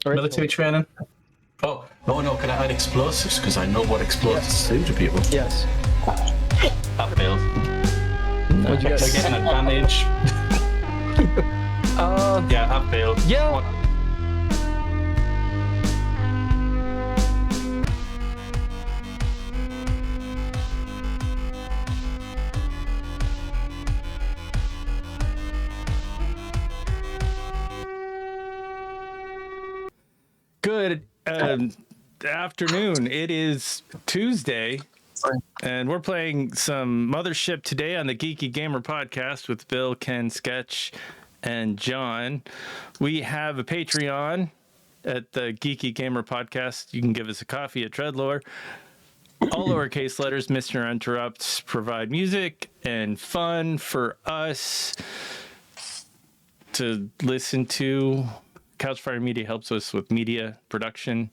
Military training. Oh, no, can I add explosives? Because I know what explosives do to people. Yes. That failed. What'd you I guys get an advantage. Yeah, that failed. Yeah. Good afternoon. It is Tuesday, and we're playing some Mothership today on the Geeky Gamer podcast with Bill, Ken, Sketch, and John. We have a Patreon at the Geeky Gamer podcast. You can give us a coffee at Treadlore. All lowercase letters, Mr. Interrupts, provide music and fun for us to listen to. Couchfire Media helps us with media production.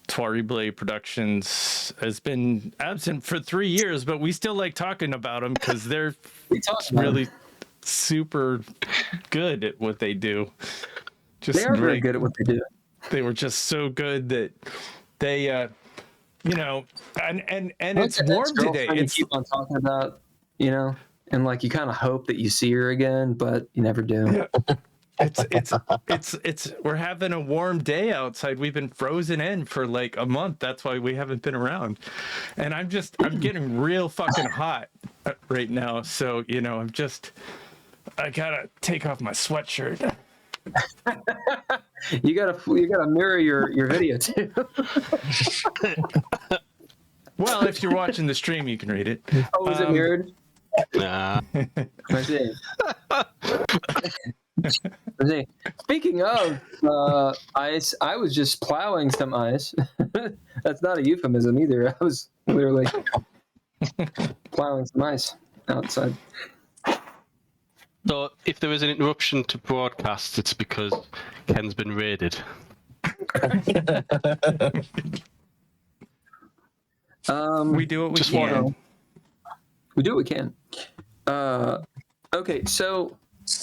Twarible Productions has been absent for 3 years, but we still like talking about them because they're really super good at what they do. They are very good at what they do. They were just so good that they, and it's warm today. It's keep on talking about, and like you kind of hope that you see her again, but you never do. It's we're having a warm day outside. We've been frozen in for like a month. That's why we haven't been around. And I'm getting real fucking hot right now. So, I gotta take off my sweatshirt. You gotta mirror your video too. Well, if you're watching the stream, you can read it. Oh, is it mirrored? Nah. I see. Speaking of ice, I was just plowing some ice. That's not a euphemism either. I was literally plowing some ice outside. So, if there was an interruption to broadcast, it's because Ken's been raided. We do what we can. We do what we can. Okay, so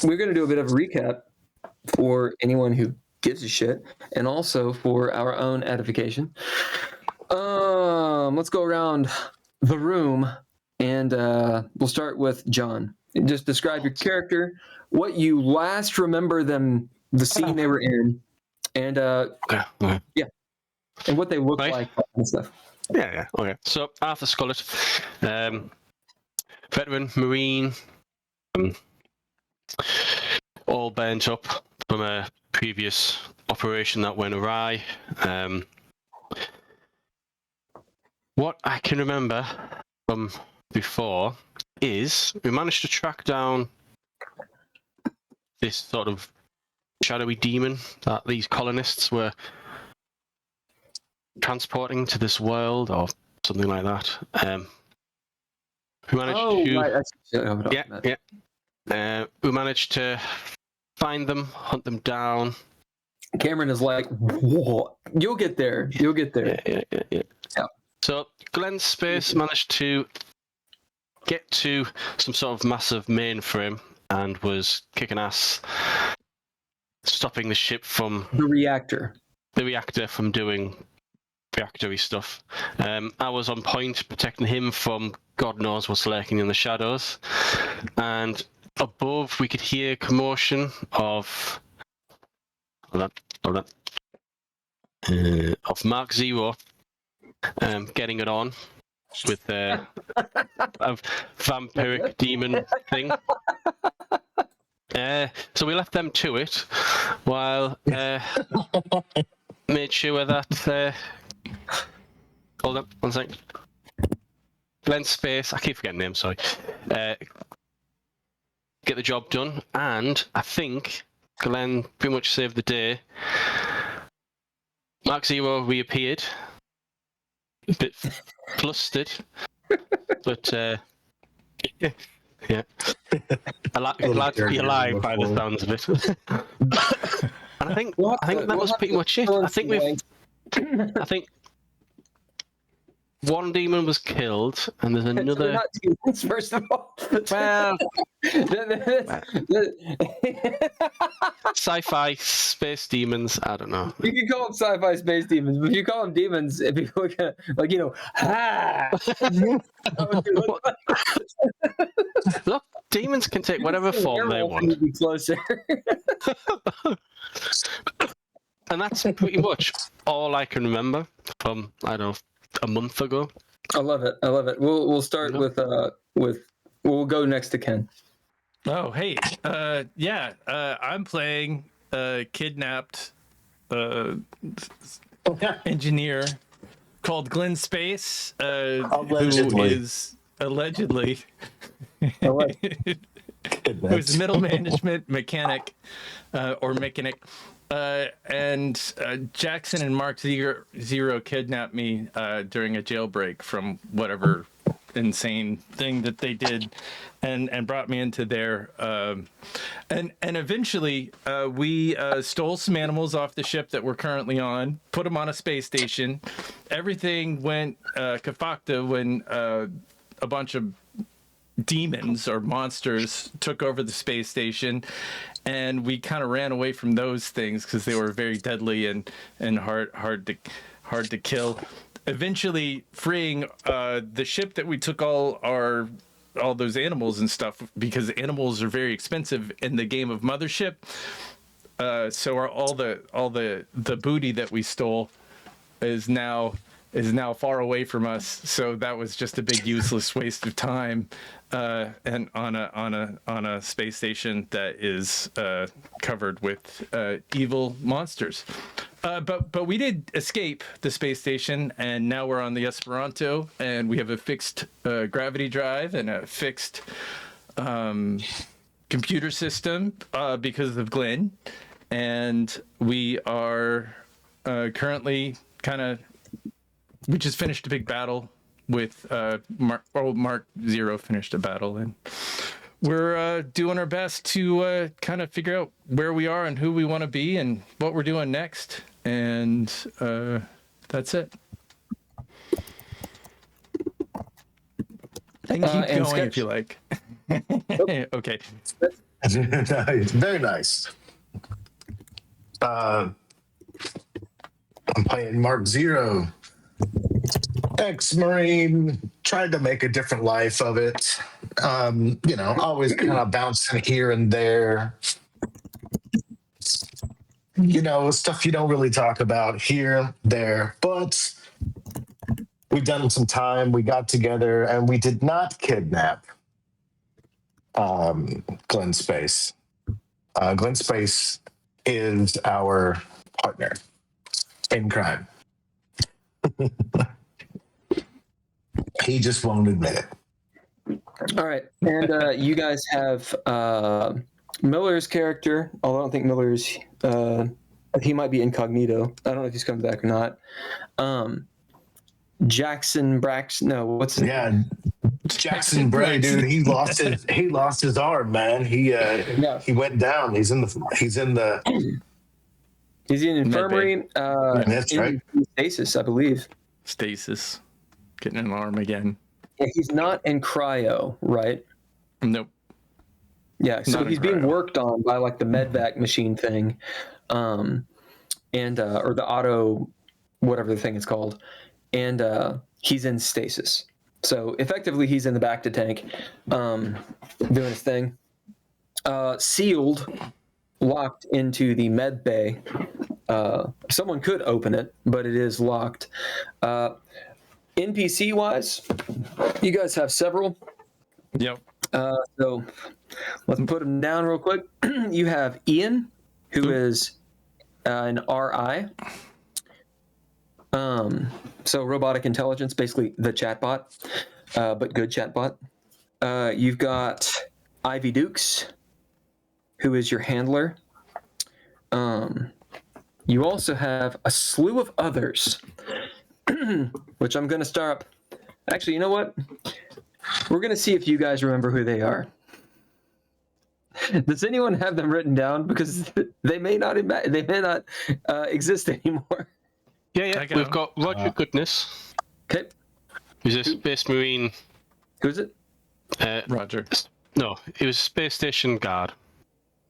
we're going to do a bit of a recap for anyone who gives a shit, and also for our own edification. Let's go around the room, and we'll start with John. Just describe your character, what you last remember them, the scene they were in, and yeah, and what they look like and stuff. Yeah. Okay. So Arthur Scullett, veteran Marine, all burnt up from a previous operation that went awry. What I can remember from before is we managed to track down this sort of shadowy demon that these colonists were transporting to this world or something like that. We managed to find them, hunt them down. Cameron is like, whoa, you'll get there. Yeah. So Glenn Space managed to get to some sort of massive mainframe and was kicking ass, stopping the ship from... The reactor from doing reactory stuff. I was on point protecting him from God knows what's lurking in the shadows. And above we could hear commotion of Mark Zero getting it on with a vampiric demon thing. So we left them to it while made sure that hold on one second. Glenn Space, I keep forgetting names, sorry. Get the job done, and I think Glenn pretty much saved the day. Mark Zero reappeared, a bit flustered, but yeah, glad to be alive by the sounds of it. And I think that was pretty much it. I think one demon was killed, and there's So they're another. not demons, first of all. Well, sci-fi space demons. I don't know. You can call them sci-fi space demons, but if you call them demons, if people are gonna, like, ha! Look, demons can take whatever form they want. Be closer. And that's pretty much all I can remember from, I don't know, a month ago. I love it. We'll start with we'll go next to Ken. Oh, hey. I'm playing kidnapped engineer called Glenn Space, who is allegedly who's middle management mechanic or mechanic. And Jackson and Mark Zero kidnapped me during a jailbreak from whatever insane thing that they did, and brought me into there. And eventually we stole some animals off the ship that we're currently on, put them on a space station. Everything went kafakta when a bunch of demons or monsters took over the space station, and we kind of ran away from those things because they were very deadly and hard to kill. Eventually freeing the ship that we took all those animals and stuff, because animals are very expensive in the game of Mothership. So all the booty that we stole is now far away from us. So that was just a big useless waste of time, and on a space station that is covered with evil monsters. But we did escape the space station, and now we're on the Esperanto, and we have a fixed gravity drive and a fixed computer system because of Glenn, and we are currently we just finished a big battle with Mark Zero finished a battle, and we're doing our best to kind of figure out where we are and who we want to be and what we're doing next. And that's it. I can keep going Sketch. if you like. Okay. Very nice. I'm playing Mark Zero, ex-Marine, tried to make a different life of it. Always kind of bouncing here and there. Stuff you don't really talk about here, there, but we've done some time. We got together and we did not kidnap Glenn Space. Glenn Space is our partner in crime. He just won't admit it. All right, and you guys have Miller's character, although I don't think Miller's he might be incognito. I don't know if he's coming back or not. Jackson Braxton, no, what's it? Yeah, Jackson Bray, dude, he lost his arm, man. He went down. He's in the infirmary. That's right. Stasis, I believe. Stasis. Getting an arm again. Yeah, he's not in cryo, right? Nope. Yeah, so Not he's in being cryo. worked on by like the medvac machine thing, or the auto, whatever the thing is called, and he's in stasis. So effectively, he's in the back to tank, doing his thing. Sealed, locked into the med bay. Someone could open it, but it is locked. NPC wise, you guys have several. Yep. So let's put them down real quick. You have Ian, who is an RI. So robotic intelligence, basically the chatbot, but good chatbot. You've got Ivy Dukes, who is your handler. You also have a slew of others, which I'm going to start up. Actually, you know what? We're going to see if you guys remember who they are. Does anyone have them written down? Because they may not exist anymore. Yeah. We've got Roger Goodness. Okay. He was a Space Marine. Who's it? Roger. No, he was a Space Station guard.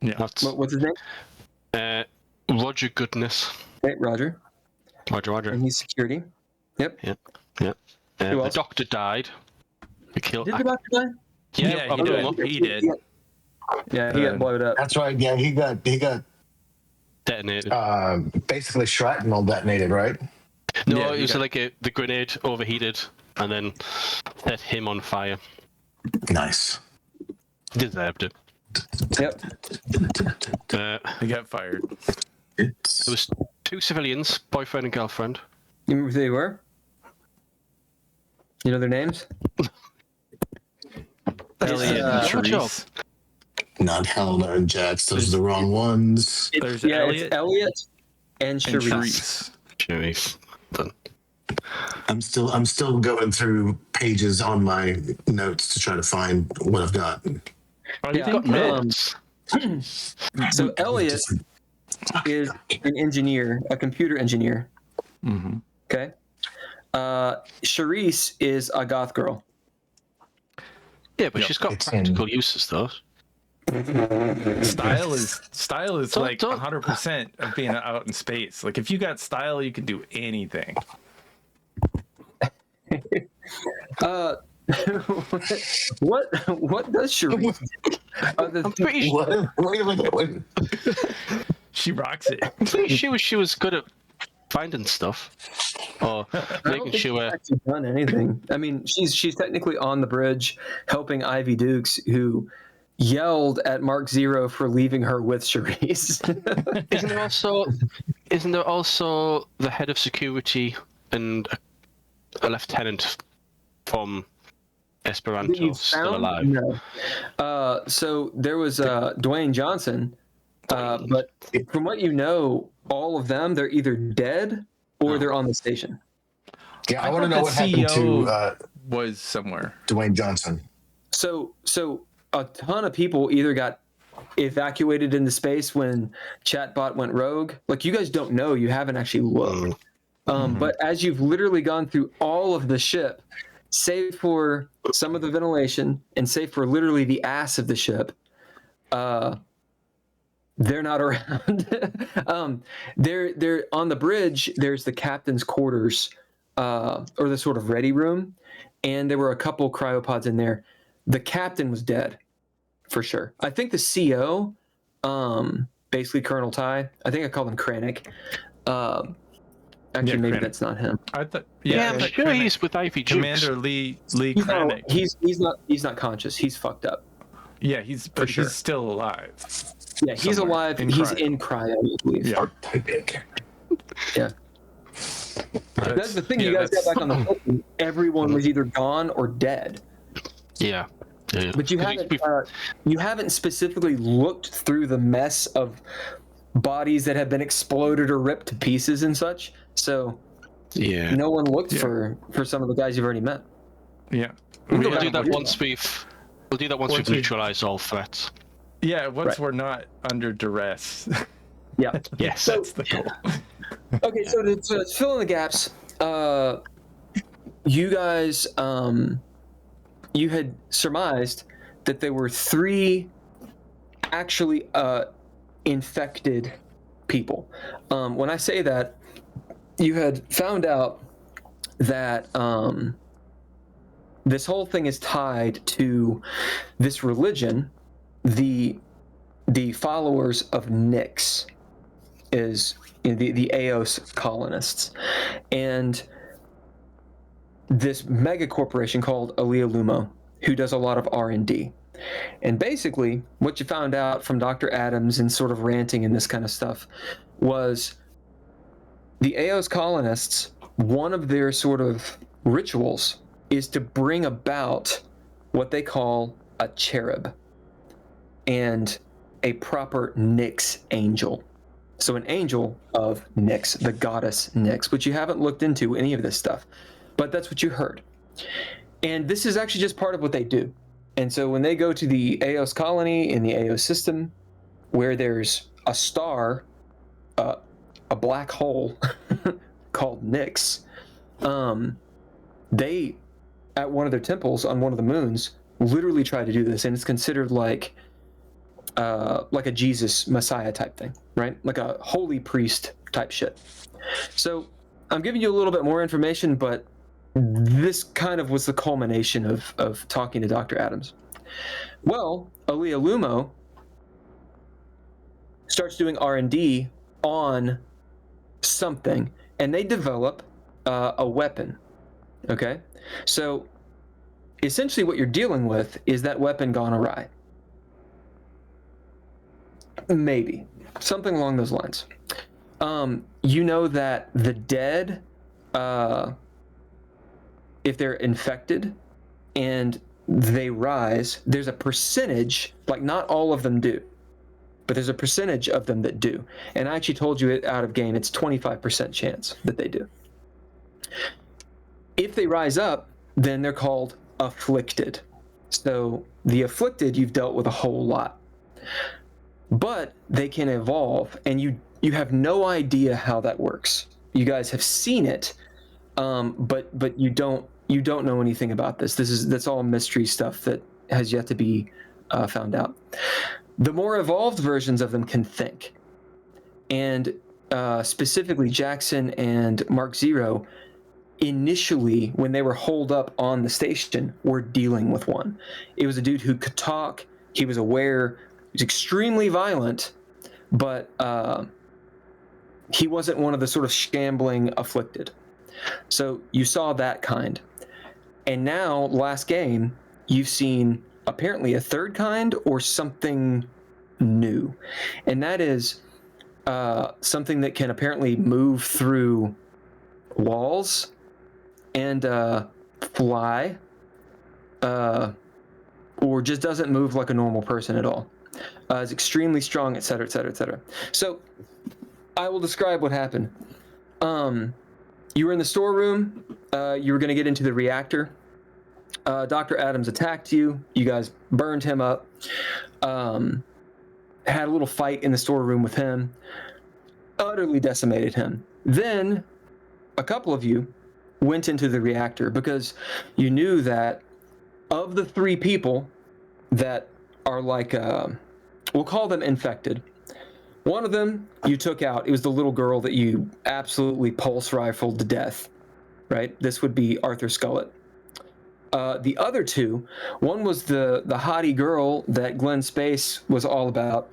Yeah. That's What's his name? Roger Goodness. Hey, Roger. Roger. And he's security. Yep. Yeah. Who The else? Doctor died. He killed. Did the doctor die? Yeah, I he blew him up. did. He did. Yeah, he got blowed up. That's right. Yeah, he got Detonated. basically shrapnel detonated, right? No, Yeah, it he was got- like the grenade overheated and then set him on fire. Nice. Deserved it. Yep. He got fired. There was 2 civilians, boyfriend and girlfriend. You remember who they were? You know their names? Elliot and Charisse. Not Helena and Jax. Those are the wrong ones. There's It's Elliot Elliot and and Charisse. Charisse. Sheriff. Done. I'm still going through pages on my notes to try to find what I've got. I Yeah, think Notes. So Elliot is an engineer, a computer engineer. Mhm. Okay. Charisse is a goth girl. Yeah, but Yep. she's got It's practical uses though. Style is Don't- like don't- 100% of being out in space. Like if you got style, you can do anything. What does Charisse do? I'm pretty sure. Wait a minute. She rocks it. She was good at finding stuff or I don't making think she's sure. actually done anything. I mean, she's technically on the bridge helping Ivy Dukes, who yelled at Mark Zero for leaving her with Charisse. Isn't there also the head of security and a lieutenant from Esperanto still alive? No. So there was Dwayne Johnson, but from what you know, all of them, they're either dead or they're on the station. Yeah, I I want to thought know the what happened to CEO was somewhere. Dwayne Johnson. So a ton of people either got evacuated into space when Chatbot went rogue. Like, you guys don't know, you haven't actually looked. But as you've literally gone through all of the ship, save for some of the ventilation and save for literally the ass of the ship, they're not around. They're on the bridge. There's the captain's quarters, or the sort of ready room, and there were a couple cryopods in there. The captain was dead, for sure. I think the CO, basically Colonel Ty. I think I called him Kranich. Actually, maybe Kranich. that's not him. I thought, Yeah, I'm I thought sure Kranich- he's with Ivy Dukes. Commander Lee No, Kranich. he's not conscious. He's fucked up. Yeah, but sure. he's still alive. Yeah, he's Somewhere. alive. In He's cryo. in cryo, I believe. Yeah. Yeah. That's the thing. You guys got back on the boat. Everyone was either gone or dead. Yeah. But you haven't specifically looked through the mess of bodies that have been exploded or ripped to pieces and such. So Yeah. no one looked Yeah. for some of the guys you've already met. Yeah. We'll go We'll back do and that do once we've neutralized all threats. Yeah, once Right. we're not under duress. Yeah. Yes. That's the goal. Okay, so to fill in the gaps, you guys, you had surmised that there were 3 actually infected people. When I say that, you had found out that this whole thing is tied to this religion, the followers of Nyx, is the Eos colonists, and this mega corporation called Alea Lumo, who does a lot of R&D. And basically, what you found out from Dr. Adams and sort of ranting and this kind of stuff was the Eos colonists, one of their sort of rituals is to bring about what they call a cherub and a proper Nyx angel. So an angel of Nyx, the goddess Nyx, which you haven't looked into any of this stuff, but that's what you heard. And this is actually just part of what they do. And so when they go to the Eos colony in the Eos system, where there's a star, a black hole called Nyx, they at one of their temples on one of the moons literally tried to do this, and it's considered like a Jesus Messiah type thing, right? Like a holy priest type shit. So I'm giving you a little bit more information, but this kind of was the culmination of talking to Dr. Adams. Well, Aaliyah Lumo starts doing R&D on something, and they develop a weapon. Okay, so essentially what you're dealing with is that weapon gone awry. Maybe something along those lines. You know that the dead, if they're infected and they rise, there's a percentage, like not all of them do, but there's a percentage of them that do. And I actually told you it out of game, it's 25% chance that they do. If they rise up, then they're called afflicted. So the afflicted, you've dealt with a whole lot. But they can evolve, and you have no idea how that works. You guys have seen it, but you don't know anything about this. That's all mystery stuff that has yet to be found out. The more evolved versions of them can think, and specifically Jackson and Mark Zero, initially when they were holed up on the station, were dealing with one. It was a dude who could talk. He was aware. He was extremely violent, but he wasn't one of the sort of shambling afflicted. So you saw that kind. And now, last game, you've seen apparently a third kind or something new. And that is something that can apparently move through walls and fly, or just doesn't move like a normal person at all. Is extremely strong, etc., etc., etc. So I will describe what happened. You were in the storeroom. You were going to get into the reactor. Dr. Adams attacked you. You guys burned him up. Had a little fight in the storeroom with him. Utterly decimated him. Then a couple of you went into the reactor because you knew that of the 3 people that are like, we'll call them infected. One of them you took out. It was the little girl that you absolutely pulse rifled to death, right? This would be Arthur Scullett. The other 2, one was the hottie girl that Glenn Space was all about,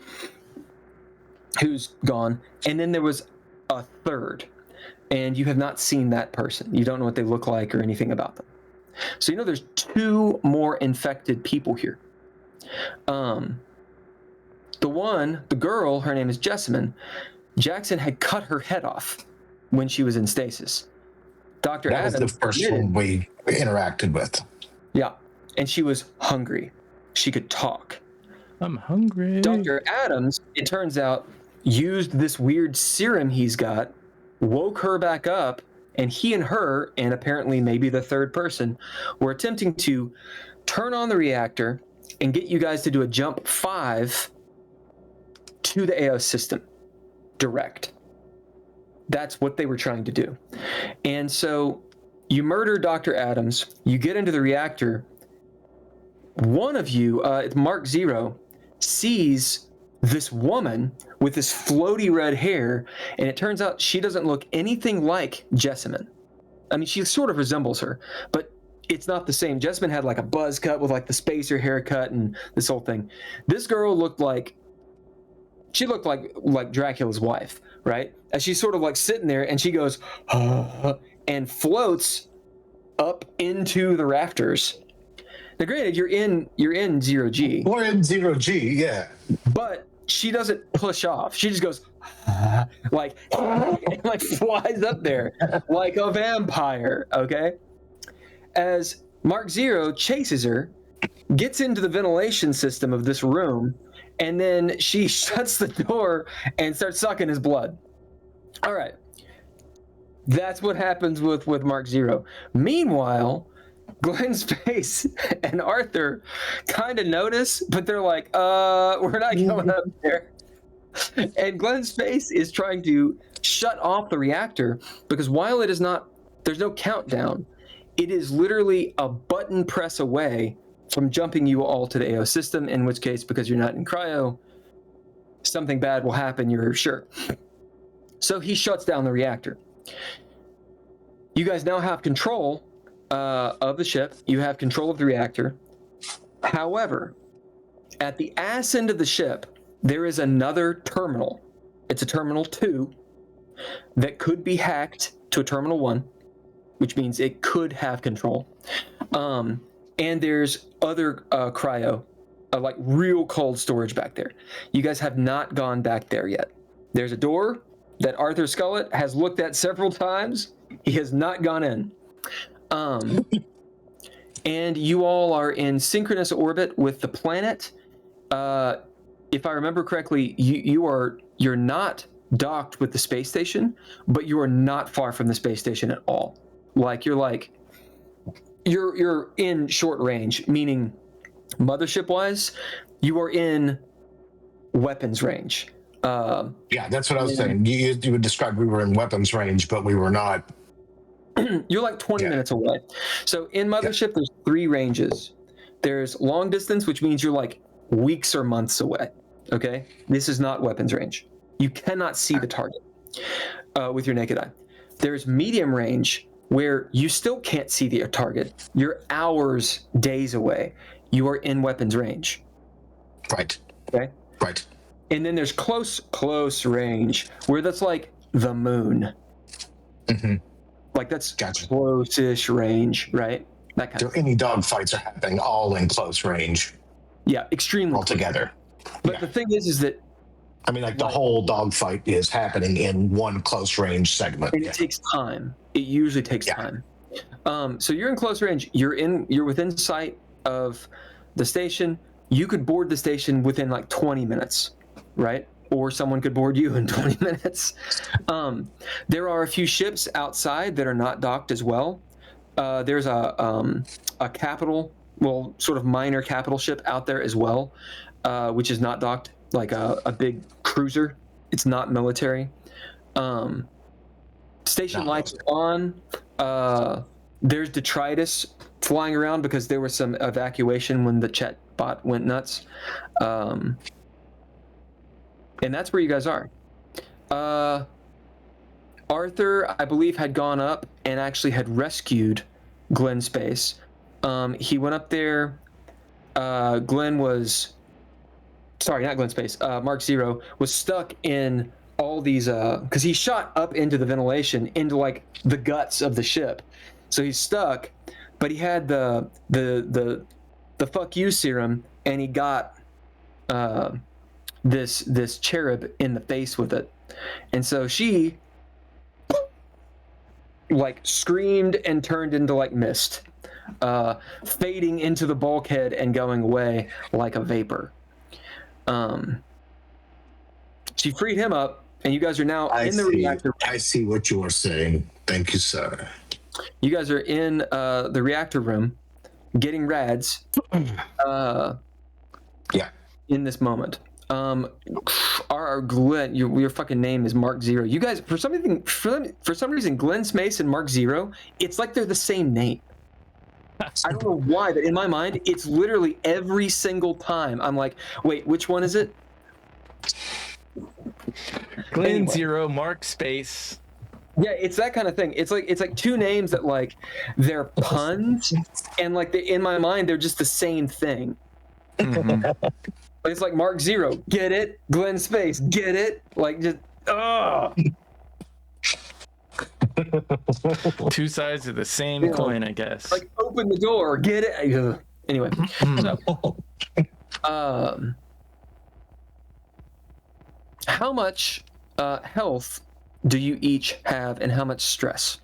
who's gone. And then there was a third, and you have not seen that person. You don't know what they look like or anything about them. So you know there's 2 more infected people here. The girl, her name is Jessamine. Jackson had cut her head off when she was in stasis. Dr. That Adams was the first one we interacted with. Yeah, and she was hungry. She could talk. I'm hungry. Dr. Adams, it turns out, used this weird serum he's got, woke her back up, and he and her, and apparently maybe the third person, were attempting to turn on the reactor and get you guys to do a jump 5 to the AO system direct. That's what they were trying to do. And so you murder Dr. Adams, you get into the reactor. One of you, it's Mark Zero, sees this woman with this floaty red hair, and it turns out she doesn't look anything like Jessamine. I mean, she sort of resembles her, but it's not the same. Jessamine had like a buzz cut with like the spacer haircut and this whole thing. This girl looked like Dracula's wife, right? As she's sort of like sitting there, and she goes and floats up into the rafters. Now, granted, you're in 0G. We're in 0G, yeah. But she doesn't push off. She just goes like and like flies up there like a vampire. Okay. As Mark Zero chases her, gets into the ventilation system of this room, and then she shuts the door and starts sucking his blood. All right. That's what happens with Mark Zero. Meanwhile, Glenn Space and Arthur kind of notice, but they're like, we're not going up there. And Glenn Space is trying to shut off the reactor because while it is not, there's no countdown. it is literally a button press away from jumping you all to the AO system, in which case, because you're not in cryo, something bad will happen, you're sure. So he shuts down the reactor. You guys now have control of the ship. You have control of the reactor. However, at the ass end of the ship, there is another terminal. It's a terminal 2 that could be hacked to a terminal 1, which means it could have control. And there's other cryo, like real cold storage back there. You guys have not gone back there yet. There's a door that Arthur Scullett has looked at several times. He has not gone in. And you all are in synchronous orbit with the planet. If I remember correctly, you're not docked with the space station, but you are not far from the space station at all. You're in short range, meaning mothership wise, you are in weapons range. Yeah, that's what I was saying. You would describe we were in weapons range, but we were not. You're like 20 minutes away. So in mothership, there's 3 ranges. There's long distance, which means you're like weeks or months away. Okay, this is not weapons range. You cannot see the target with your naked eye. There's medium range, where you still can't see the target. You're hours, days away. You are in weapons range. Right. Okay. Right. And then there's close range, where that's like the moon. Mm-hmm. Like that's Gotcha. close-ish range, right? That kind So of any dog fights are happening all in close range. Yeah, extremely all together. But the thing is that I mean, like the whole dog fight is happening in one close range segment. and it takes time. It usually takes time. So you're in close range. You're within sight of the station. You could board the station within like 20 minutes, right? Or someone could board you in 20 minutes. There are a few ships outside that are not docked as well. There's a capital, well, sort of minor capital ship out there as well, which is not docked, like a big cruiser. It's not military. Station lights are on. There's detritus flying around because there was some evacuation when the chat bot went nuts. And that's where you guys are. Arthur, I believe, had gone up and actually had rescued Glenn Space. He went up there. Glenn was... Sorry, not Glenn Space. Mark Zero was stuck in all these... Because he shot up into the ventilation, into like the guts of the ship. So he's stuck, but he had the fuck you serum, and he got... this cherub in the face with it, and so she like screamed and turned into like mist, fading into the bulkhead and going away like a vapor. She freed him up, and you guys are now in the reactor. I see what you are saying. Thank you, sir. You guys are in the reactor room, getting rads. In this moment. Our Glenn, your fucking name is Mark Zero. You guys, for some reason, Glenn Space and Mark Zero, it's like they're the same name. I don't know why, but in my mind, it's literally every single time I'm like, wait, which one is it? Glenn Zero, Mark Space. Yeah, it's that kind of thing. It's like two names that like they're puns, and like in my mind they're just the same thing. Mm-hmm. It's like Mark Zero, get it? Glenn Space, get it? Like just Two sides of the same coin, I guess. Like open the door, get it? Anyway, so how much health do you each have, and how much stress?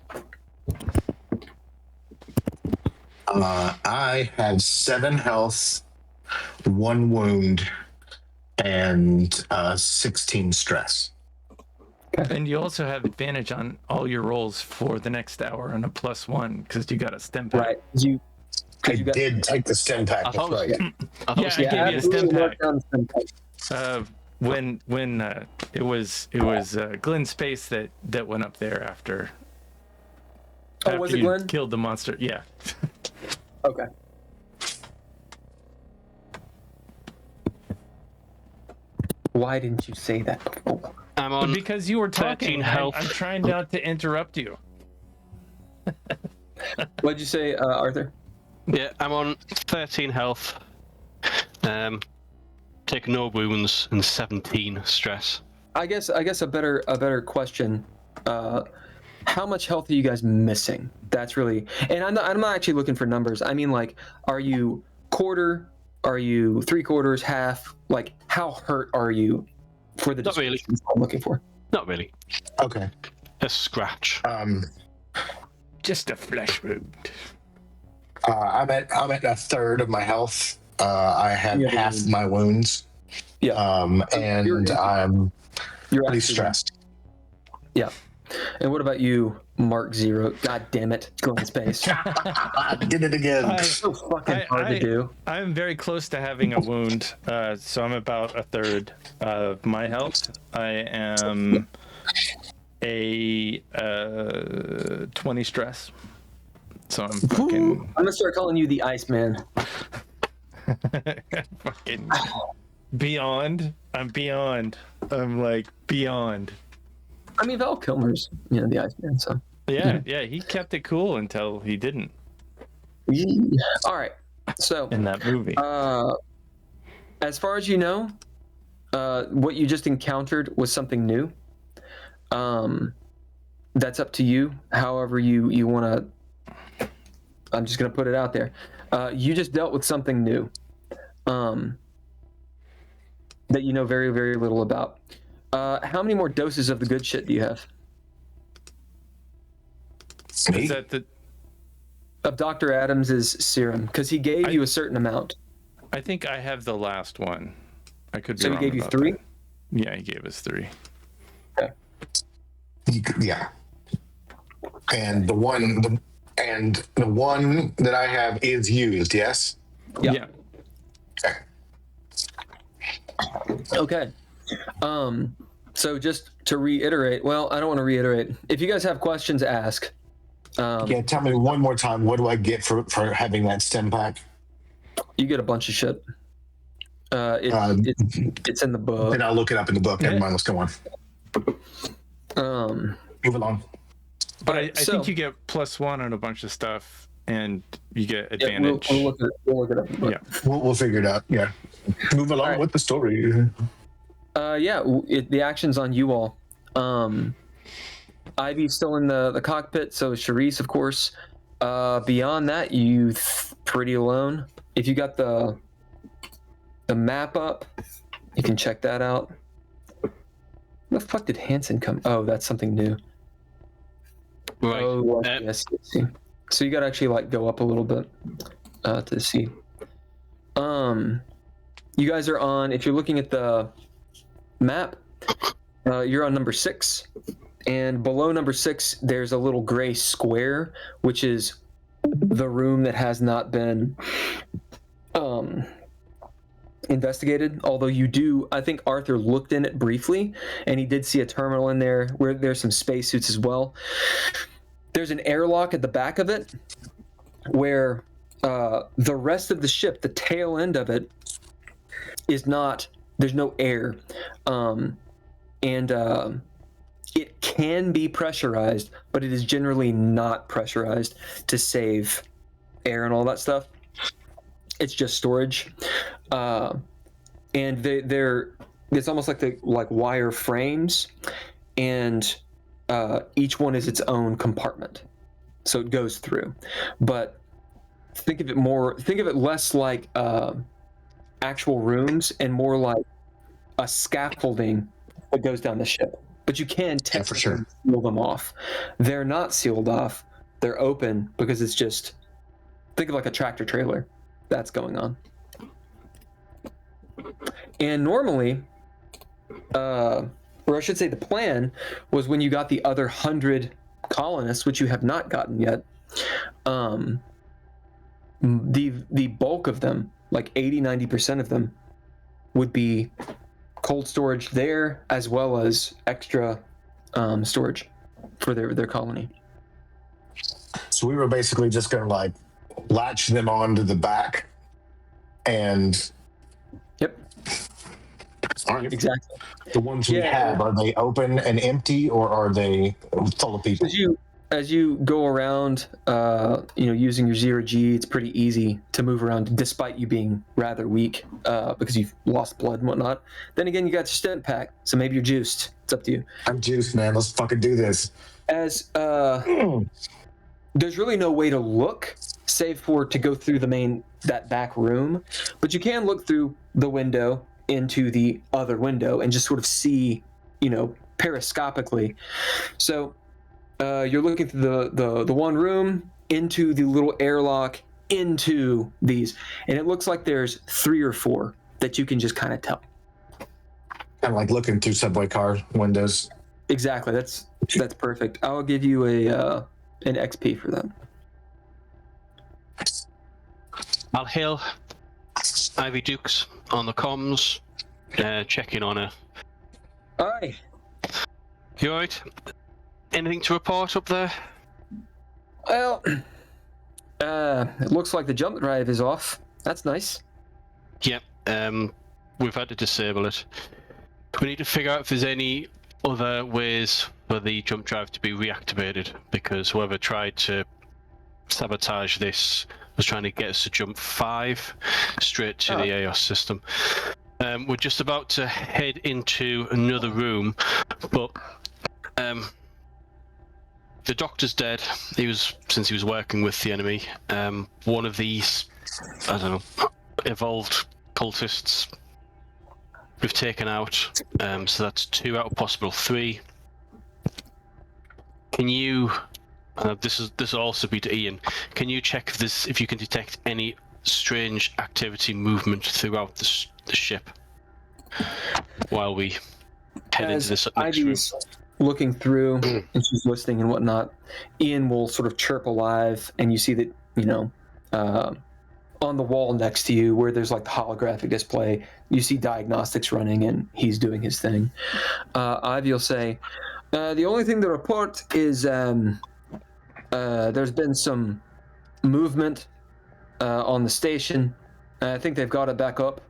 I have 7 health, 1 wound, and 16 stress. And you also have advantage on all your rolls for the next hour and a +1 because you got a stem pack. Right. I did take the stem pack. That's right. I gave you a stem pack. When it was Glenn Space that went up there after Oh, was it you Glenn? killed the monster. Yeah. Okay. Why didn't you say that before? I'm on Because you were 13 talking. health. I'm trying not to interrupt you. What'd you say, Arthur? Yeah, I'm on 13 health. Take no wounds and 17 stress. I guess a better question. How much health are you guys missing? That's really, and I'm not actually looking for numbers. I mean, like, are you quarter? Are you 3/4, half? Like, how hurt are you? For the Not really. descriptions I'm looking for. Not really. Okay. A scratch. Just a flesh wound. I'm at a third of my health. I have Yeah. half my wounds. Yeah. And You're I'm pretty actually- stressed. Yeah. And what about you, Mark Zero? God damn it, go in space. I did it again. So fucking hard to do. I'm very close to having a wound, so I'm about a third of my health. I am a 20 stress, so I'm fucking I'm gonna start calling you the Iceman. fucking beyond. I'm beyond. I'm like beyond. I mean, Val Kilmer's, the Iceman. So Yeah, he kept it cool until he didn't all right. So in that movie. as far as you know, what you just encountered was something new. That's up to you. However you want to. I'm just gonna put it out there. You just dealt with something new. That you know very, very little about. How many more doses of the good shit do you have? Is that the? Of Dr. Adams's serum, because he gave you a certain amount. I think I have the last one. I could be So he wrong gave you about 3? that. Yeah, he gave us 3. Okay. Yeah. And the one that I have is used. Yes. Yeah. Okay. Okay. So just to reiterate, well, I don't want to reiterate. If you guys have questions, ask. Yeah. Tell me one more time. What do I get for having that stem pack? You get a bunch of shit. It's in the book. Then I'll look it up in the book. Never mind. Let's go on. Move along. But I so- think you get +1 on a bunch of stuff, and you get Yeah, advantage. we'll look it up in the book. Yeah. We'll figure it out. Yeah. Move along right. with the story. The action's on you all. Ivy's still in the cockpit, so is Charisse, of course. Beyond that, you pretty alone. If you got the map up, you can check that out. Where the fuck did Hansen come? Oh, that's something new. Right. Oh, yes. See. So you got to actually go up a little bit to see. You guys are on. If you're looking at the map, you're on number 6, and below number 6, there's a little gray square, which is the room that has not been investigated. Although I think Arthur looked in it briefly, and he did see a terminal in there where there's some spacesuits as well. There's an airlock at the back of it where the rest of the ship, the tail end of it, is not, there's no air. It can be pressurized, but it is generally not pressurized to save air and all that stuff. It's just storage. And it's almost like wire frames, and each one is its own compartment, so it goes through. But think of it less like actual rooms and more like a scaffolding that goes down the ship. But you can for sure seal them off. They're not sealed off. They're open because it's just, think of like a tractor trailer that's going on. And normally, or I should say the plan was when you got the other 100 colonists, which you have not gotten yet, the bulk of them, like 80-90% of them, would be cold storage there, as well as extra storage for their colony. So we were basically just going to like latch them onto the back and. Yep. All right. Exactly. The ones we Yeah. have, are they open and empty, or are they full of people? As you go around, using your 0G, it's pretty easy to move around despite you being rather weak because you've lost blood and whatnot. Then again, you got your stim pack, so maybe you're juiced. It's up to you. I'm juiced, man. Let's fucking do this. As there's really no way to look, save for to go through that back room, but you can look through the window into the other window and just sort of see, periscopically. So you're looking through the one room into the little airlock into these, and it looks like there's 3 or 4 that you can just kind of tell. Kind of like looking through subway car windows. Exactly. That's perfect. I'll give you an XP for that. I'll hail Ivy Dukes on the comms, checking on her. Aye. You alright? Anything to report up there? Well, it looks like the jump drive is off. That's nice. Yep. We've had to disable it. We need to figure out if there's any other ways for the jump drive to be reactivated, because whoever tried to sabotage this was trying to get us to jump 5 straight to the AOS system. We're just about to head into another room, but the doctor's dead. Since he was working with the enemy. One of these, I don't know, evolved cultists we've taken out. So that's 2 out of possible 3. Can you? This will also be to Ian. Can you check if you can detect any strange activity, movement throughout the ship while we head into this next room? Ivy's looking through and she's listening and whatnot, Ian will sort of chirp alive, and you see that on the wall next to you where there's like the holographic display, you see diagnostics running and he's doing his thing. Ivy will say, the only thing to report is there's been some movement on the station. I think they've got it back up.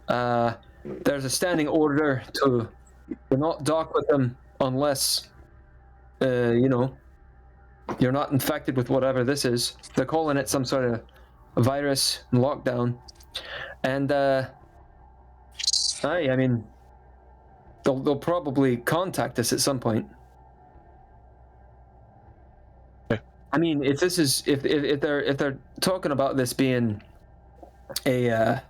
There's a standing order to not dock with them unless, you're not infected with whatever this is. They're calling it some sort of virus and lockdown. And, I mean, they'll probably contact us at some point. I mean, if they're talking about this being an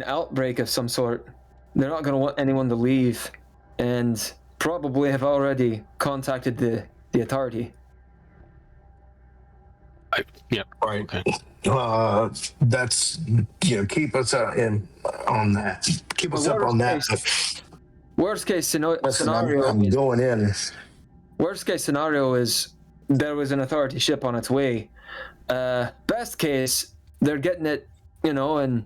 outbreak of some sort, they're not going to want anyone to leave, and probably have already contacted the authority. Yep. Right. Okay. That's keep us on that. Keep us up on that. Worst case scenario. I'm going in. Worst case scenario is there was an authority ship on its way. Best case, they're getting it, in a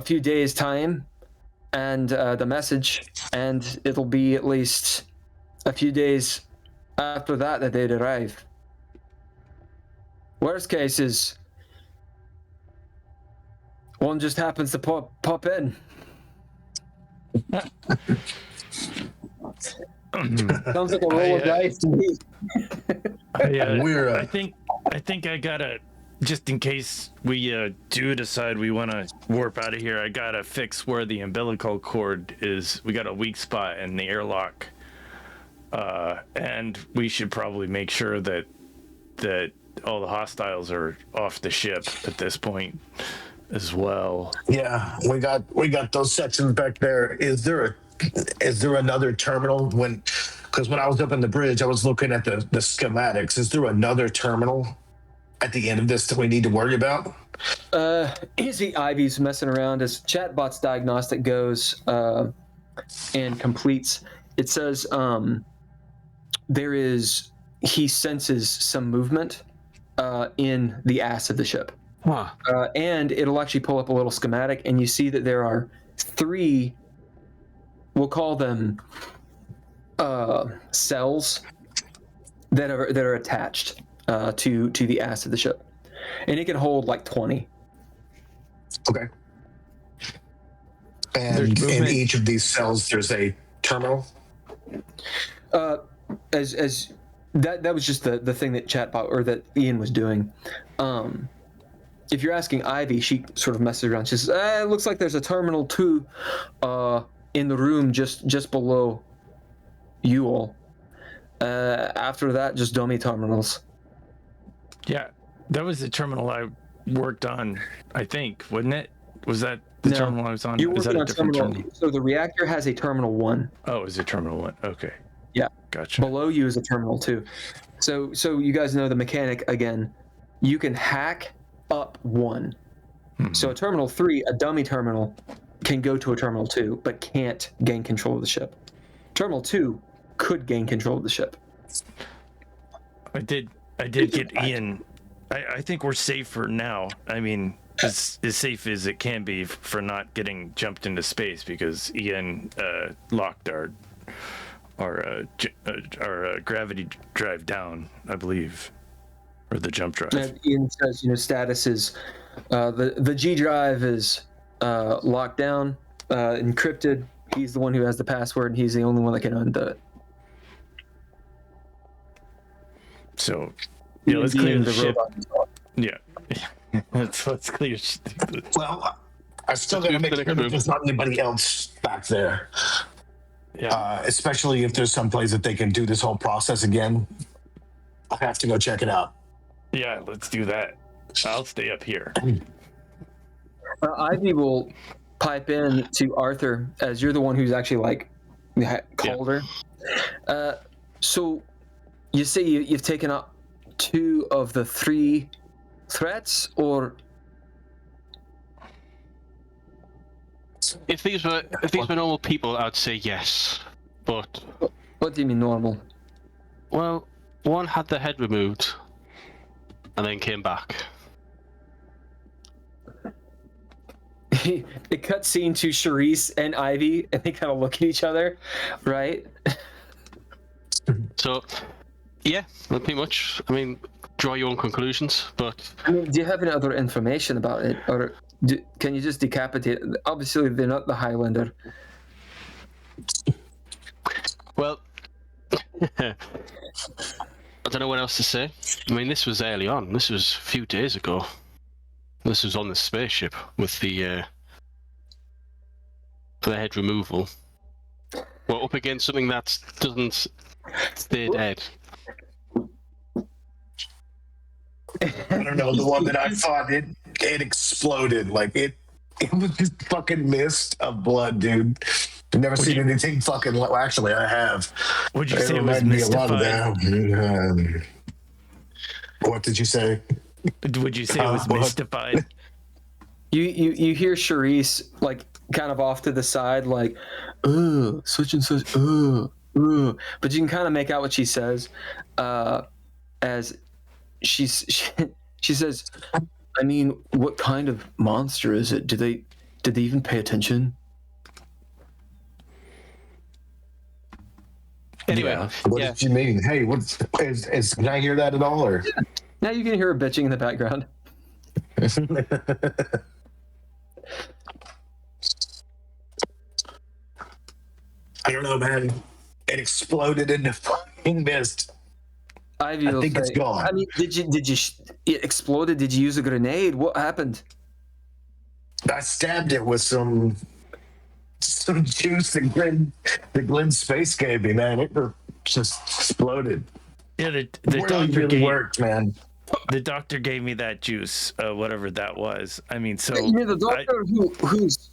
few days' time, and the message, and it'll be at least a few days after that they'd arrive. Worst case is one just happens to pop in. Sounds like a roll of dice to me. I think I gotta, just in case we do decide we want to warp out of here, I gotta fix where the umbilical cord is. We got a weak spot in the airlock, and we should probably make sure that all the hostiles are off the ship at this point as well. Yeah, we got those sections back there. Is there another terminal? Because when I was up in the bridge, I was looking at the schematics. Is there another terminal at the end of this that we need to worry about? You see Ivy's messing around as Chatbot's diagnostic goes and completes. It says he senses some movement in the ass of the ship. Huh. And it'll actually pull up a little schematic, and you see that there are 3, we'll call them cells, that are attached to the ass of the ship, and it can hold like 20. Okay. And There's in movement. each of these cells, there's a terminal. As that was just the thing that chatbot or that Ian was doing. If you're asking Ivy, she sort of messes around. She says, "It looks like there's a terminal 2 in the room just below you all. After that, just dummy terminals." Yeah, that was the terminal I worked on, I think, wasn't it? Was that the terminal I was on? You're Was that working a on different terminal. So the reactor has a terminal 1. Oh, it was a terminal 1. Okay. Yeah. Gotcha. Below you is a terminal 2. So you guys know the mechanic again. You can hack up 1. So a terminal 3, a dummy terminal, can go to a terminal 2, but can't gain control of the ship. Terminal 2 could gain control of the ship. I did get Ian. I think we're safe for now. I mean, as safe as it can be for not getting jumped into space, because Ian locked our gravity drive down, I believe, or the jump drive. And Ian says, status is the G drive is locked down, encrypted. He's the one who has the password, and he's the only one that can undo it. So, yeah, let's clear the ship. robot. Yeah, let's clear. Well, I still got to make sure that there's not anybody else back there. Yeah, Especially if there's some place that they can do this whole process again. I have to go check it out. yeah, let's do that. I'll stay up here. Ivy will pipe in to Arthur, as you're the one who's actually called her. So you say you've taken up 2 of the 3 threats, or If these were normal people, I'd say yes. But what do you mean normal? well, one had their head removed and then came back. It cuts scene to Charisse and Ivy, and they kind of look at each other, right? So, yeah, well, pretty much. I mean, draw your own conclusions, but I mean, do you have any other information about it, or can you just decapitate? Obviously, they're not the Highlander. well, I don't know what else to say. I mean, this was early on. This was a few days ago. This was on the spaceship with the head removal. We're up against something that doesn't stay dead. I don't know, the one that I fought, it exploded. Like it was just fucking mist of blood, dude. I've never seen anything fucking. Well, actually, I have. Would you say it was mystified? What did you say? Would you say it was mystified? You hear Charisse kind of off to the side, such and such, but you can kind of make out what she says, as she says, I mean, what kind of monster is it? Did they even pay attention? Anyway, What did you mean? Hey, can I hear that at all? Or Now you can hear her bitching in the background. I don't know, man. It exploded into fucking mist. I think it's gone. I mean, did you? It exploded? Did you use a grenade? What happened? I stabbed it with some juice that Glenn Space gave me, man. It just exploded. yeah, the Really, doctor really worked, man. The doctor gave me that juice, whatever that was. I mean, so You mean the doctor who's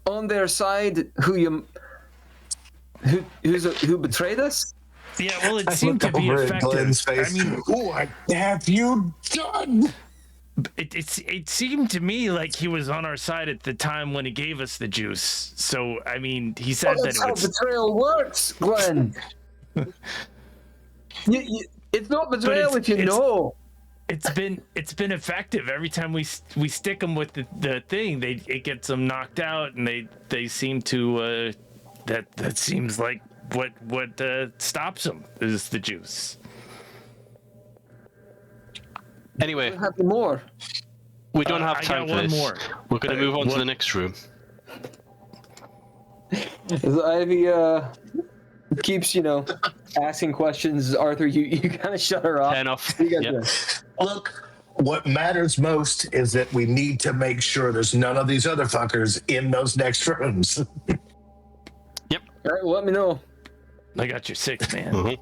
on their side, who betrayed us? yeah, well, it seemed to be Over at effective. Glenn's face. I mean, What have you done? it seemed to me like he was on our side at the time when he gave us the juice. So, I mean, he said that That's it how was. betrayal works, Glenn. It's not betrayal if you know. It's been effective. Every time we stick them with the thing, it gets them knocked out, and they seem to that seems like what stops them is the juice. Anyway, We'll have more. we don't have I time got for one this. more. We're going to move on to what- the next room. As Ivy keeps, asking questions, Arthur, you kind of shut her off. Turn off. What are you guys Yep. doing? Look, what matters most is that we need to make sure there's none of these other fuckers in those next rooms. All right, well, let me know. I got your 6, man. Mhm.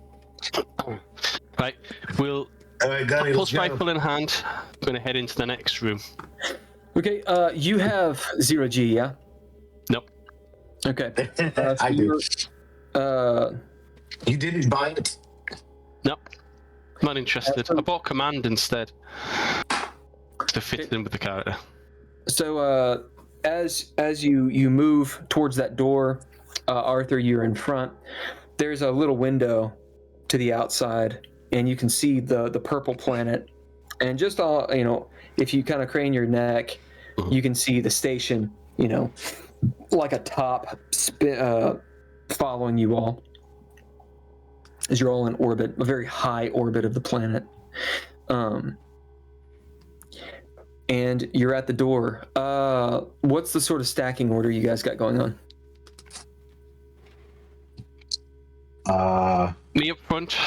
Right, we'll All right, Gunny, let's pulse go. rifle in hand. I'm going to head into the next room. Okay, you have 0G, yeah? Nope. Okay. I do. you're, You didn't buy it? Nope. Not interested. I bought command instead to fit in with the character. So as you move towards that door, Arthur, you're in front. There's a little window to the outside, and you can see the purple planet. And just if you kind of crane your neck, you can see the station. Like a top following you all as you're all in orbit, a very high orbit of the planet. And you're at the door. What's the sort of stacking order you guys got going on? Me up front.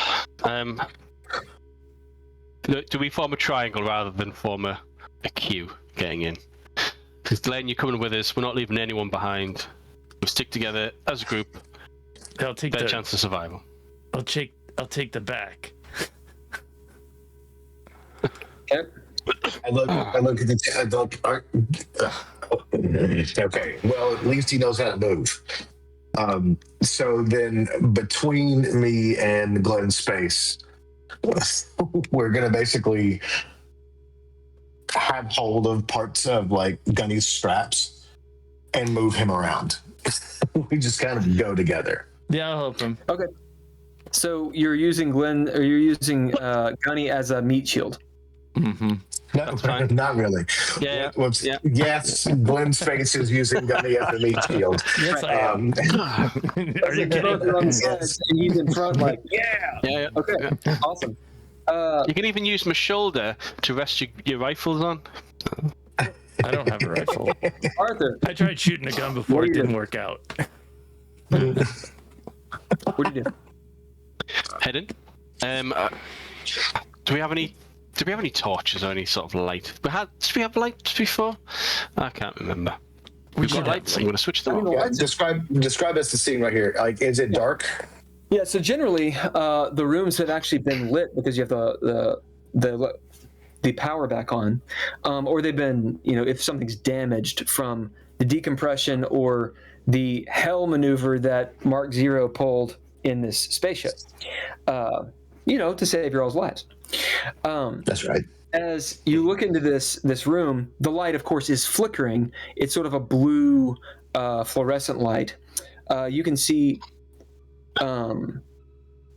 Do we form a triangle rather than form a queue getting in? Because Glenn, you're coming with us. We're not leaving anyone behind. We'll stick together as a group. I'll take Better the chance of survival. I'll take the back. Okay. I look at the. Okay, well, at least he knows how to move. So then, between me and Glenn's space, we're gonna basically have hold of parts of like Gunny's straps and move him around. We just kind of go together. Yeah, I'll help him. Okay. So you're using Gunny as a meat shield. Mm-hmm. No, fine. not really. Yeah. Yeah. Yes, Glenn's face is using Gunny as a meat shield. Yes, I am. Are you Both kidding? are on the sides, and he's in front, like, yeah. Yeah. Okay. Awesome. You can even use my shoulder to rest your rifles on. I don't have a rifle. Arthur, I tried shooting a gun before. What are It you didn't doing? work out. what are you doing? Heading. Do we have any torches or any sort of light? Did we have lights before? I can't remember. We've got should lights. have I'm going to switch them on. Yeah, describe us the scene right here. Like, is it dark? Yeah. So generally, the rooms have actually been lit because you have the power back on, or they've been, if something's damaged from the decompression or the hell maneuver that Mark Zero pulled in this spaceship, to save your all's lives. That's right. As you look into this room, the light, of course, is flickering. It's sort of a blue fluorescent light. You can see the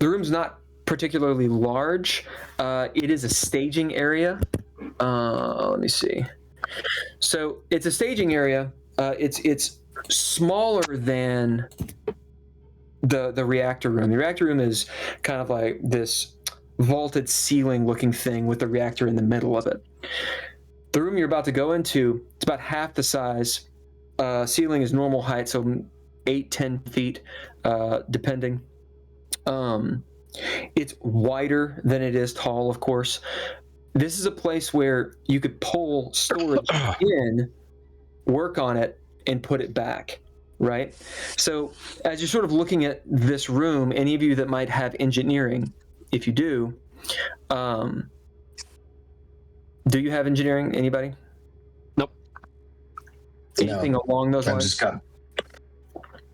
room's not particularly large. It is a staging area. Let me see. So it's a staging area. It's smaller than the reactor room. The reactor room is kind of like this vaulted ceiling looking thing with the reactor in the middle of it. The room you're about to go into, it's about half the size. Ceiling is normal height, so 8-10 feet, depending. It's wider than it is tall, of course. This is a place where you could pull storage in, work on it, and put it back, right? So as you're sort of looking at this room, any of you that might have engineering, if you do you have engineering? Anybody? Nope. Anything along those I've lines? just got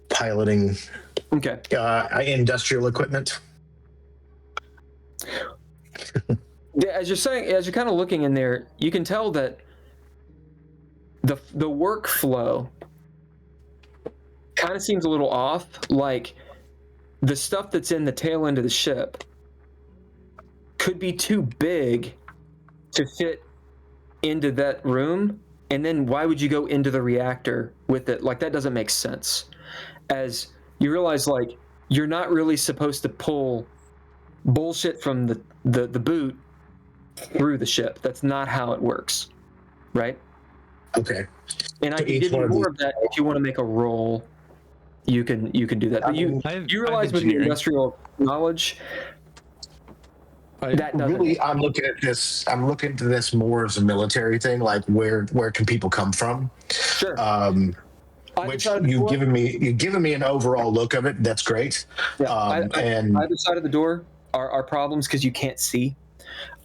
piloting Okay. industrial equipment. As you're kind of looking in there, you can tell that the workflow kind of seems a little off. Like the stuff that's in the tail end of the ship could be too big to fit into that room, and then why would you go into the reactor with it? Like, that doesn't make sense. As you realize, like, you're not really supposed to pull bullshit from the boot through the ship. That's not how it works, right? Okay. And I So can each give one you of more these- of that if you want to make a roll. You can do that. But you realize with your industrial knowledge that doesn't. Really, I'm looking at this. I'm looking to this more as a military thing. Like, where can people come from? Sure. Which you've given me an overall look of it. That's great. Yeah. And either side of the door are problems because you can't see.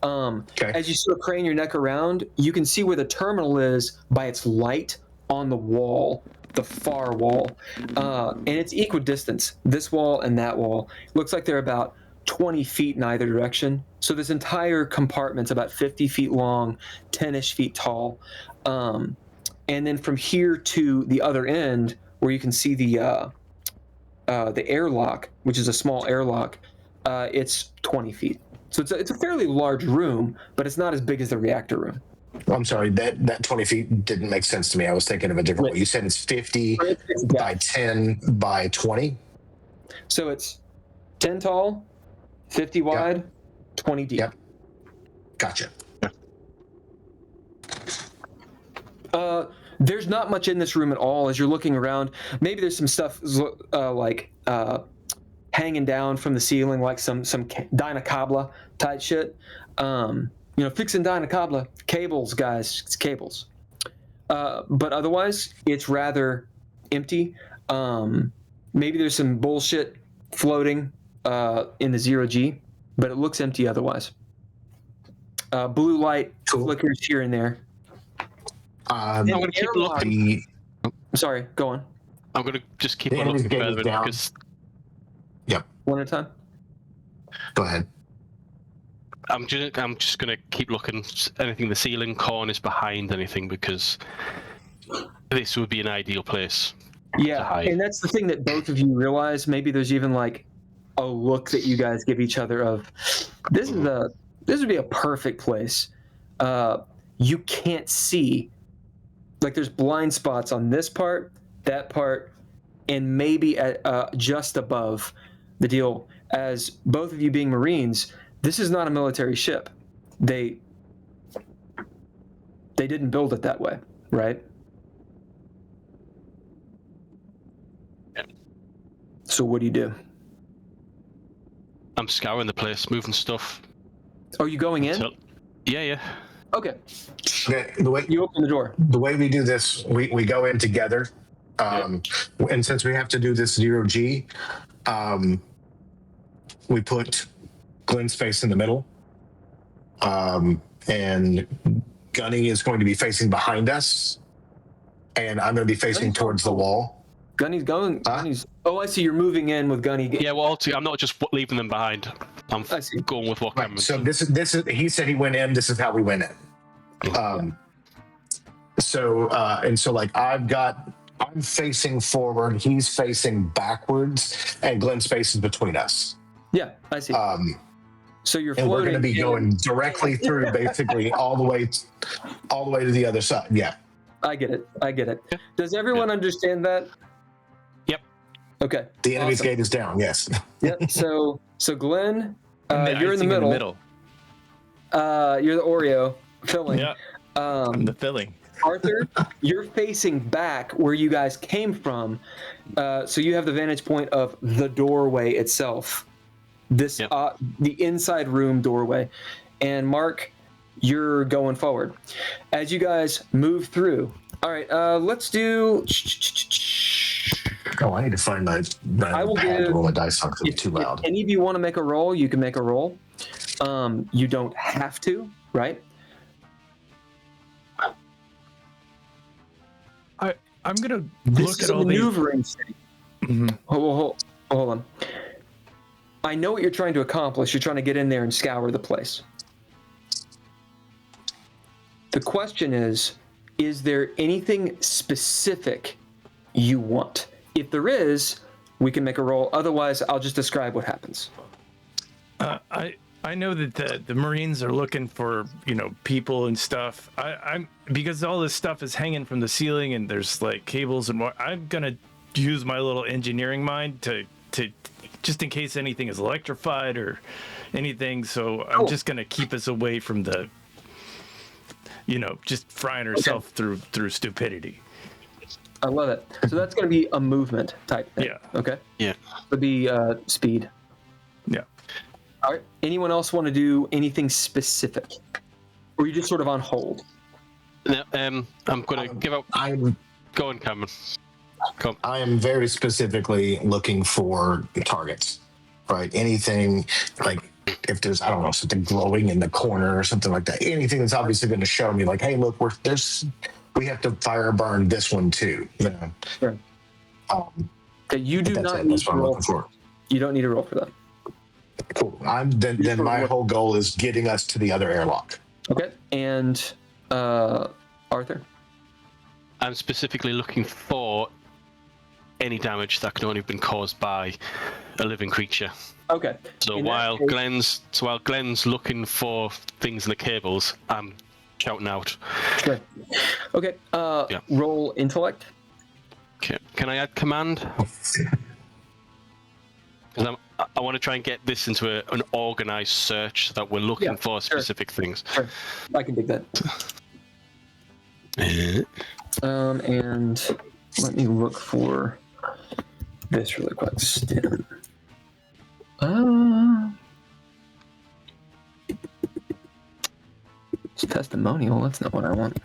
okay. As you sort of crane your neck around, you can see where the terminal is by its light on the wall, the far wall, and it's equidistance. This wall and that wall looks like they're about 20 feet in either direction. So this entire compartment's about 50 feet long, 10-ish feet tall. And then from here to the other end, where you can see the airlock, which is a small airlock, it's 20 feet. So it's a fairly large room, but it's not as big as the reactor room. I'm sorry, that 20 feet didn't make sense to me. I was thinking of a different way. You said it's 50 by 10 by 20? So it's 10 tall, 50 wide, 20 deep. Yep. Gotcha. There's not much in this room at all as you're looking around. Maybe there's some stuff hanging down from the ceiling, like some Dynacabla type shit. Fixing Dynacabla. Cables, guys. It's cables. But otherwise, it's rather empty. Maybe there's some bullshit floating in the 0G, but it looks empty otherwise. Blue light flickers here and there. I'm going to keep looking. Sorry, go on. I'm going to just keep The on enemy's looking gate is further down. because Yep. One at a time. Go ahead. I'm just going to keep looking. Anything the ceiling, corners behind anything, because this would be an ideal place. Yeah, hide. and that's the thing that both of you realize. Maybe there's even like a look that you guys give each other of this would be a perfect place. You can't see, like there's blind spots on this part, that part, and maybe at just above the deal. As both of you being Marines, this is not a military ship. They didn't build it that way, right? So what do you do? I'm scouring the place, moving stuff. Are you going in? Yeah. Okay. Okay, the way You open the door. the way we do this, we go in together. And since we have to do this 0G, we put Glenn's face in the middle. And Gunny is going to be facing behind us. And I'm going to be facing towards the wall. Gunny's going. Gunny's. Oh, I see. You're moving in with Gunny. Yeah, well, I'm not just leaving them behind. I'm I see. going with what Right. Cameron So said. this is he said he went in. This is how we went in. So I'm facing forward. He's facing backwards, and Glenn's face is between us. Yeah, I see. So you're And we're floating. going to be going directly through, basically all the way to the other side. Yeah. I get it. Does everyone understand that? Yep. Okay. The enemy's awesome. gate is down. Yes. Yep. So Glenn, I'm you're in the icing middle. You're the Oreo filling. Yeah, I'm the filling. Arthur, you're facing back where you guys came from, so you have the vantage point of the doorway itself. This the inside room doorway, and Mark, you're going forward. As you guys move through. All right, let's do. Oh, I need to find my I will pad give- to roll a dice on because it's too loud. If any of you want to make a roll, you can make a roll. You don't have to, right? I'm gonna This look is at a all these. maneuvering city. Mhm. Hold on. I know what you're trying to accomplish. You're trying to get in there and scour the place. The question is there anything specific you want? If there is, we can make a roll. Otherwise, I'll just describe what happens. I know that the Marines are looking for people and stuff. I'm because all this stuff is hanging from the ceiling and there's like cables and what. I'm gonna use my little engineering mind to just in case anything is electrified or anything. So I'm just gonna keep us away from the, just frying herself through stupidity. I love it. So that's going to be a movement type thing. Yeah. Okay. Yeah. It'll be speed. Yeah. All right. Anyone else want to do anything specific, or are you just sort of on hold? No, I'm going to give out. Go on, Cameron. Come. I am very specifically looking for targets, right? Anything like if there's, I don't know, something glowing in the corner or something like that. Anything that's obviously going to show me like, hey, look, we have to fire burn this one too. Sure. Okay, you do not need to roll for. You don't need to roll for that. Cool. Then my whole goal is getting us to the other airlock. Okay, and Arthur. I'm specifically looking for any damage that can only have been caused by a living creature. Okay. So while Glenn's looking for things in the cables, I'm shouting out. Sure. Okay. Roll intellect. Okay. Can I add command? Because I want to try and get this into an organized search so that we're looking for specific things. Sure. I can dig that. And let me look for this really quick. Stim. It's testimonial. That's not what I want.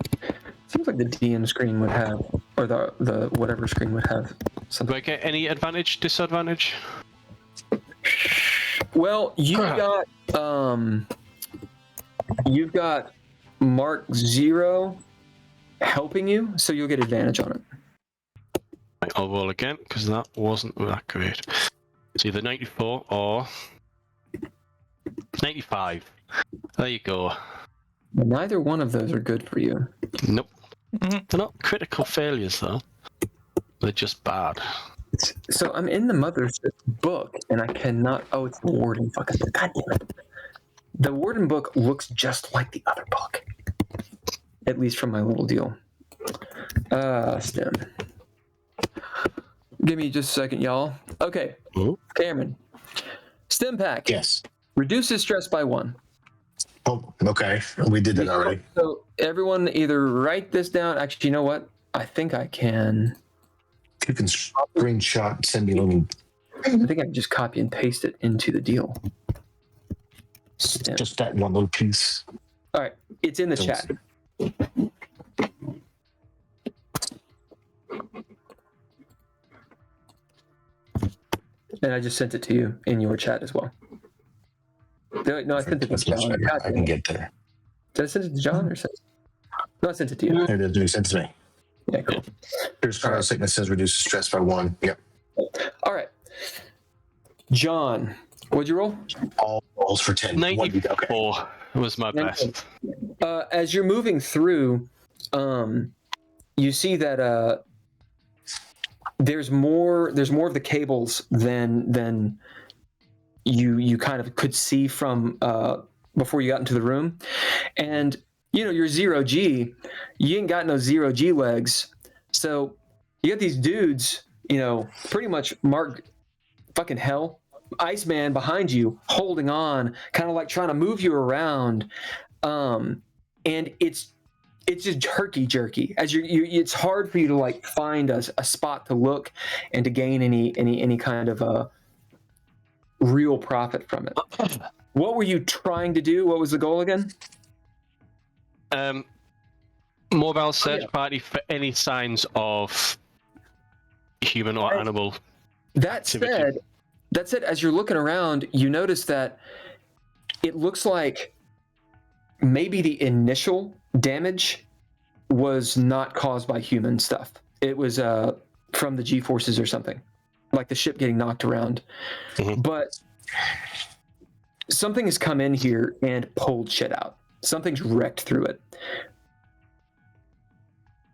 Seems like the DM screen would have, or the whatever screen would have something. Do I get any advantage, disadvantage? Well, you've got Mark 0 helping you, so you'll get advantage on it. Right, I'll roll again because that wasn't that great. It's either 94 or 95. There you go. Neither one of those are good for you. Nope. They're not critical failures though. They're just bad. So I'm in the Mothership book, and I cannot. Oh, it's the Warden fucking. God damn it! The Warden book looks just like the other book, at least from my little deal. Stim. Give me just a second, y'all. Okay, Cameron. Stim pack. Yes. Reduces stress by 1. Oh, okay. We did that already. So everyone either write this down. Actually, you know what? I think I can. You can screenshot, send me a little. I think I can just copy and paste it into the deal. Stim. Just that one little piece. All right, it's in the chat. And I just sent it to you in your chat as well. No, I sent it to John. I can get there. Did I send it to John or send it? No, I sent it to you. There it is. You sent it to me. Yeah, cool. Here's Carl Sickness says reduces stress by 1. Yep. All right. John, what'd you roll? All rolls for 10. 94 was my best. As you're moving through, you see that there's more of the cables than you kind of could see from before you got into the room. And you're 0G, you ain't got no 0G legs. So you got these dudes, pretty much mark fucking hell, Iceman behind you, holding on, kind of like trying to move you around. And it's just herky-jerky. As it's hard for you to like find a spot to look and to gain any kind of real profit from it. What were you trying to do? What was the goal again? Mobile search party for any signs of human or animal activity. That said, as you're looking around, you notice that it looks like maybe the initial damage was not caused by human stuff. It was from the G-forces or something, like the ship getting knocked around. Mm-hmm. But something has come in here and pulled shit out. Something's wrecked through it.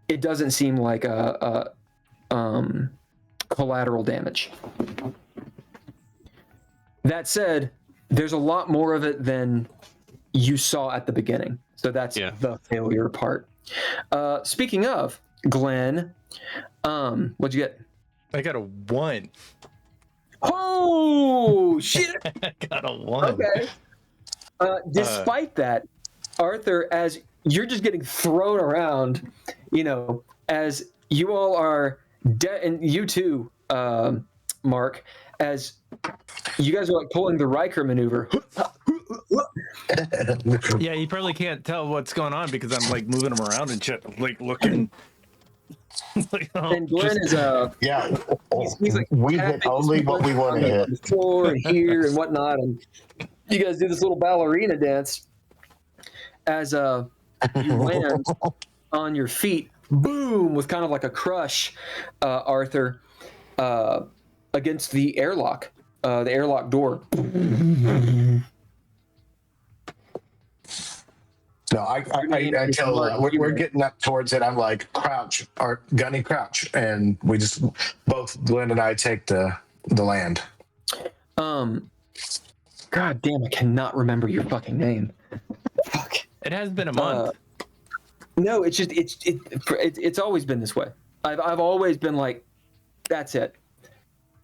It doesn't seem like a collateral damage. That said, there's a lot more of it than you saw at the beginning. So that's the failure part. Speaking of, Glenn, what'd you get? I got a 1. Oh shit! Got a 1. Okay. Despite that, Arthur, as you're just getting thrown around, as you all are and you too, Mark, as you guys are like pulling the Riker maneuver. Yeah, you probably can't tell what's going on because I'm like moving them around and shit, like looking. Like, And Glenn is Yeah. he's like We hit only what we want to hit. on the floor and here and whatnot, and you guys do this little ballerina dance as you land on your feet, boom, with kind of like a crush, Arthur, against the airlock door. No, I tell we're getting up towards it. I'm like, crouch, or Gunny, crouch, and we just both Glenn and I take the land. God damn, I cannot remember your fucking name. Fuck. It has been a month. No, it's just it's always been this way. I've always been like, that's it.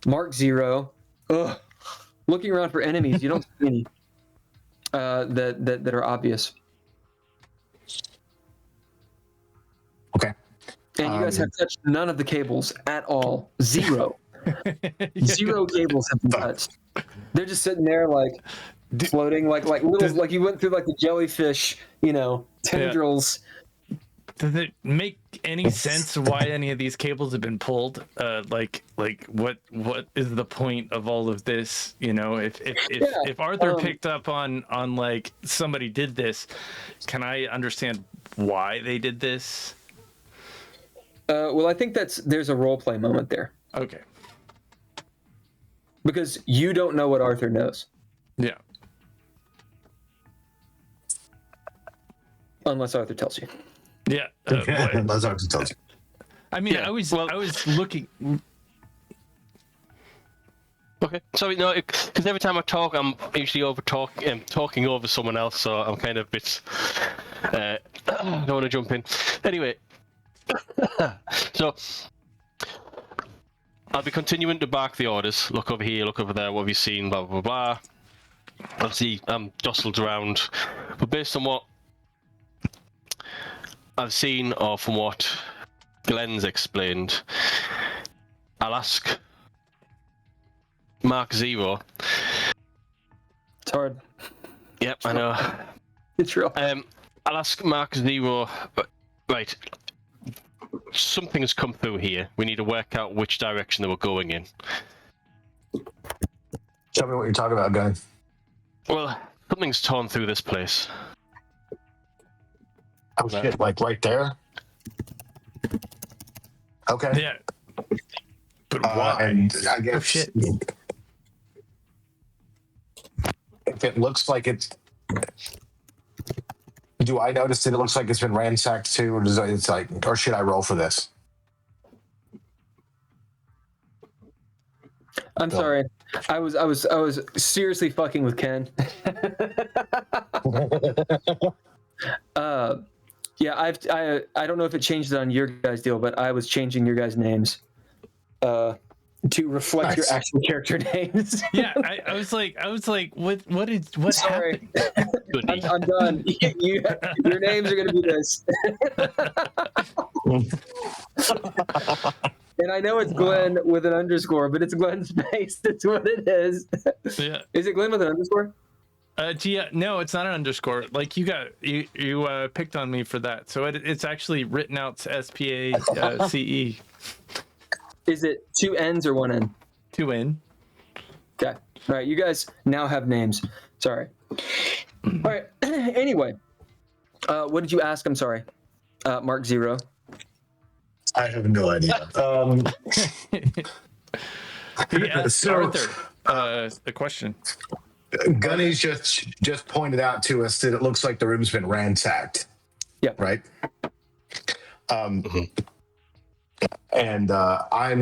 Mark 0. Ugh. Looking around for enemies, you don't see any that are obvious. Okay. And you guys have touched none of the cables at all. 0. 0 cables have been touched. They're just sitting there like floating like little like you went through like the jellyfish, tendrils. Does it make any sense why any of these cables have been pulled? Like what is the point of all of this? If Arthur picked up on like somebody did this, can I understand why they did this? Well, I think there's a role play moment there. Okay. Because you don't know what Arthur knows. Yeah. Unless Arthur tells you. Yeah. Unless Arthur tells you. I mean, I was looking. Okay. Sorry, no, because every time I talk, I'm usually talking over someone else, so I'm kind of a bit. I don't want to jump in. Anyway, so I'll be continuing to bark the orders. Look over here, look over there. What have you seen? Blah blah blah. Obviously, I'm jostled around, but based on what I've seen, or from what Glenn's explained, I'll ask Mark 0. It's hard. Yep, I know. It's real. I'll ask Mark 0. Right, something has come through here. We need to work out which direction they were going in. Tell me what you're talking about, Gunny. Well, something's torn through this place. Oh shit! Like right there. Okay. Yeah. But why? And I guess shit. if it looks like it's, do I notice that it looks like it's been ransacked too, or or should I roll for this? I'm sorry. I was seriously fucking with Ken. Yeah, I don't know if it changed it on your guys' deal, but I was changing your guys' names to reflect your actual character names. Yeah, I was like, what Sorry. happened? I'm done. Your names are gonna be this. And I know it's Glenn with an underscore, but it's Glenn space. That's what it is. Yeah. Is it Glenn with an underscore? No, it's not an underscore. Like you picked on me for that. So it's actually written out to SPACE. Is it 2 N's or 1 N? 2 N. Okay. All right. You guys now have names. Sorry. All right. Anyway, what did you ask? I'm sorry. Mark 0. I have no idea. Arthur, the question. Gunny's just pointed out to us that it looks like the room's been ransacked. Yeah. Right. And I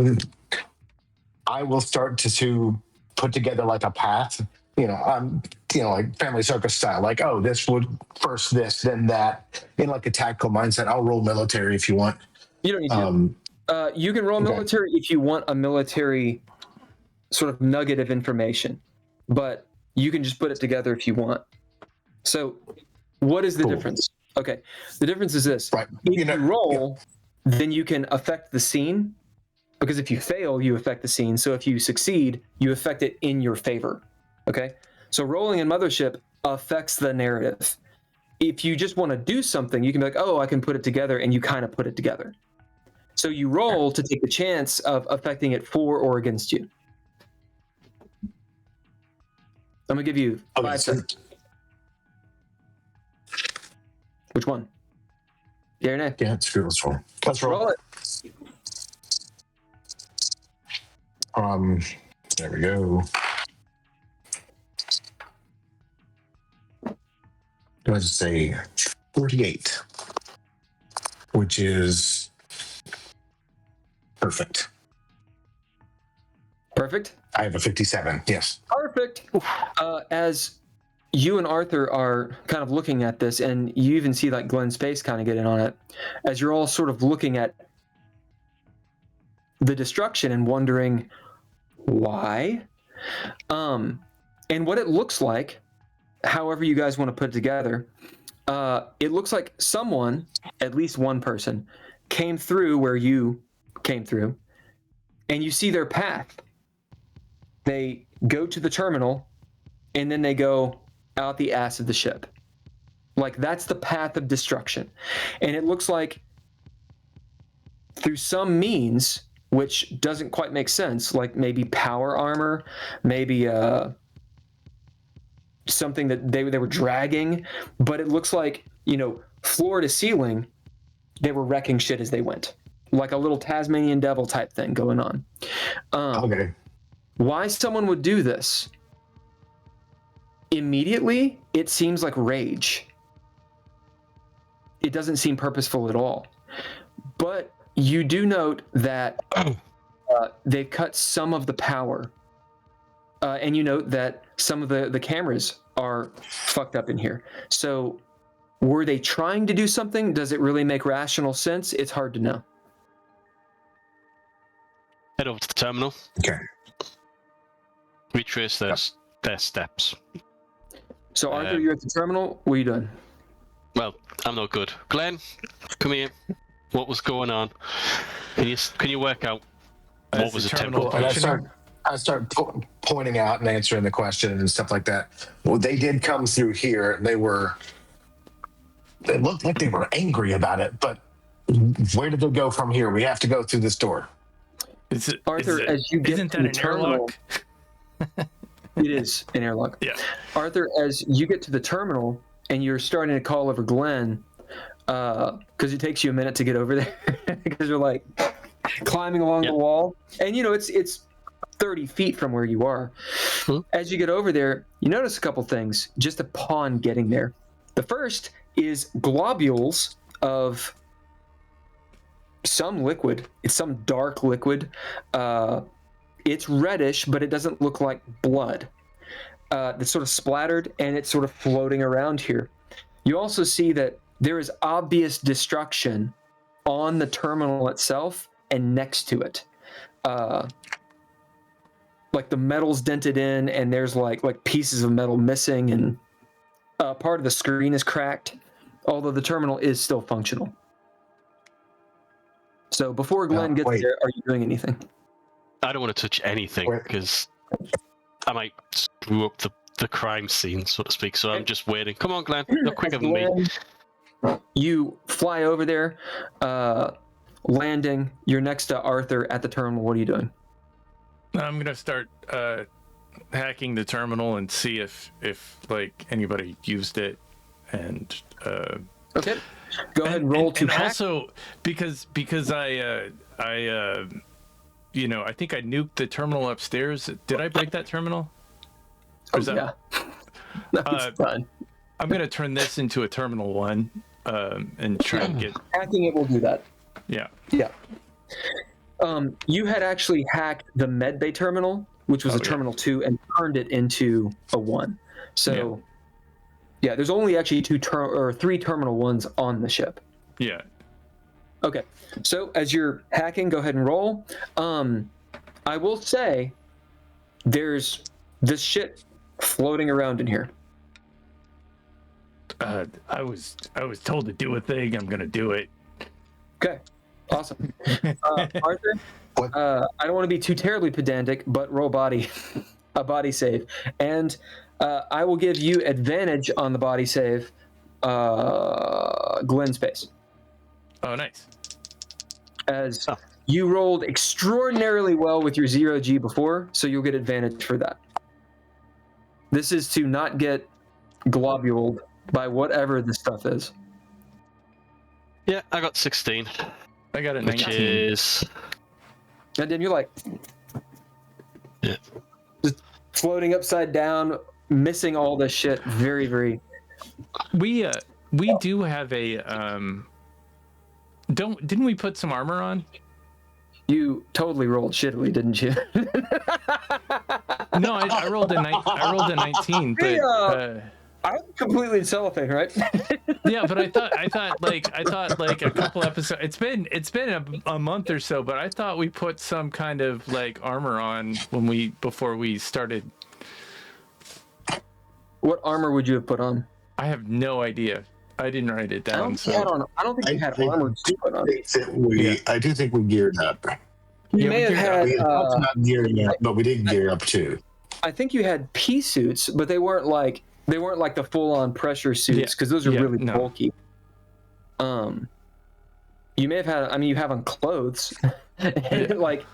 will start to put together like a path. Like family circus style. Like, oh, this would first this, then that, in like a tactical mindset. I'll roll military if you want. You don't need to. You can roll military if you want a military sort of nugget of information, but you can just put it together if you want. So what is the difference? Okay, the difference is this. Right. If you roll, then you can affect the scene, because if you fail, you affect the scene. So if you succeed, you affect it in your favor. Okay? So rolling in Mothership affects the narrative. If you just want to do something, you can be like, oh, I can put it together, and you kind of put it together. So you roll to take the chance of affecting it for or against you. I'm going to give you 5 seconds. Which one? Yeah or nay? Yeah, screw this roll. Let's roll. Roll it. There we go. Let's say 48, which is perfect. Perfect. I have a 57. Yes. Perfect. As you and Arthur are kind of looking at this, and you even see like Glenn's face kind of get in on it, as you're all sort of looking at the destruction and wondering why, and what it looks like, however you guys want to put it together, it looks like someone, at least one person, came through where you came through, and you see their path. They go to the terminal, and then they go out the ass of the ship. Like, that's the path of destruction. And it looks like through some means, which doesn't quite make sense, like maybe power armor, maybe something that they were dragging, but it looks like, floor to ceiling, they were wrecking shit as they went. Like a little Tasmanian devil type thing going on. Okay. Why someone would do this? Immediately, it seems like rage. It doesn't seem purposeful at all. But you do note that they've cut some of the power. And you note that some of the cameras are fucked up in here. So were they trying to do something? Does it really make rational sense? It's hard to know. Head over to the terminal. Okay. Retrace their steps. So Arthur, you're at the terminal. What are you doing? Well, I'm no good. Glenn, come here. What was going on? Can you work out what was the temple? And I start pointing out and answering the question and stuff like that. Well, they did come through here. They looked like they were angry about it, but where did they go from here? We have to go through this door. Arthur, as you get isn't to that the an terminal, airlock? it is an airlock. Yeah. Arthur, as you get to the terminal and you're starting to call over Glenn, because it takes you a minute to get over there, because you're like climbing along the wall, and it's 30 feet from where you are. As you get over there, you notice a couple things just upon getting there. The first is globules of some liquid. It's some dark liquid. It's reddish, but it doesn't look like blood. It's sort of splattered, and it's sort of floating around here. You also see that there is obvious destruction on the terminal itself and next to it. Like the metal's dented in, and there's like pieces of metal missing, and part of the screen is cracked, although the terminal is still functional. So before Glenn gets there, are you doing anything? I don't want to touch anything because I might screw up the crime scene, so to speak. So I'm just waiting. Come on, Glenn. You're quicker than me. You fly over there, landing. You're next to Arthur at the terminal. What are you doing? I'm gonna start hacking the terminal and see if like anybody used it, and okay, go ahead and roll to hack. Also, because I think I nuked the terminal upstairs. Did I break that terminal? Yeah. That's fine. I'm gonna turn this into a terminal 1 and try and get hacking it will do that. Yeah. You had actually hacked the medbay terminal, which was a terminal 2, and turned it into a 1. So yeah, there's only actually 3 terminal 1s on the ship. Yeah. Okay, so as you're hacking, go ahead and roll. I will say there's this shit floating around in here. I was told to do a thing. I'm gonna do it. Okay, awesome. Arthur, What? I don't want to be too terribly pedantic, but roll a body save, and I will give you advantage on the body save. Glenn's pace, Oh, nice. as you rolled extraordinarily well with your 0G before, so you'll get advantage for that. This is to not get globuled by whatever this stuff is. Yeah, I got 16, I got a which 19. is And then you're like, Yeah. just floating upside down, missing all this shit. Very, very. We do have a didn't we put some armor on? You totally rolled shittily, didn't you? No, I rolled a 19, but Hey, I'm completely cellophane, right? yeah, but I thought like a couple episodes. It's been a month or so, but I thought we put some kind of like armor on before we started. What armor would you have put on? I have no idea. I didn't write it I down. don't think you had armor to put on. I do think we geared up. You Yeah, may we have We had. helped not gearing up, but we did gear up too. I think you had pea suits, but they weren't like the full-on pressure suits because those are really bulky. You may have had. I mean, you have on clothes, like.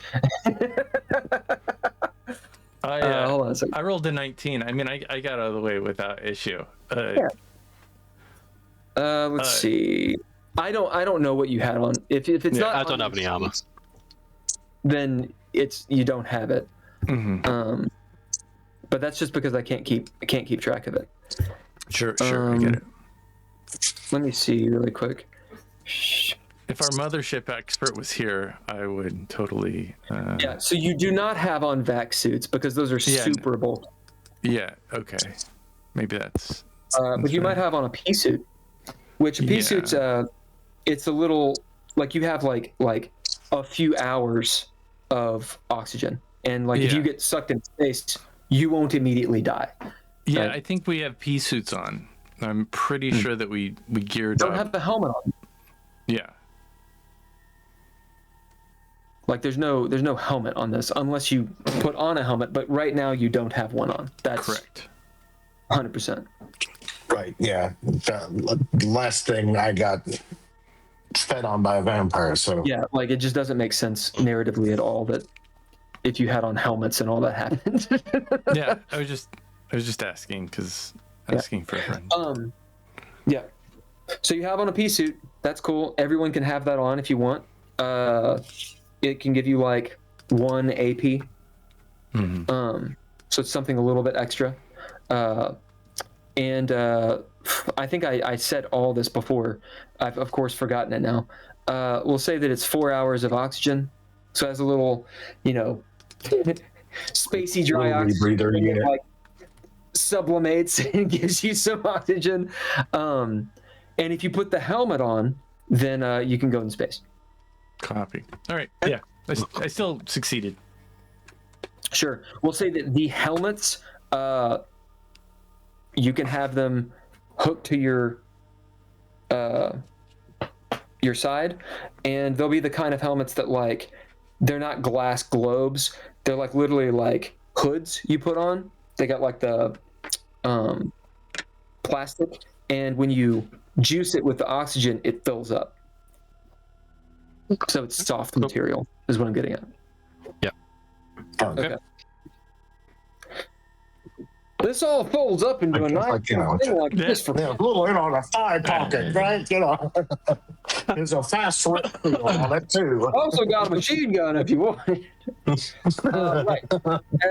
Hold on a second. I rolled a 19. I mean, I got out of the way without issue. Let's see. I don't know what you had on. If it's not, I don't have any armor. Then you don't have it. Mm-hmm. But that's just because I can't keep track of it. Sure, I get it. Let me see really quick. If our mothership expert was here, I would totally. Yeah, so you do not have on vac suits because those are super bulky. Yeah. Okay. Maybe that's. But you might have on a pea suit, which a pea suit's it's a little like you have like a few hours of oxygen, and like if you get sucked in space, you won't immediately die. Yeah, Right? I think we have pea suits on. I'm pretty sure that we geared Don't up. have the helmet on. Yeah. Like there's no helmet on this unless you put on a helmet, but right now you don't have one on. That's Correct. 100%. Right, yeah. The last thing I got fed on by a vampire, so. Yeah, like it just doesn't make sense narratively at all that if you had on helmets and all that happened. Yeah, I was just asking because asking for a friend. Yeah. So you have on a pea suit. That's cool. Everyone can have that on if you want. It can give you like 1 AP. Mm-hmm. So it's something a little bit extra. And I think I said all this before. I've of course forgotten it now. We'll say that it's 4 hours of oxygen. So it has a little, spacey dry Little oxygen. rebreather unit. Like sublimates and gives you some oxygen. And if you put the helmet on, then you can go in space. Copy. All right. Yeah, I still succeeded. Sure. We'll say that the helmets, you can have them hooked to your side, and they'll be the kind of helmets that like they're not glass globes. They're like literally like hoods you put on. They got like the plastic, and when you juice it with the oxygen, it fills up. So it's soft material is what I'm getting at. Yeah. Okay. This all folds up into a nice Like, thing like this for Yeah, a little in on a thigh pocket, right? There's a fast rip on it too. Also got a machine gun if you want. Right.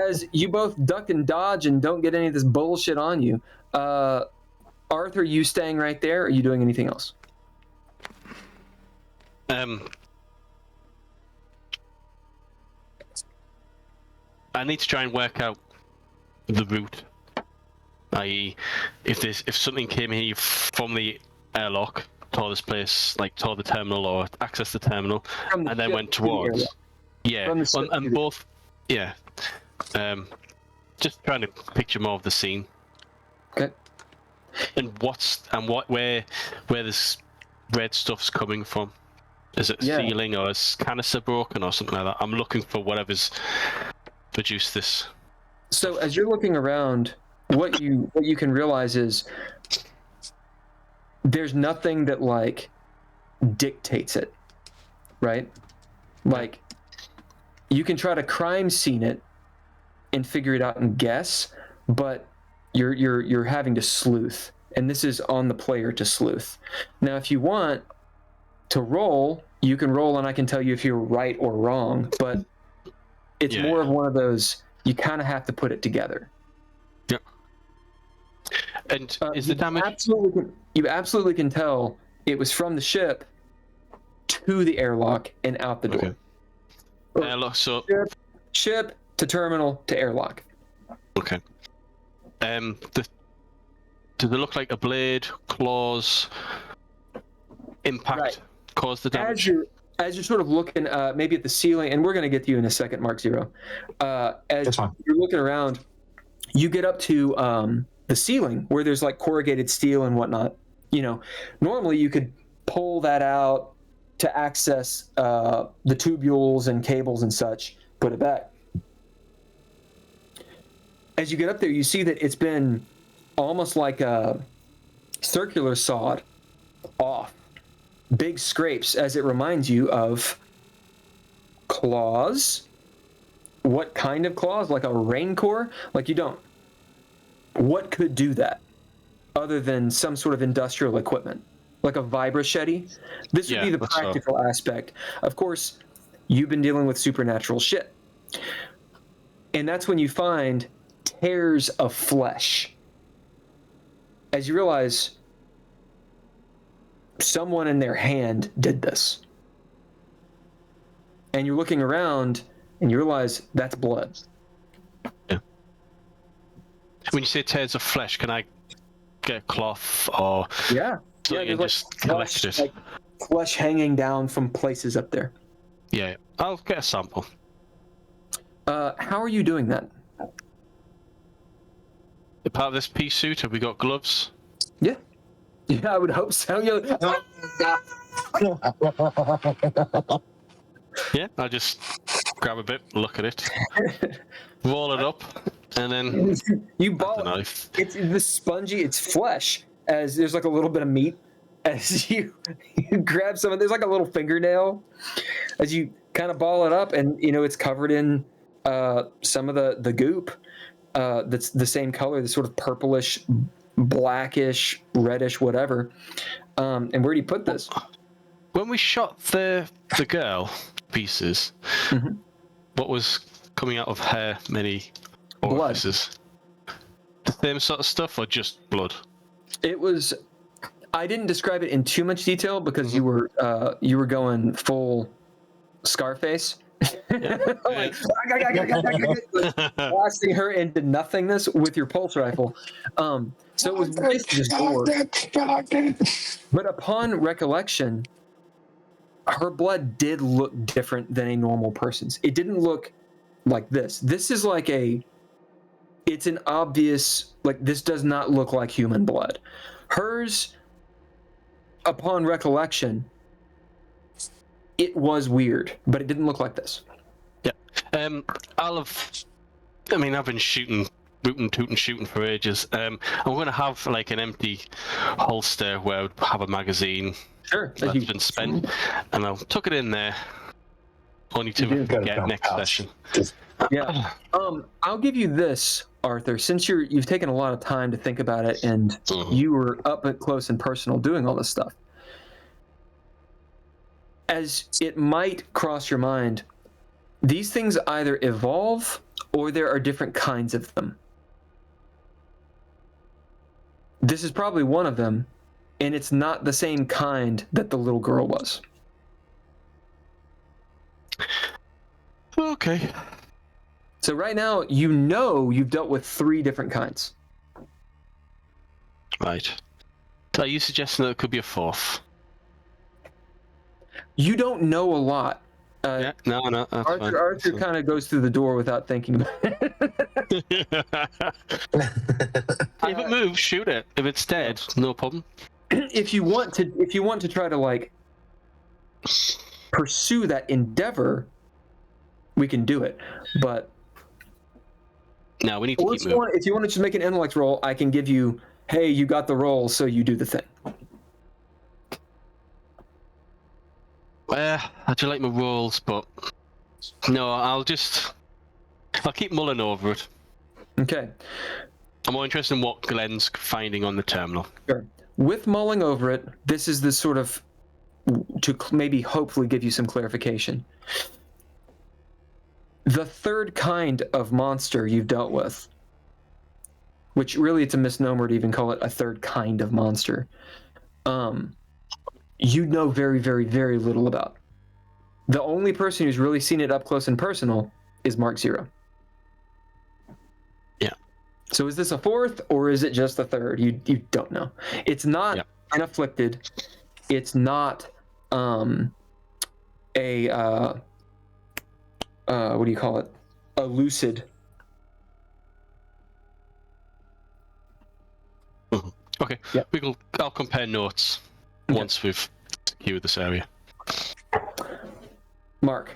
As you both duck and dodge and don't get any of this bullshit on you, Arthur, you staying right there? Or are you doing anything else? I need to try and work out the route. I.e., if something came here from the airlock, toward this place, like toward the terminal or access the terminal, and then went towards. Yeah, From the ship and to the- both. Yeah. Just trying to picture more of the scene. Okay. And where this red stuff's coming from. Is it Yeah. ceiling or is canister broken or something like that? I'm looking for whatever's produced this. So as you're looking around, what you can realize is there's nothing that like dictates it, right? Like you can try to crime scene it and figure it out and guess, but you're having to sleuth, and this is on the player to sleuth. Now, if you want to roll, you can roll, and I can tell you if you're right or wrong. But it's more of one of those you kind of have to put it together. Yeah. And is the damage? You absolutely can tell it was from the ship to the airlock and out the door. Okay. Airlock, so ship to terminal to airlock. Okay. Do they look like a blade, claws, impact cause the damage? As you're sort of looking maybe at the ceiling, and we're going to get to you in a second, Mark Zero. As you're looking around, you get up to the ceiling where there's like corrugated steel and whatnot. You know, normally you could pull that out to access the tubules and cables and such, put it back. As you get up there, you see that it's been almost like a circular sawed off. Big scrapes, as it reminds you of claws. What kind of claws? Like a raincore? Like you don't. What could do that other than some sort of industrial equipment? Like a vibrachette? This would be the practical aspect. Of course, you've been dealing with supernatural shit. And that's when you find tears of flesh. As you realize someone in their hand did this. And you're looking around and you realize that's blood. Yeah. When you say tears of flesh, can I get a cloth or something and just collect it? Like flesh hanging down from places up there. Yeah, I'll get a sample. How are you doing that? Part of this pea suit, have we got gloves? Yeah. Yeah, I would hope so. Yeah, I'll just grab a bit, look at it, roll it up, and then you ball it. It's the spongy, it's flesh. As there's like a little bit of meat. As you grab some, there's like a little fingernail. As you kind of ball it up, and you know it's covered in some of the goop. That's the same color, the sort of purplish, blackish, reddish, whatever. And where do you put this? When we shot the girl pieces, what was coming out of her many orifices? The same sort of stuff, or just blood? It was. I didn't describe it in too much detail because you were going full Scarface. Like, blasting her into nothingness with your pulse rifle. So it was basically just gore. But upon recollection, her blood did look different than a normal person's. It didn't look like this. This is like it's an obvious, like this does not look like human blood. Hers, upon recollection, it was weird, but it didn't look like this. Yeah. I've been shooting, rootin' tootin' shooting for ages. I'm going to have like an empty holster where I would have a magazine that's been spent, and I'll tuck it in there, only to get next session. Yeah. I'll give you this, Arthur, since you've taken a lot of time to think about it, and you were up close and personal doing all this stuff. As it might cross your mind, these things either evolve or there are different kinds of them. This is probably one of them, and it's not the same kind that the little girl was. Okay. So right now, you've dealt with 3 different kinds. Right. So are you suggesting that it could be a 4th? You don't know a lot. Yeah, no, that's Arthur, fine. Arthur So- kind of goes through the door without thinking about it. If it moves, shoot it. If it's dead, no problem. If you want to try to like pursue that endeavor, we can do it. But No, we need to keep if moving. you want to just make an intellect roll, I can give you, hey, you got the roll, so you do the thing. I do like my rolls, but no, I'll keep mulling over it. Okay. I'm more interested in what Glenn's finding on the terminal. Sure. With mulling over it, this is the sort of to maybe hopefully give you some clarification. The third kind of monster you've dealt with, which really it's a misnomer to even call it a third kind of monster, you know very, very, very little about. The only person who's really seen it up close and personal is Mark Zero. Yeah. So is this a fourth or is it just a third? You don't know. It's not an afflicted. It's not what do you call it? A lucid. Okay. Yep. I'll compare notes once we've secured this area. Mark,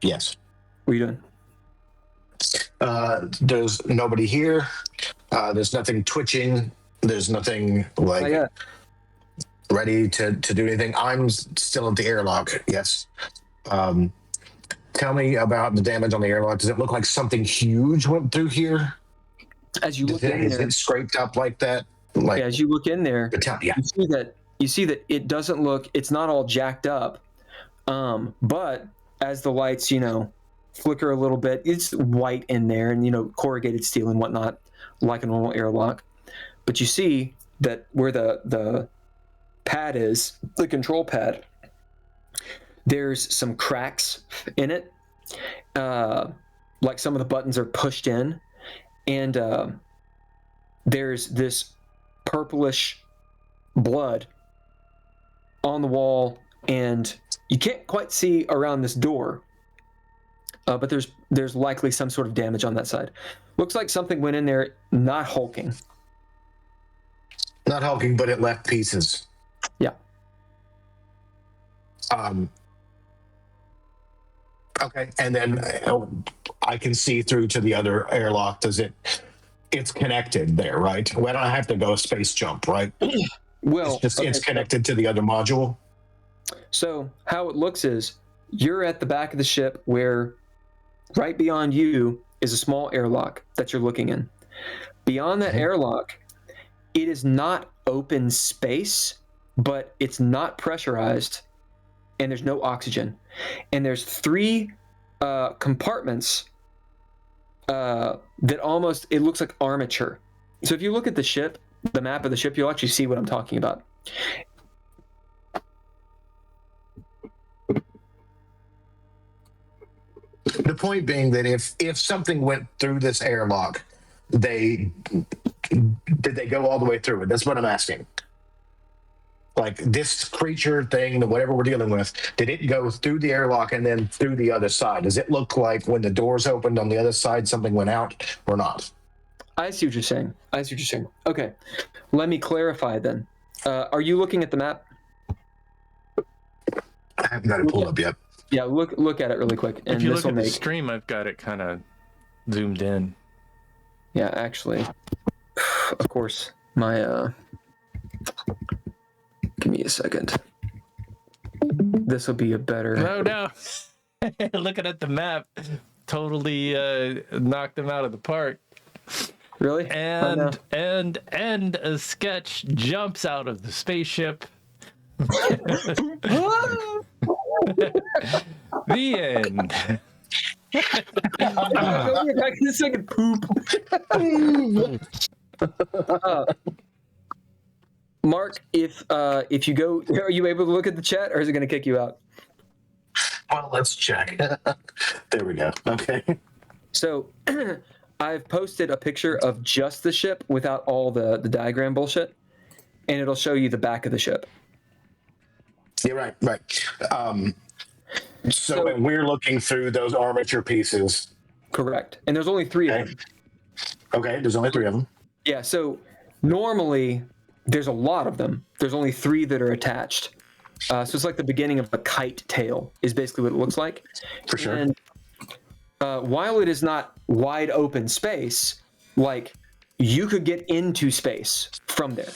Yes. what are you doing? There's nobody here. There's nothing twitching. There's nothing like ready to do anything. I'm still at the airlock. Yes. Tell me about the damage on the airlock. Does it look like something huge went through here? As you look in Is there, it scraped up like that? Like as you look in there, yeah. you see that it doesn't look. It's not all jacked up, but as the lights, flicker a little bit, it's white in there, and corrugated steel and whatnot, like a normal airlock. But you see that where the pad is, the control pad, there's some cracks in it, like some of the buttons are pushed in, and there's this purplish blood on the wall, and you can't quite see around this door, but there's likely some sort of damage on that side. Looks like something went in there, not hulking. Not hulking, but it left pieces. Yeah. Okay, and then I can see through to the other airlock. It's connected there, right? Well, I don't have to go space jump, right? Well, it's connected to the other module. So how it looks is you're at the back of the ship where right beyond you is a small airlock that you're looking in. Beyond that airlock, it is not open space, but it's not pressurized, and there's no oxygen. And there's 3 compartments that almost, it looks like armature. So if you look at the ship, the map of the ship, you'll actually see what I'm talking about. The point being that if something went through this airlock, did they go all the way through it? That's what I'm asking. Like this creature thing, whatever we're dealing with, did it go through the airlock and then through the other side? Does it look like when the doors opened on the other side, something went out or not? I see what you're saying. Okay, let me clarify then. Are you looking at the map? I haven't got it pulled up yet. Yeah, look at it really quick. And If you this look will at the make. stream, I've got it kind of zoomed in. Yeah, actually, of course, my. Give me a second. This will be a better. No. Looking at the map, totally knocked them out of the park. Really? And a sketch jumps out of the spaceship. The end. Back in a second. Poop. Mark, if you go, are you able to look at the chat, or is it going to kick you out? Well, let's check. There we go. Okay. So, I've posted a picture of just the ship without all the diagram bullshit, and it'll show you the back of the ship. You're right. Right. So and we're looking through those armature pieces. Correct. And there's only 3 of Okay. them. Okay. There's only 3 of them. Yeah, so normally there's a lot of them. There's only 3 that are attached. So it's like the beginning of a kite tail is basically what it looks like. For sure. And while it is not wide open space, like you could get into space from there,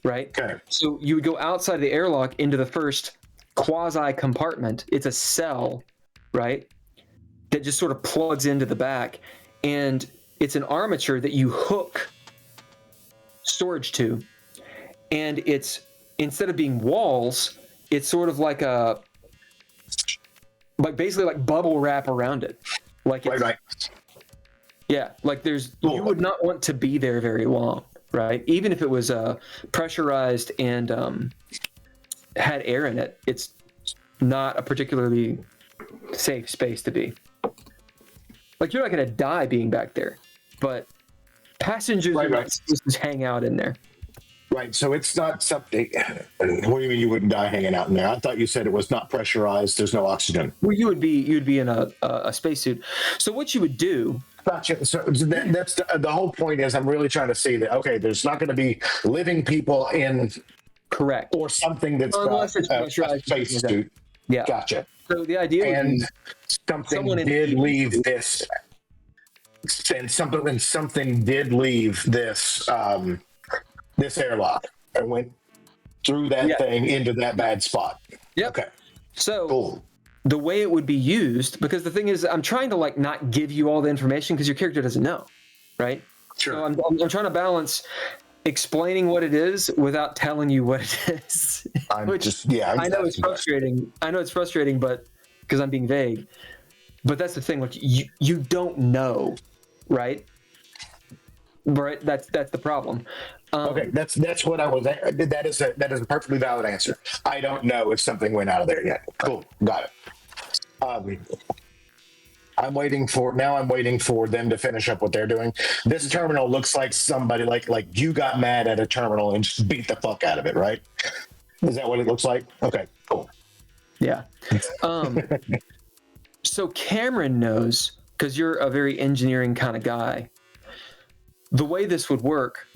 right? Okay. So you would go outside the airlock into the first quasi compartment. It's a cell, right? That just sort of plugs into the back, and it's an armature that you hook storage to, and it's, instead of being walls, it's sort of like basically like bubble wrap around it. Like it's, Right. yeah, like you would not want to be there very long, right? Even if it was pressurized and had air in it, it's not a particularly safe space to be. Like you're not going to die being back there, but passengers are not supposed to hang out in there. Right. So it's not something. What do you mean you wouldn't die hanging out in there? I thought you said it was not pressurized. There's no oxygen. Well, you'd be in a spacesuit. So what you would do? Gotcha. So that's the whole point. Is I'm really trying to see that. Okay, there's not going to be living people in. Correct. Or something that's unless it's pressurized spacesuit. Yeah. Gotcha. So the idea and would be something did leave this, and something did leave this this airlock and went through that thing into that bad spot. Yep. Okay. So cool. The way it would be used, because the thing is, I'm trying to like not give you all the information because your character doesn't know, right? Sure. So I'm trying to balance explaining what it is without telling you what it is. I know it's frustrating. I know it's frustrating, but because I'm being vague. But that's the thing. Like you don't know, right? Right. That's the problem. Okay, that's what I was. That is a perfectly valid answer. I don't know if something went out of there yet. Cool, got it. I'm waiting for them to finish up what they're doing. This terminal looks like somebody like you got mad at a terminal and just beat the fuck out of it, right? Is that what it looks like? Okay, cool. Yeah. So Cameron knows, because you're a very engineering kind of guy. The way this would work,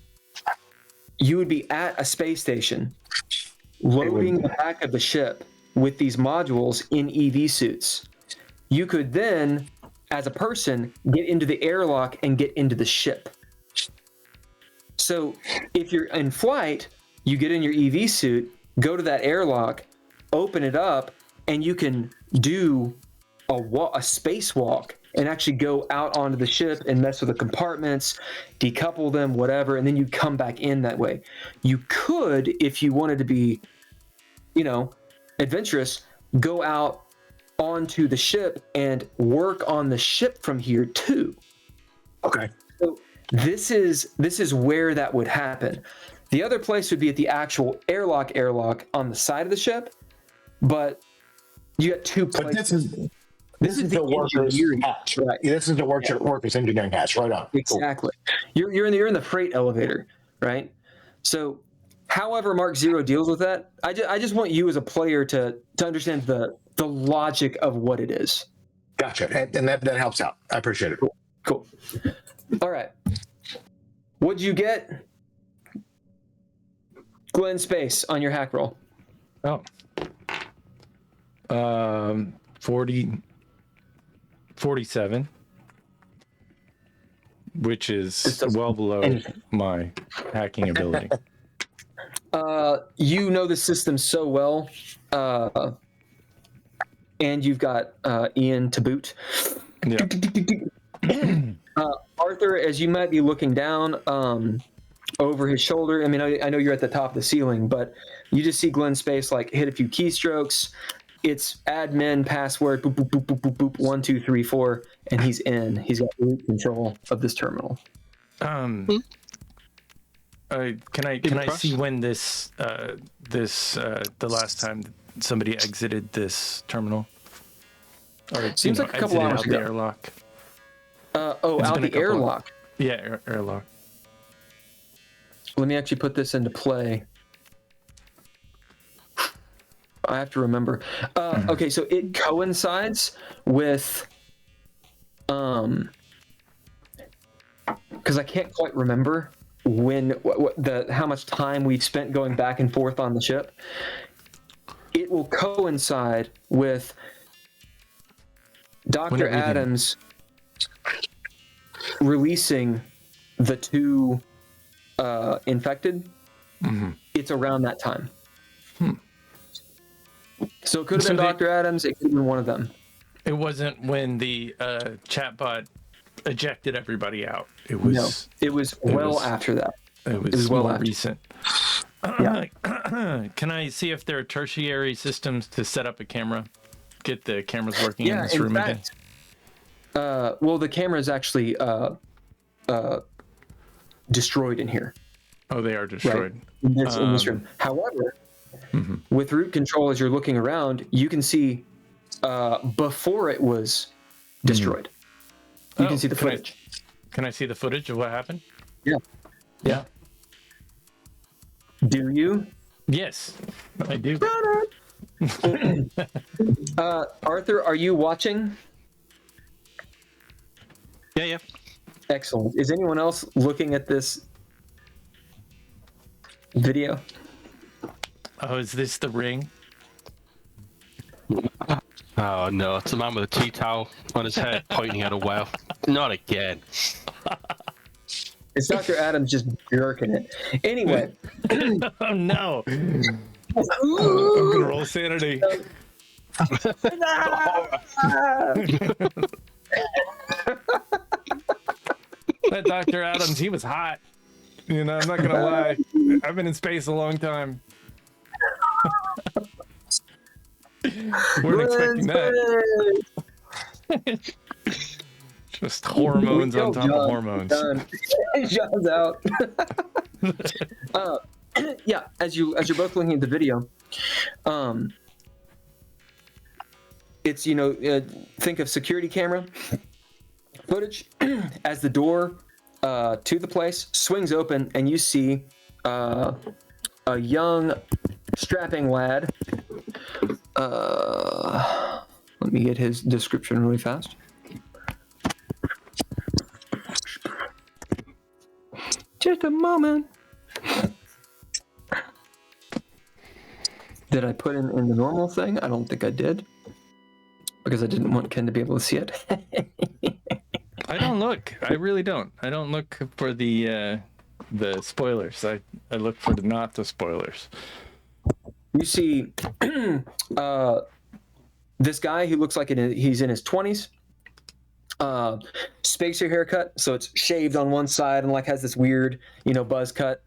you would be at a space station, loading the back of the ship with these modules in EV suits. You could then, as a person, get into the airlock and get into the ship. So if you're in flight, you get in your EV suit, go to that airlock, open it up, and you can do a spacewalk and actually go out onto the ship and mess with the compartments, decouple them, whatever, and then you come back in that way. You could, if you wanted to be, adventurous, go out onto the ship and work on the ship from here too. Okay. So this is where that would happen. The other place would be at the actual airlock on the side of the ship, but you got two places. This is the workers' hatch. Right. This is the workers' engineering hatch. Right on. Exactly. Cool. You're in the freight elevator, right? So, however Mark Zero deals with that, I just want you as a player to understand the logic of what it is. Gotcha. And that helps out. I appreciate it. Cool. All right. What'd you get, Glenn Space, on your hack roll? 47, which is well below my hacking ability. You know the system so well, and you've got Ian to boot. Yeah. Arthur, as you might be looking down over his shoulder, I mean, I know you're at the top of the ceiling, but you just see Glenn Space like hit a few keystrokes. It's admin password, boop, boop, boop, boop, boop, boop, 1, 2, 3, 4, and he's in. He's got root control of this terminal. Can I see when the last time somebody exited this terminal? Or seems like a couple hours ago. The airlock. Out the airlock. Yeah, airlock. Let me actually put this into play. I have to remember. Okay, so it coincides with, because I can't quite remember when how much time we've spent going back and forth on the ship. It will coincide with Dr. Adams releasing the 2 infected. It's around that time. So it could have been Dr. Adams. It could have been one of them. It wasn't when the chatbot ejected everybody out. It was After that. It was well more after. recent. Yeah. Can I see if there are tertiary systems to set up a camera? Get the cameras working in this room again. Well, the camera is actually destroyed in here. Oh, they are destroyed. Right? In this room. However, with root control, as you're looking around, you can see before it was destroyed. You can see the footage. Can I see the footage of what happened? Yeah. Yeah. Do you? Yes, I do. Arthur, are you watching? Yeah. Excellent. Is anyone else looking at this video? Oh, is this the ring? Oh no, it's a man with a tea towel on his head pointing at a well. Not again. It's Dr. Adams just jerking it. Anyway. Oh no. I'm gonna roll sanity. That Dr. Adams, he was hot. You know, I'm not gonna lie. I've been in space a long time. Weren't expecting that. Just hormones on top of hormones. John's out. Yeah, as you're both looking at the video, it's think of security camera footage as the door to the place swings open and you see a young strapping lad. Let me get his description really fast. Just a moment. Did I put in the normal thing? I don't think I did, because I didn't want Ken to be able to see it. I don't look. I really don't. I don't look for the spoilers. I look for not the spoilers. You see this guy who looks like he's in his 20s. Spacer haircut, so it's shaved on one side and has this weird, buzz cut.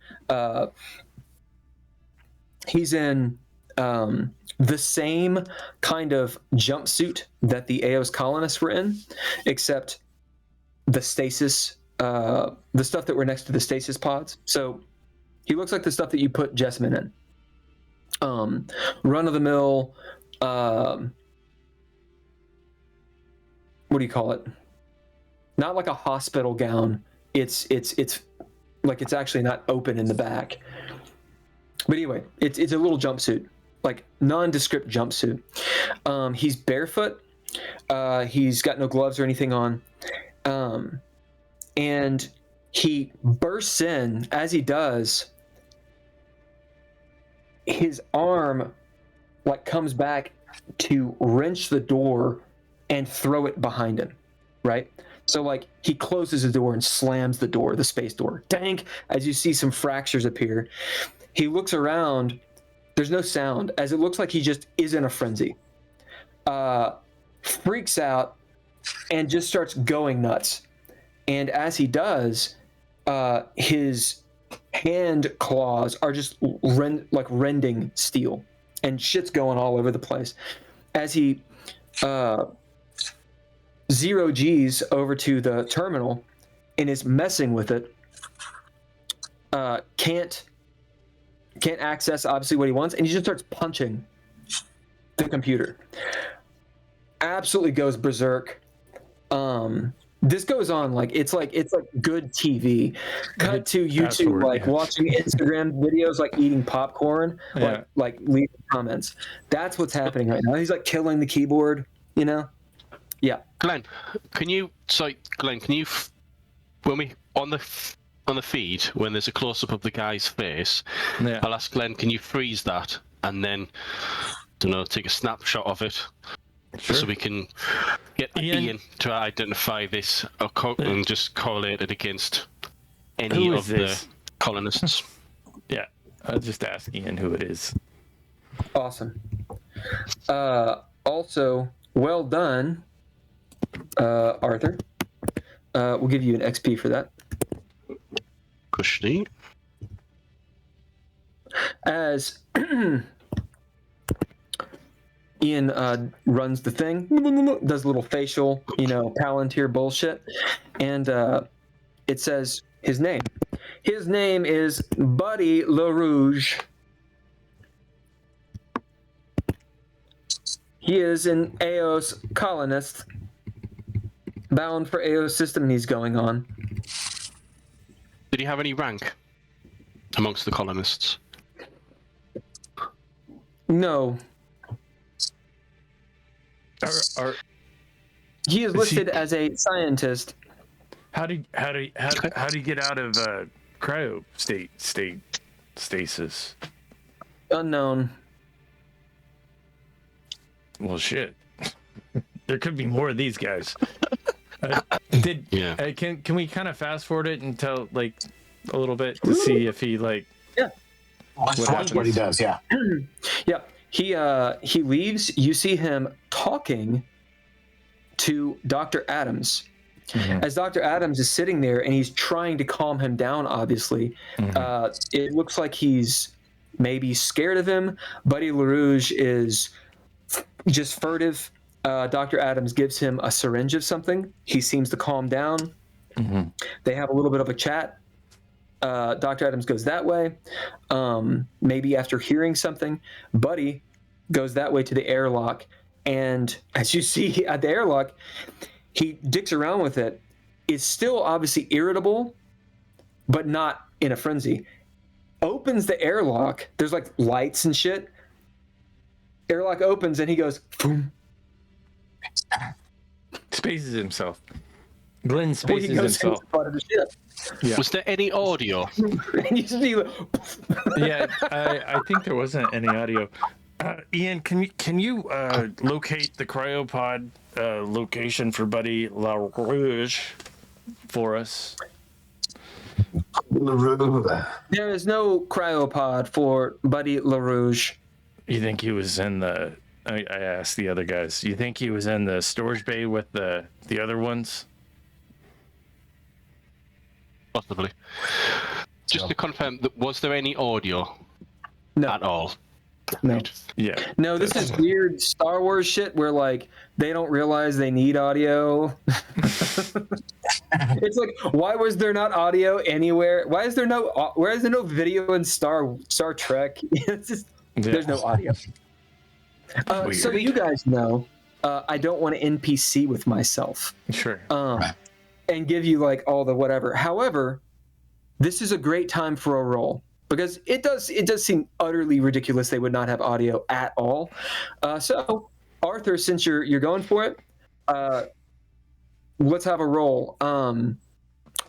He's in the same kind of jumpsuit that the Eos colonists were in, except the stasis, the stuff that were next to the stasis pods. So he looks like the stuff that you put Jessamine in. Run-of-the-mill, what do you call it? Not like a hospital gown. It's like it's actually not open in the back. But anyway, it's a little jumpsuit, like nondescript jumpsuit. He's barefoot. He's got no gloves or anything on. And he bursts in. As he does, his arm comes back to wrench the door and throw it behind him, right? So he closes the door and slams the door, the space door. Dank, as you see some fractures appear. He looks around. There's no sound, as it looks like he just is in a frenzy. Freaks out and just starts going nuts. And as he does, his hand claws are just rending steel, and shit's going all over the place. As he zero G's over to the terminal and is messing with it, can't access obviously what he wants, and he just starts punching the computer. Absolutely goes berserk. This goes on like it's like good TV. Cut to YouTube, Fast-forward, like yeah. watching Instagram videos, like eating popcorn, Yeah. like leaving comments. That's what's happening right now. He's like killing the keyboard, you know? Yeah. Glenn, can you when we on the feed when there's a close up of the guy's face, Yeah. I'll ask Glenn, can you freeze that and then take a snapshot of it so we can get Ian to identify this and just correlate it against any Who of is the this? colonists. Yeah. I'll just ask Ian who it is. Awesome. Also, well done, Arthur. We'll give you an XP for that. Kushni. As Ian runs the thing, does a little facial, Palantir bullshit, and it says his name. His name is Buddy LaRouge. He is an Eos colonist, bound for Eos system, and he's going on. Did he have any rank amongst the colonists? No. He is listed as a scientist. How do you get out of cryo stasis? Unknown. Well, shit. There could be more of these guys. Can we kind of fast forward it and tell like a little bit to see if he like? Yeah. Watch what he does. Yeah. Yeah. He leaves. You see him talking to Dr. Adams. Mm-hmm. As Dr. Adams is sitting there and he's trying to calm him down, obviously. Mm-hmm. It looks like he's maybe scared of him. Buddy LaRouge is just furtive. Dr. Adams gives him a syringe of something. He seems to calm down. Mm-hmm. They have a little bit of a chat. Dr. Adams goes that way. Maybe after hearing something, Buddy goes that way to the airlock. And as you see at the airlock, he dicks around with it. It's still obviously irritable, but not in a frenzy. Opens the airlock. There's like lights and shit. Airlock opens and he goes, boom. Spaces himself. Glenn spaces himself. Yeah. Was there any audio? Yeah, I think there wasn't any audio. Ian, can you locate the cryopod location for Buddy LaRouge for us? There is no cryopod for Buddy LaRouge. You think he was in the? I asked the other guys. You think he was in the storage bay with the other ones? Possibly. Just to confirm, was there any audio at all? No. Yeah. No, this is weird Star Wars shit where like they don't realize they need audio. It's like, why was there not audio anywhere? Why is there no video in Star Trek? It's just there's no audio. So you guys know, I don't want to NPC with myself. Sure. And give you like all the whatever. However, this is a great time for a roll because it does seem utterly ridiculous they would not have audio at all. So Arthur, since you're going for it, let's have a roll.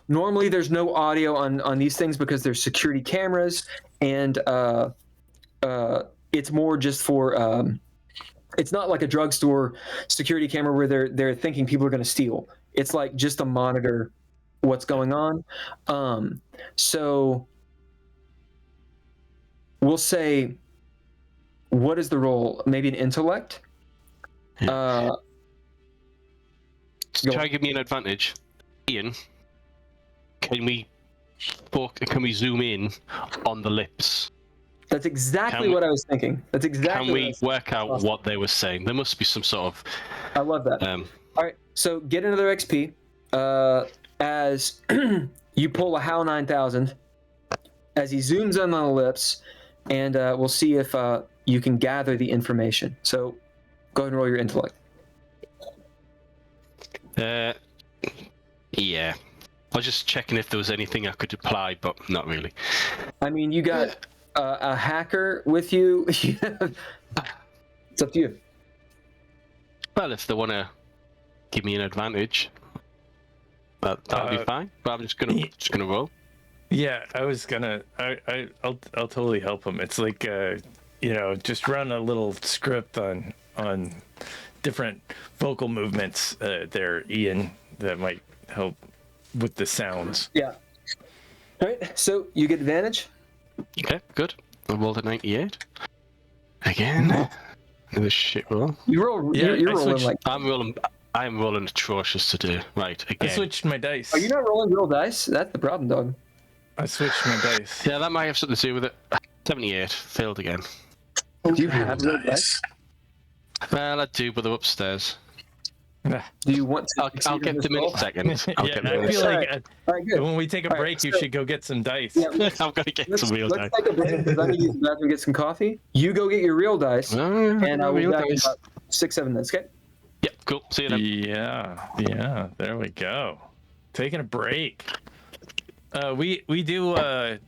Normally there's no audio on these things because there's security cameras and it's more just for it's not like a drugstore security camera where they're thinking people are going to steal. It's like just to monitor what's going on. So we'll say, what is the roll? Maybe an intellect? Try to give me an advantage. Ian, can we zoom in on the lips? That's exactly what I was thinking. That's exactly. Can we work out what they were saying? There must be some sort of. I love that. All right, so get another XP as you pull a HAL 9000 as he zooms in on the lips, and we'll see if you can gather the information. So go ahead and roll your intellect. Yeah. I was just checking if there was anything I could apply, but not really. I mean, you got a hacker with you. It's up to you. Well, if they want to give me an advantage, that'll be fine. But I'm just gonna roll. Yeah, I was gonna. I'll totally help him. It's like just run a little script on different vocal movements there, Ian, that might help with the sounds. Yeah. All right. So you get advantage. Okay, good. I rolled a 98. Again. Another shit roll. You roll. Yeah, you're I rolling switched- like. I'm rolling atrocious today. Right, I again. switched my dice. Are you not rolling real dice? That's the problem, dog. I switched my dice. Yeah, that might have something to do with it. 78. Failed again. Do you have real dice? Well, I do, but they're upstairs. Do you want to? I'll get them in a second. I'll Yeah, get them I in a feel second. like All right, good. when we take a All right, break, you so- should go get some dice. Yeah, I'm gonna get some real let's dice. take a break because I'm gonna use the bathroom to get some coffee. You go get your real dice, and I will real be back in dice. about 6-7 minutes. Okay. Yep, cool. See you then. Yeah, there we go. Taking a break. We do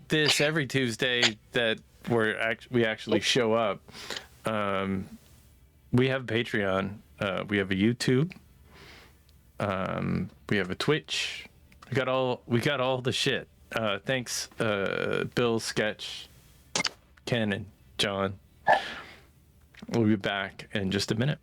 this every Tuesday that we actually show up. We have Patreon. We have a YouTube. We have a Twitch. We got all the shit. Thanks, Bill, Sketch, Ken, and John. We'll be back in just a minute.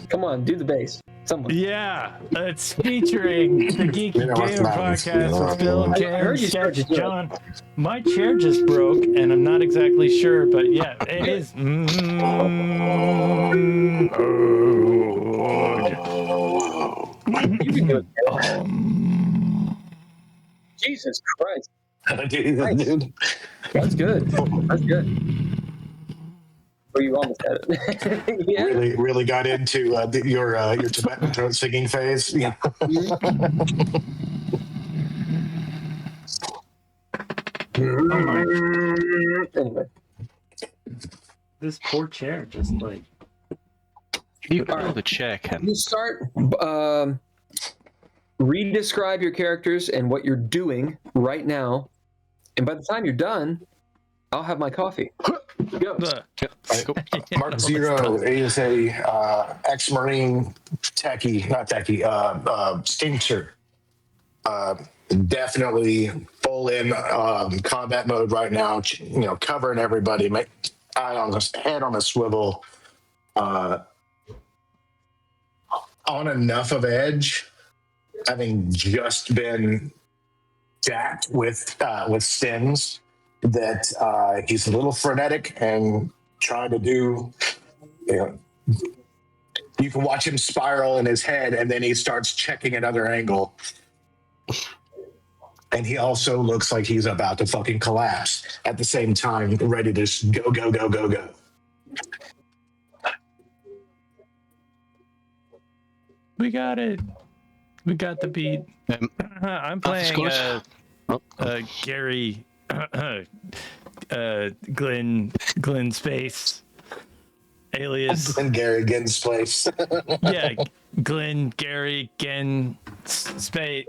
Come on, do the bass. Someone. Yeah, it's featuring the Geeky You know, it's Gamer not- Podcast with Bill, I Ken, heard you start Sketch, to do it. John. My chair just broke, and I'm not exactly sure, but yeah, it is. Jesus Christ. Dude, Nice. dude. That's good. That's good. Oh, you almost had it. Yeah. Really got into your Tibetan throat singing phase. Yeah. Anyway. This poor chair just like. You can the chair, Ken. You start re-describe your characters and what you're doing right now, and by the time you're done, I'll have my coffee. Go. Mark Zero is a ex-Marine stinkster. Definitely full in combat mode right now. Covering everybody. Eye on the head on a swivel. On enough of edge, having just been jacked with stings, that he's a little frenetic and trying to do. You can watch him spiral in his head, and then he starts checking another angle. And he also looks like he's about to fucking collapse at the same time, ready to just go, go, go, go, go. We got it. We got the beat. I'm playing Gary Glenn Space alias Gary Ginn's place. yeah, Glenn Gary Glenn Space.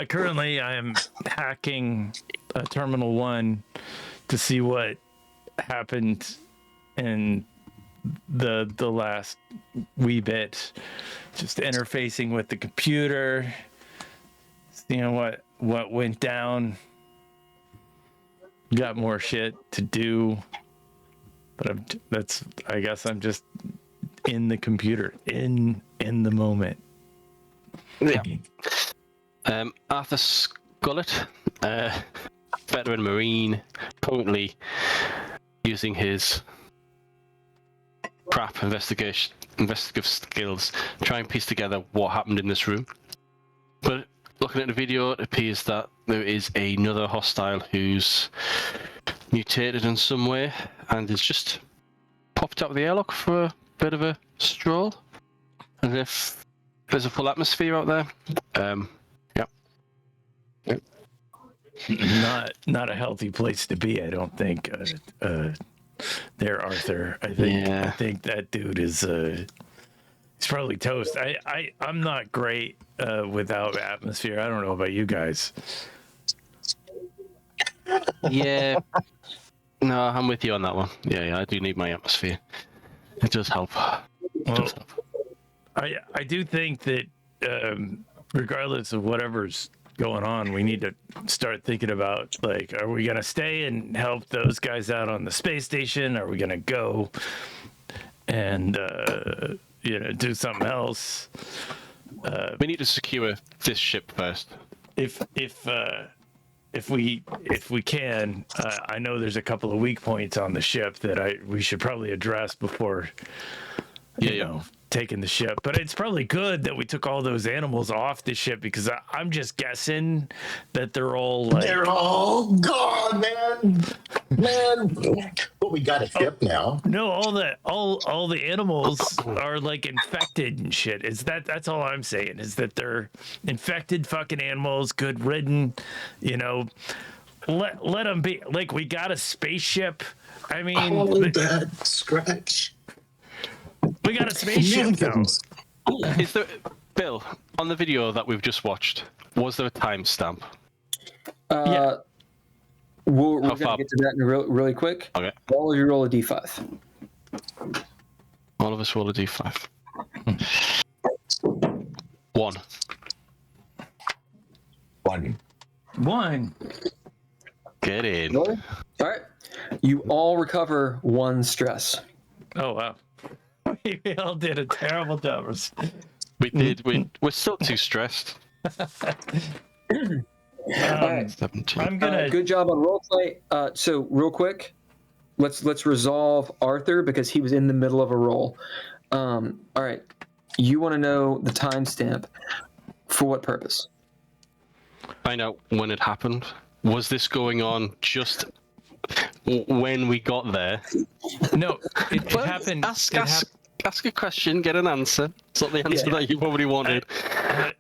Currently I am hacking Terminal 1 to see what happened in the last wee bit, just interfacing with the computer, seeing what went down. Got more shit to do, but I guess I'm just in the computer, in the moment. Yeah. Arthur Scullett, veteran Marine, currently using his crap investigative skills, try and piece together what happened in this room. But looking at the video, it appears that there is another hostile who's mutated in some way and has just popped out of the airlock for a bit of a stroll. And if there's a full atmosphere out there, Not a healthy place to be, I don't think. There, Arthur. I think that dude is he's probably toast. I'm not great without atmosphere. I don't know about you guys. Yeah. No, I'm with you on that one. Yeah, I do need my atmosphere. It does help. I do think that regardless of whatever's going on, we need to start thinking about, like, are we going to stay and help those guys out on the space station? Are we going to go and do something else? We need to secure this ship first. If we can, I know there's a couple of weak points on the ship that we should probably address before taking the ship. But it's probably good that we took all those animals off the ship, because I'm just guessing that they're all gone, man. But we got a ship now. No, all the animals are like infected and shit. That's all I'm saying, is that they're infected fucking animals, good ridden, let them be. Like, we got a spaceship. I mean, that scratch. We got a spaceship though. Is there, Bill, on the video that we've just watched, was there a timestamp? Yeah. We're going to get to that in really quick. Okay. All of you roll a d5. All of us roll a d5. 1. 1. Get in. Really? All right. You all recover 1 stress. Oh, wow. We all did a terrible job. We did. We're still too stressed. All right. 17. I'm gonna. Good job on roleplay. So real quick, let's resolve Arthur, because he was in the middle of a roll. All right. You want to know the timestamp for what purpose? find out when it happened. Was this going on just when we got there? No, it happened. Ask a question, get an answer. It's not the answer that you probably wanted.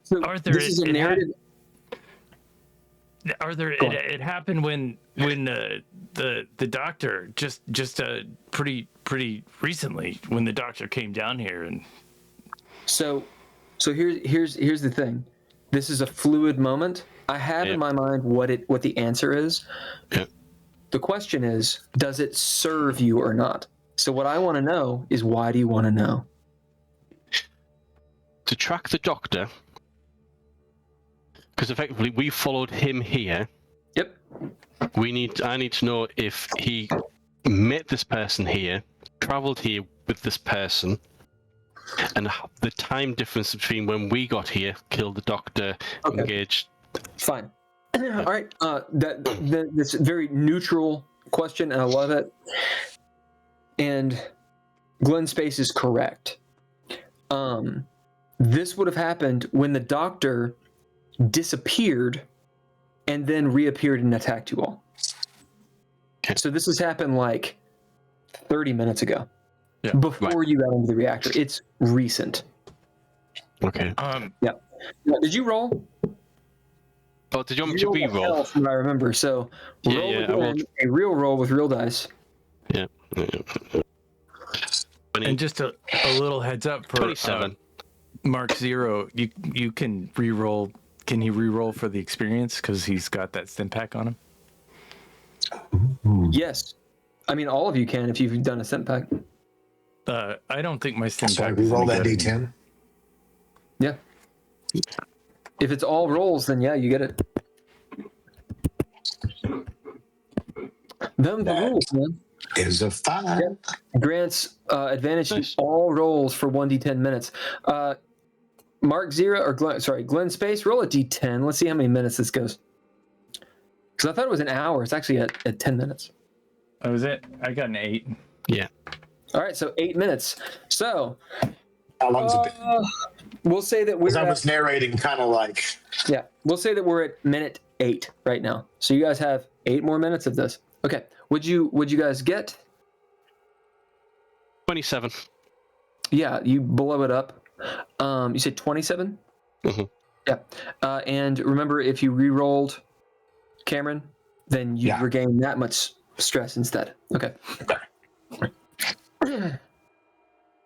So Arthur, this is a narrative. Arthur, it happened when the doctor just pretty recently when the doctor came down here and. So here's the thing. This is a fluid moment. I have in my mind what the answer is. Yeah. The question is, does it serve you or not? So what I want to know is, why do you want to know? To track the doctor, because effectively we followed him here. Yep. I need to know if he met this person here, traveled here with this person, and the time difference between when we got here, killed the doctor, engaged. Fine. All right. This very neutral question, and I love it. And Glenn Space is correct. This would have happened when the doctor disappeared and then reappeared and attacked you all. Okay. So this has happened like 30 minutes ago. Yeah, before you got into the reactor. It's recent. Okay. Yeah. Did you roll? Oh, did you want me to re-roll? From what I remember. So roll again, a real roll with real dice. Yeah. And just a little heads up for 27. Mark Zero, you can re-roll. Can he re-roll for the experience because he's got that stim pack on him? Yes. I mean, all of you can if you've done a stim pack. I don't think my stim pack. We roll that D10. Yeah. If it's all rolls, then yeah, you get it. Them the rules, man. Is a 5. Yeah. Grants advantage to all rolls for 1d10 minutes. Mark Zero or Glenn Space, roll a d10. Let's see how many minutes this goes. Because I thought it was an hour. It's actually at 10 minutes. Oh, was it? I got an 8. Yeah. All right, so 8 minutes. So how long's it been? We'll say that we're. I was narrating, kind of like. Yeah, we'll say that we're at minute 8 right now. So you guys have 8 more minutes of this. Okay. Would you guys get? 27. Yeah, you blow it up. You said 27? Mm-hmm. Yeah. And remember, if you re-rolled, Cameron, then you regain that much stress instead. Okay.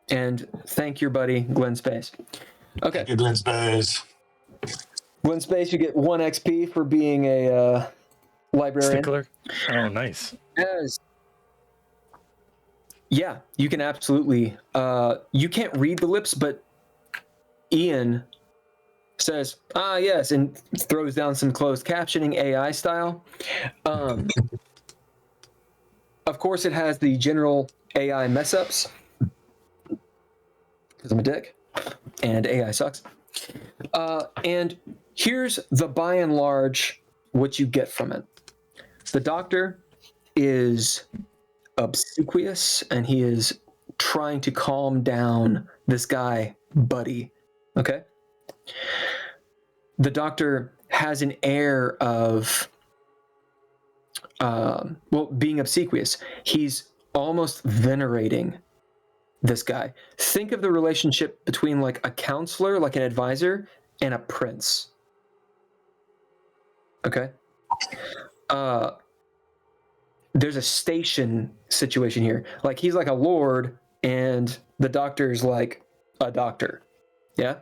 And thank your buddy, Glenn Space. Okay. Thank you, Glenn Space. Glenn Space, you get 1 XP for being a librarian. Stickler? Oh, nice. Yeah, you can absolutely. You can't read the lips, but Ian says, yes, and throws down some closed captioning AI style. Of course, it has the general AI mess ups, because I'm a dick, and AI sucks. And here's the by and large what you get from it. The doctor is obsequious, and he is trying to calm down this guy, Buddy. Okay? The doctor has an air of, being obsequious. He's almost venerating this guy. Think of the relationship between like a counselor, like an advisor, and a prince. Okay? There's a station situation here. Like he's like a lord and the doctor's like a doctor. Yeah?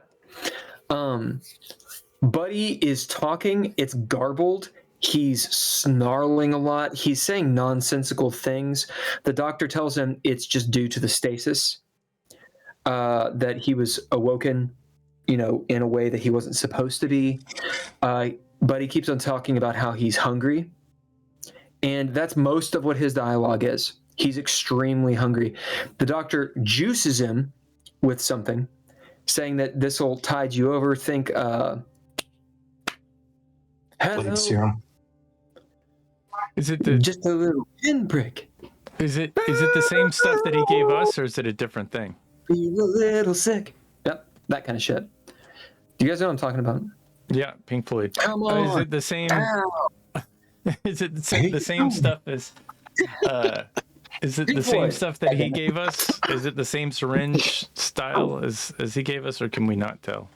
Buddy is talking, it's garbled. He's snarling a lot. He's saying nonsensical things. The doctor tells him it's just due to the stasis, that he was awoken, in a way that he wasn't supposed to be. Buddy keeps on talking about how he's hungry. And that's most of what his dialogue is. He's extremely hungry. The doctor juices him with something, saying that this will tide you over. Think, hello. Serum. Is it Just a little pinprick. Is it the same stuff that he gave us, or is it a different thing? Be a little sick. Yep, that kind of shit. Do you guys know what I'm talking about? Yeah, Pink Floyd. Come on. Is it the same? Ow. Is it the same stuff as? Is it Pink the same Floyd. stuff that he gave us? Is it the same syringe style as he gave us, or can we not tell?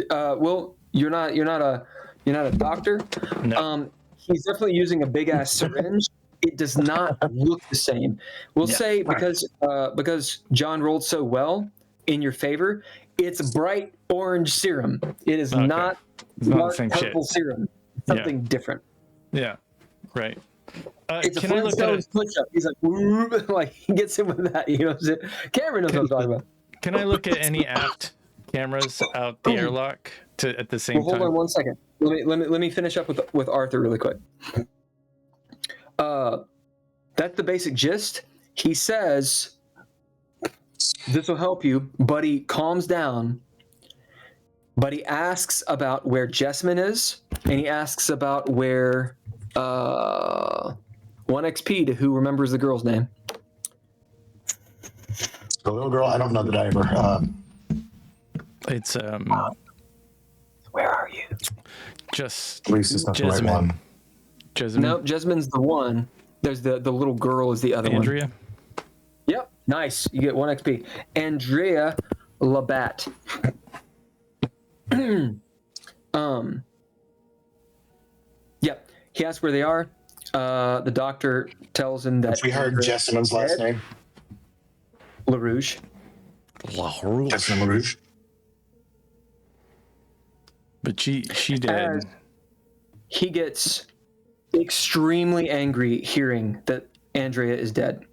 Well, you're not a doctor. No. He's definitely using a big ass syringe. It does not look the same. We'll say because John rolled so well in your favor, it's bright orange serum. It is not dark purple serum. It's something different. Yeah. Right. It's a can I look at it? push-up. He's like he gets in with that. You know what I'm saying? Cameron knows what I'm talking about. Can I look at any aft cameras out the airlock at the same time? Hold on one second. Let me finish up with Arthur really quick. That's the basic gist. He says this will help you, but he calms down. But he asks about where Jessamine is, and he asks about where 1 XP to who remembers the girl's name. The little girl, I don't know that I ever. It's Where are you? just At least it's not the right Jessamine. one. Jessamine. No, Jesmine's the one. There's the little girl is the other Andrea. one. Yep, nice. You get 1 XP. Andrea Labatt. Yep. He asks where they are. The doctor tells him that We heard Jessamine's last name. LaRouche. Jessamine LaRouche. But she did. As he gets extremely angry hearing that Andrea is dead.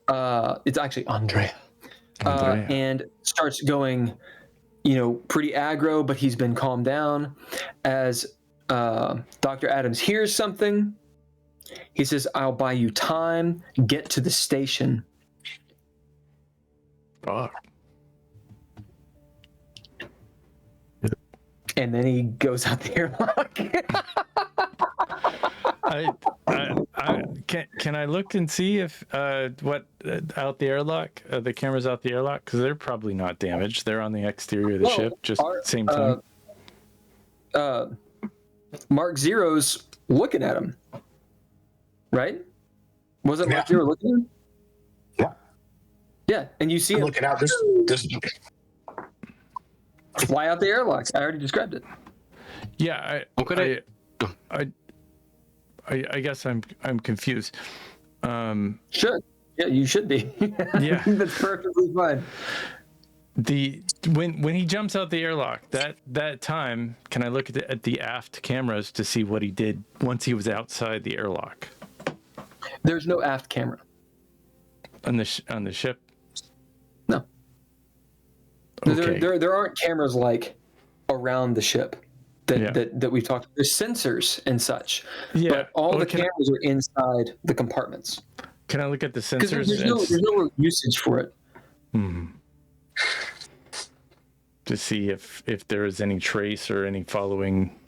It's actually Andrea. And starts going, pretty aggro, but he's been calmed down. As Dr. Adams hears something, he says, "I'll buy you time. Get to the station." Fuck. And then he goes out the airlock. Can I look and see if what out the airlock, the cameras out the airlock, because they're probably not damaged. They're on the exterior of the ship, just same time. Mark Zero's looking at him, right? Wasn't Mark Zero looking at him? Yeah. Yeah, and you see I'm him looking out this. fly out the airlock. I already described it. Yeah, I guess I'm confused. Sure. Yeah, you should be. Yeah. That's perfectly fine. When he jumps out the airlock, that time, can I look at the aft cameras to see what he did once he was outside the airlock? There's no aft camera. On the ship? No. Okay. There aren't cameras like around the ship that we've talked. There's sensors and such. Yeah. But all the cameras are inside the compartments. Can I look at the Because sensors? there's no usage for it. To see if there is any trace or any following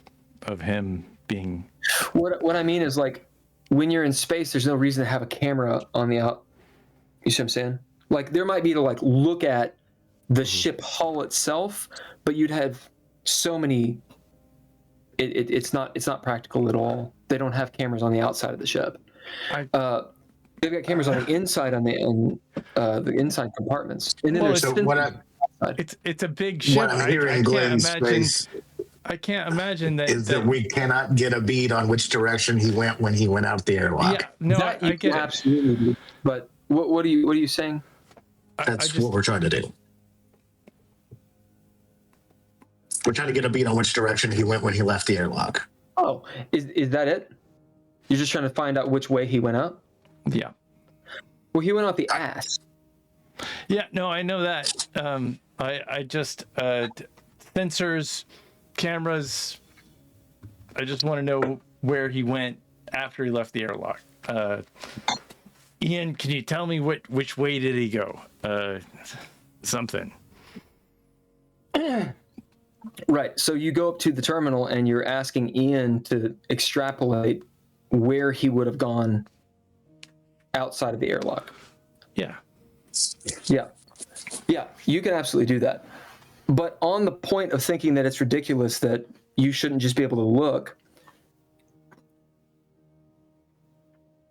of him being. What I mean is, like, when you're in space, there's no reason to have a camera on the out. You see what I'm saying? Like, there might be to like look at the ship hull itself, but you'd have so many. It's not practical at all. They don't have cameras on the outside of the ship. They've got cameras on the inside on the inside compartments. And then there's it's a big ship. What I'm hearing, Glenn's face, I can't imagine that is that we cannot get a bead on which direction he went when he went out the airlock. Yeah, no, that I get it. Absolutely. But what are you saying? That's what we're trying to do. We're trying to get a bead on which direction he went when he left the airlock. Oh, is that it? You're just trying to find out which way he went out? Yeah. Well, he went out the ass. Yeah, no, I know that. I just sensors, cameras. I just want to know where he went after he left the airlock. Ian, can you tell me which way did he go? Something. Right. So you go up to the terminal and you're asking Ian to extrapolate where he would have gone outside of the airlock. Yeah. Yeah. Yeah. You can absolutely do that. But on the point of thinking that it's ridiculous that you shouldn't just be able to look,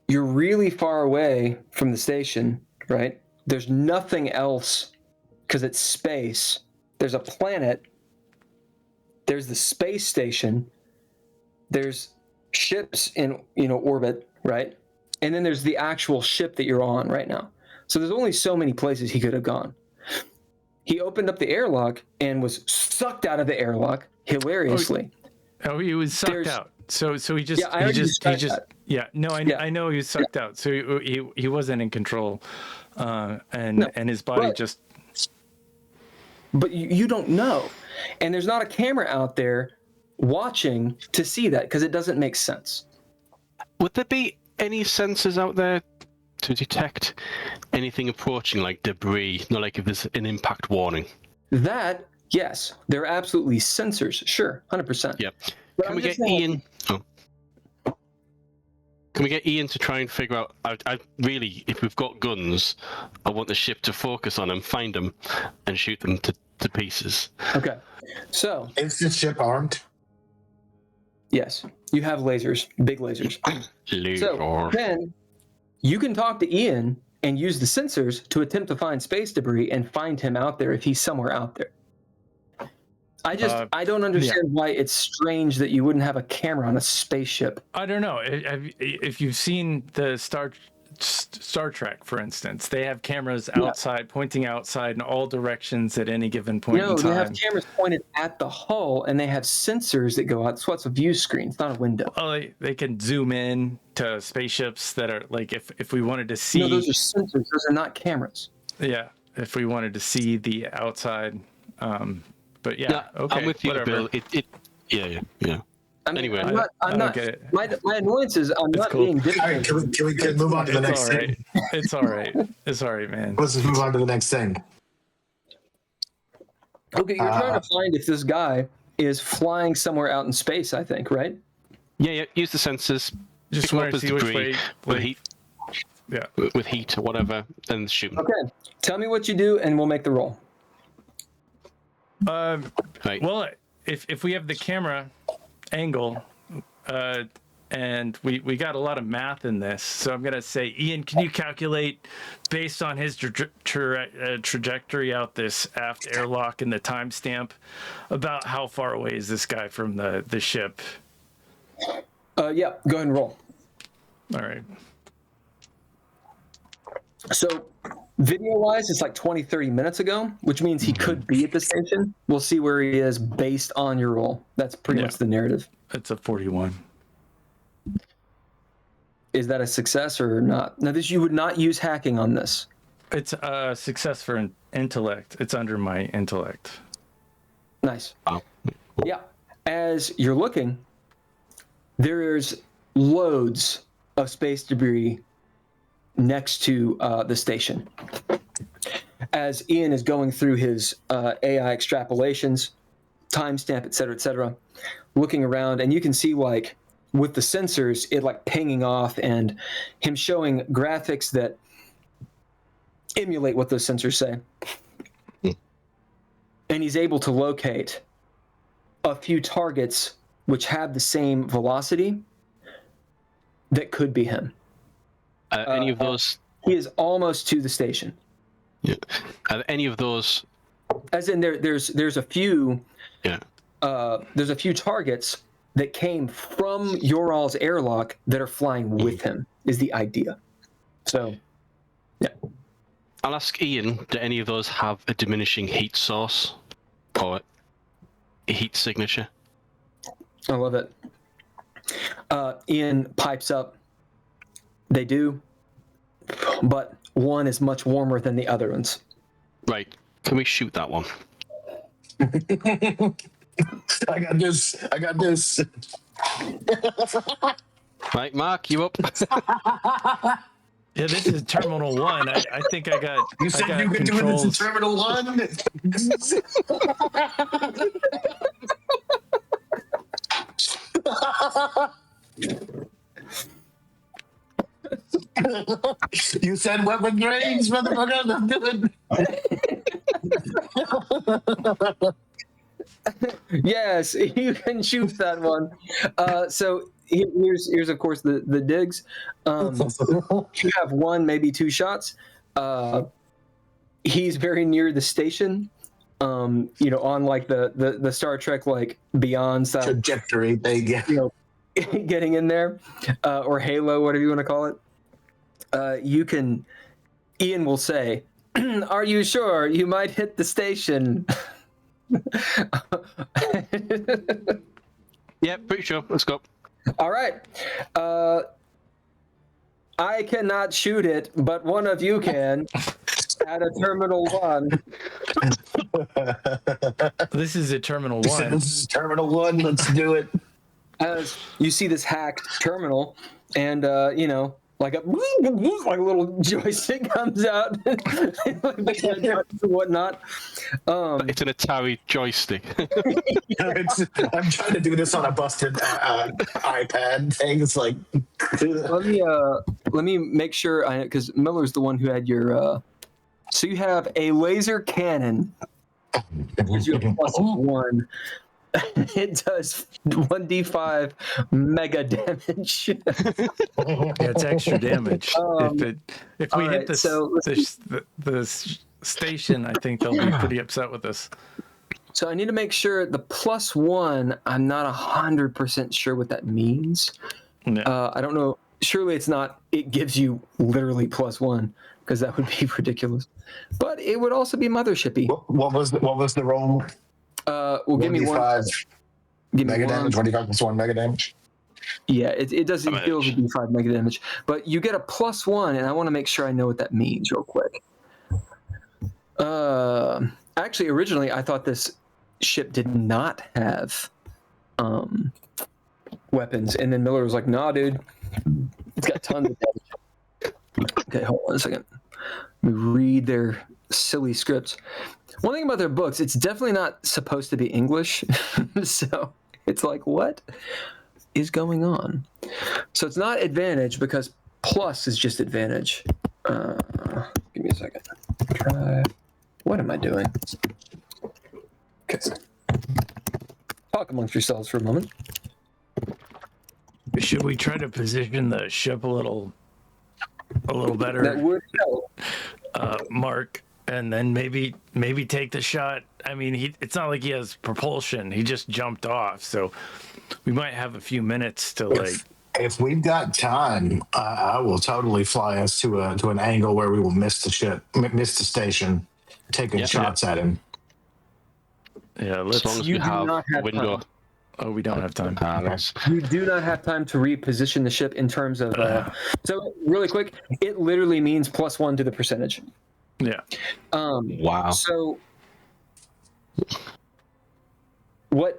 you're really far away from the station, right? There's nothing else because it's space. There's a planet. There's the space station. There's ships in orbit, right? And then there's the actual ship that you're on right now. So there's only so many places he could have gone. He opened up the airlock and was sucked out of the airlock hilariously. Oh, he was sucked out. So he just Yeah, I know he was sucked out. So he wasn't in control, and his body just. But you don't know, and there's not a camera out there watching to see that because it doesn't make sense. Would there be any sensors out there to detect anything approaching, like debris? Not like if there's an impact warning. That, yes, there are absolutely sensors. Sure, 100%. Yep. Can we get Ian? Oh. Can we get Ian to try and figure out? I really, if we've got guns, I want the ship to focus on them, find them, and shoot them to pieces. Okay, so Is the ship armed? yes, you have lasers, big lasers. So then you can talk to Ian and use the sensors to attempt to find space debris and find him out there if he's somewhere out there. I don't understand why it's strange that you wouldn't have a camera on a spaceship. I don't know if you've seen the Star Trek, for instance. They have cameras outside, pointing outside in all directions at any given point in time. No, they have cameras pointed at the hull, and they have sensors that go out. That's what's a view screen. It's not a window. Oh, they can zoom in to spaceships that are like if we wanted to see. No, those are sensors. Those are not cameras. Yeah, if we wanted to see the outside. But yeah, no, okay, I'm with you, whatever. Bill. Yeah. I mean, Anyway, I'm not. get it. My annoyance is I'm not cool. being All right, difficult. can we move on to the next thing? It's all right. It's all right, man. Let's just move on to the next thing. Okay, you're trying to find if this guy is flying somewhere out in space, I think, right? Yeah. Use the sensors. Just pick 'em wanted up to as see which debris way. with Like, heat, yeah. with heat or whatever, and shoot 'em. Okay, tell me what you do, and we'll make the roll. Right. Well, if we have the camera angle, and we got a lot of math in this, so I'm gonna say, Ian, can you calculate based on his trajectory out this aft airlock and the timestamp, about how far away is this guy from the ship? Yeah, go ahead and roll. All right. So, video-wise, it's like 20, 30 minutes ago, which means he could be at the station. We'll see where he is based on your roll. That's pretty much the narrative. It's a 41. Is that a success or not? Now, you would not use hacking on this. It's a success for intellect. It's under my intellect. Nice. Wow. Yeah. As you're looking, there's loads of space debris next to the station. As Ian is going through his AI extrapolations, timestamp, et cetera, looking around, and you can see, like, with the sensors, it like pinging off and him showing graphics that emulate what those sensors say. And he's able to locate a few targets which have the same velocity that could be him. Any of those? He is almost to the station. Yeah. Are any of those? As in, there's a few. Yeah. There's a few targets that came from Yoral's airlock that are flying with him. Is the idea. So, yeah. I'll ask Ian. Do any of those have a diminishing heat source or a heat signature? I love it. Ian pipes up. They do, but one is much warmer than the other ones. Right. Can we shoot that one? I got this. Right, Mark, you up? Yeah, this is Terminal 1. I think I got. You said I got you could do this in controls. Terminal 1? You said weapon range, motherfucker. I'm good. Yes, you can shoot that one. So here's of course the digs. You have one, maybe two shots. He's very near the station. On like the Star Trek like Beyond style Trajectory thing. Yeah. Getting in there, or Halo, whatever you want to call it. Ian will say, "Are you sure you might hit the station?" Yeah, pretty sure. Let's go. All right. I cannot shoot it, but one of you can. At a terminal 1. This is a terminal This 1. is terminal 1. Let's do it. As you see this hacked terminal, and like a little joystick comes out, and whatnot. It's an Atari joystick. I'm trying to do this on a busted iPad thing. It's like, let me make sure, because Miller's the one who had your. So you have a laser cannon. Gives you a +1. It does 1d5 mega damage. Yeah, it's extra damage. If we hit the station, I think they'll be pretty upset with us. So I need to make sure the +1. I'm not 100% sure what that means. Yeah. I don't know. Surely it's not. It gives you literally +1, because that would be ridiculous. But it would also be Mothershipy. what was the roll? Well, give me 1. Give me Mega 1. damage. 25 + 1 mega damage. Yeah, it does. It deals with D5 mega damage, but you get a +1, and I want to make sure I know what that means real quick. Actually, originally I thought this ship did not have weapons, and then Miller was like, "Nah, dude, it's got tons of damage." Okay, hold on a second. Let me read their silly scripts. One thing about their books, it's definitely not supposed to be English, so it's like, what is going on? So it's not advantage, because plus is just advantage. Give me a second. What am I doing? Okay. Talk amongst yourselves for a moment. Should we try to position the ship a little better? That would help. Mark, and then maybe take the shot. I mean, it's not like he has propulsion. He just jumped off, so we might have a few minutes to If we've got time, I will totally fly us to an angle where we will miss the station, taking shots at him. Yeah, As long as we have a window. Time. Oh, we don't have time. Nice. You do not have time to reposition the ship in terms of. So really quick, it literally means +1 to the percentage. Yeah. Wow. So what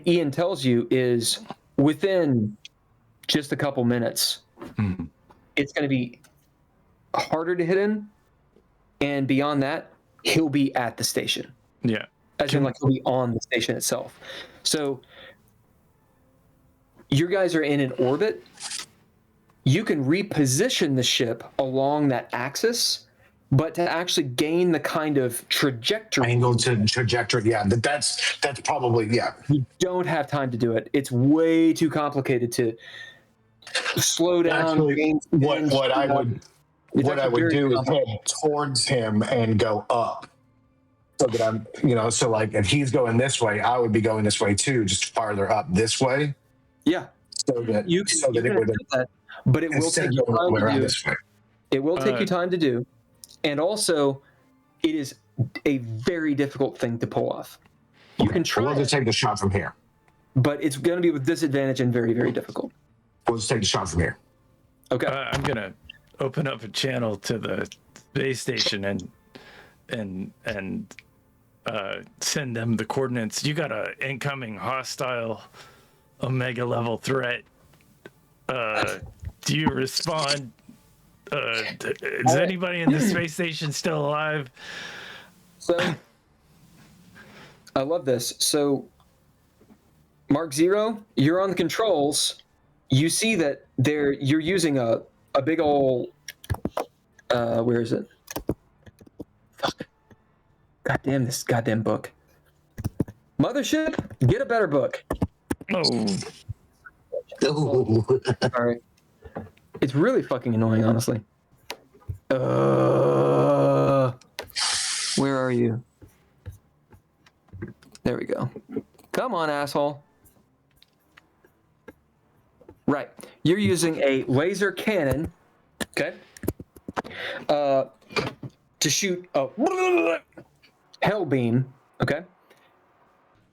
Ian tells you is within just a couple minutes, it's going to be harder to hit him, and beyond that, he'll be at the station. Yeah. As in, like, he'll be on the station itself. So you guys are in an orbit. You can reposition the ship along that axis, but to actually gain the kind of trajectory. Angle to trajectory. Yeah, that's probably, yeah. You don't have time to do it. It's way too complicated to slow down. Actually, what I would do is head towards him and go up. So that I'm, so like if he's going this way, I would be going this way too, just farther up this way. Yeah. So that you can attempt that, but it will take you time to do. This way. It will take you time to do, and also, it is a very difficult thing to pull off. You can try. We'll just take the shot from here. But it's going to be with disadvantage and very, very difficult. We'll just take the shot from here. Okay. I'm gonna open up a channel to the space station and send them the coordinates. You got a incoming hostile Omega level threat. Do you respond? Is anybody in the space station still alive? So, I love this. So, Mark Zero, you're on the controls. You see that you're using a big old, where is it? Fuck. God damn this goddamn book. Mothership, get a better book. Oh, Ooh. Sorry. It's really fucking annoying, honestly. Where are you? There we go. Come on, asshole. Right. You're using a laser cannon, okay, to shoot a hell beam, okay?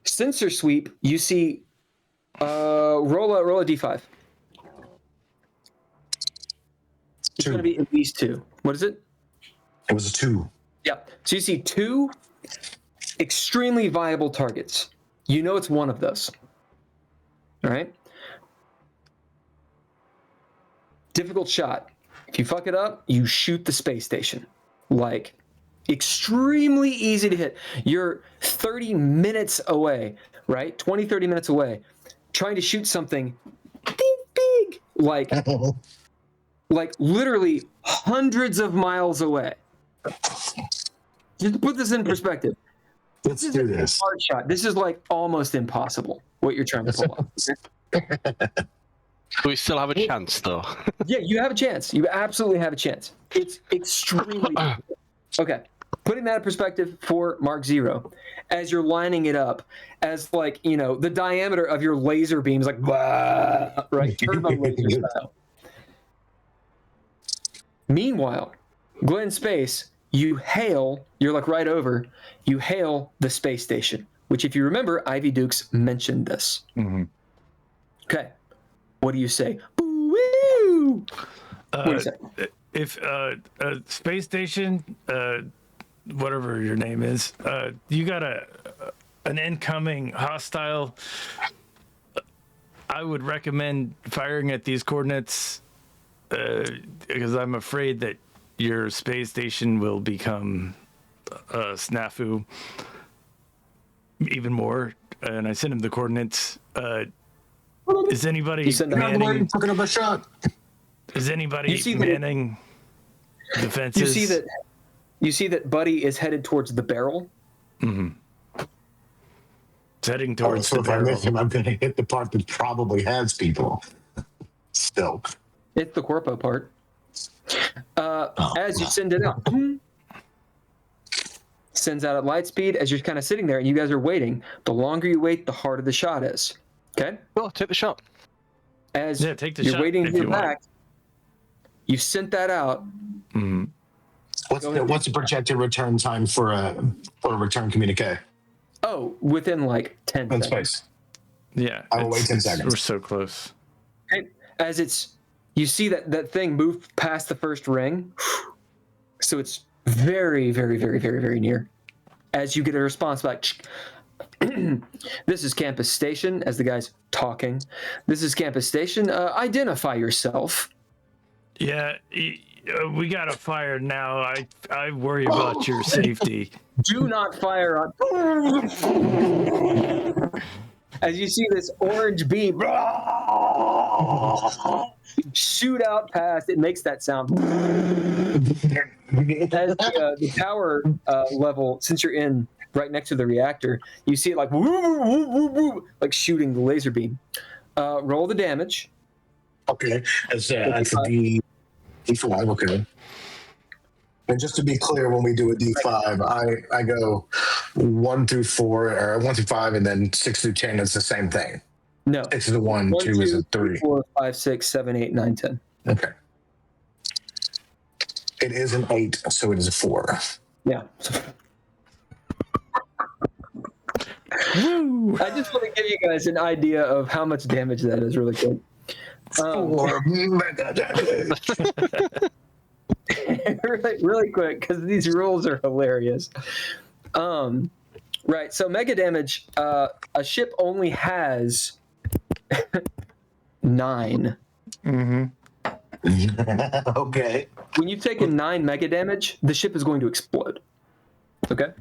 Sensor sweep, you see, roll a d5. It's going to be at least 2. What is it? It was a 2. Yep. So you see 2 extremely viable targets. You know it's one of those. All right? Difficult shot. If you fuck it up, you shoot the space station. Like, extremely easy to hit. You're 30 minutes away, right? 20, 30 minutes away, trying to shoot something big, like literally hundreds of miles away. Just to put this in perspective. Let's do this. Hard shot. This is like almost impossible, what you're trying to pull off. We still have a chance, though. Yeah, you have a chance. You absolutely have a chance. It's extremely okay. Putting that in perspective for Mark Zero, as you're lining it up, as like, you know, the diameter of your laser beams, like, blah, right, turbo laser style. Meanwhile, Glenn Space, you hail. You're like right over. You hail the space station, which, if you remember, Ivy Dukes mentioned this. mm-hmm. Okay. What do you say? Woo! What do you say? If space station, whatever your name is, you got an incoming hostile, I would recommend firing at these coordinates because I'm afraid that your space station will become a snafu even more. And I sent him the coordinates. Is anybody manning? Up a shot. Is anybody manning the fences? You see that Buddy is headed towards the barrel. Mm-hmm. It's heading towards So the if I miss barrel. him, I'm going to hit the part that probably has people. Still. It's the corpo part. As you send it out, sends out at light speed as you're kind of sitting there and you guys are waiting. The longer you wait, the harder the shot is. Okay? Oh, take the shot. As take the you're shot waiting to if hear you want. back, you sent that out. Mm-hmm. What's the projected return time for a return communique? Oh, within like 10 In seconds. space. Yeah. I will wait 10 seconds. We're so close. Okay? As you see that thing move past the first ring. So it's very, very, very, very, very near. As you get a response back, this is Campus Station, as the guy's talking. This is Campus Station. Identify yourself. Yeah, we got to fire now. I worry about your safety. Do not fire on. As you see this orange beam shoot out past, it makes that sound. As the tower level, since you're in right next to the reactor, you see it like like shooting the laser beam. Roll the damage. Okay. That's a D5. Okay. And just to be clear, when we do a D5, I go 1 through 4, or 1 through 5, and then 6 through 10 is the same thing. No. 6 is a 1, 2 is a 3. 4, 5, 6, 7, 8, 9, 10. Okay. It is an 8, so it is a 4. Yeah. I just want to give you guys an idea of how much damage that is really quick. 4 mega damage. really quick, because these rules are hilarious. Right, so mega damage, a ship only has 9. Mm-hmm. Okay. When you've taken 9 mega damage, the ship is going to explode. Okay?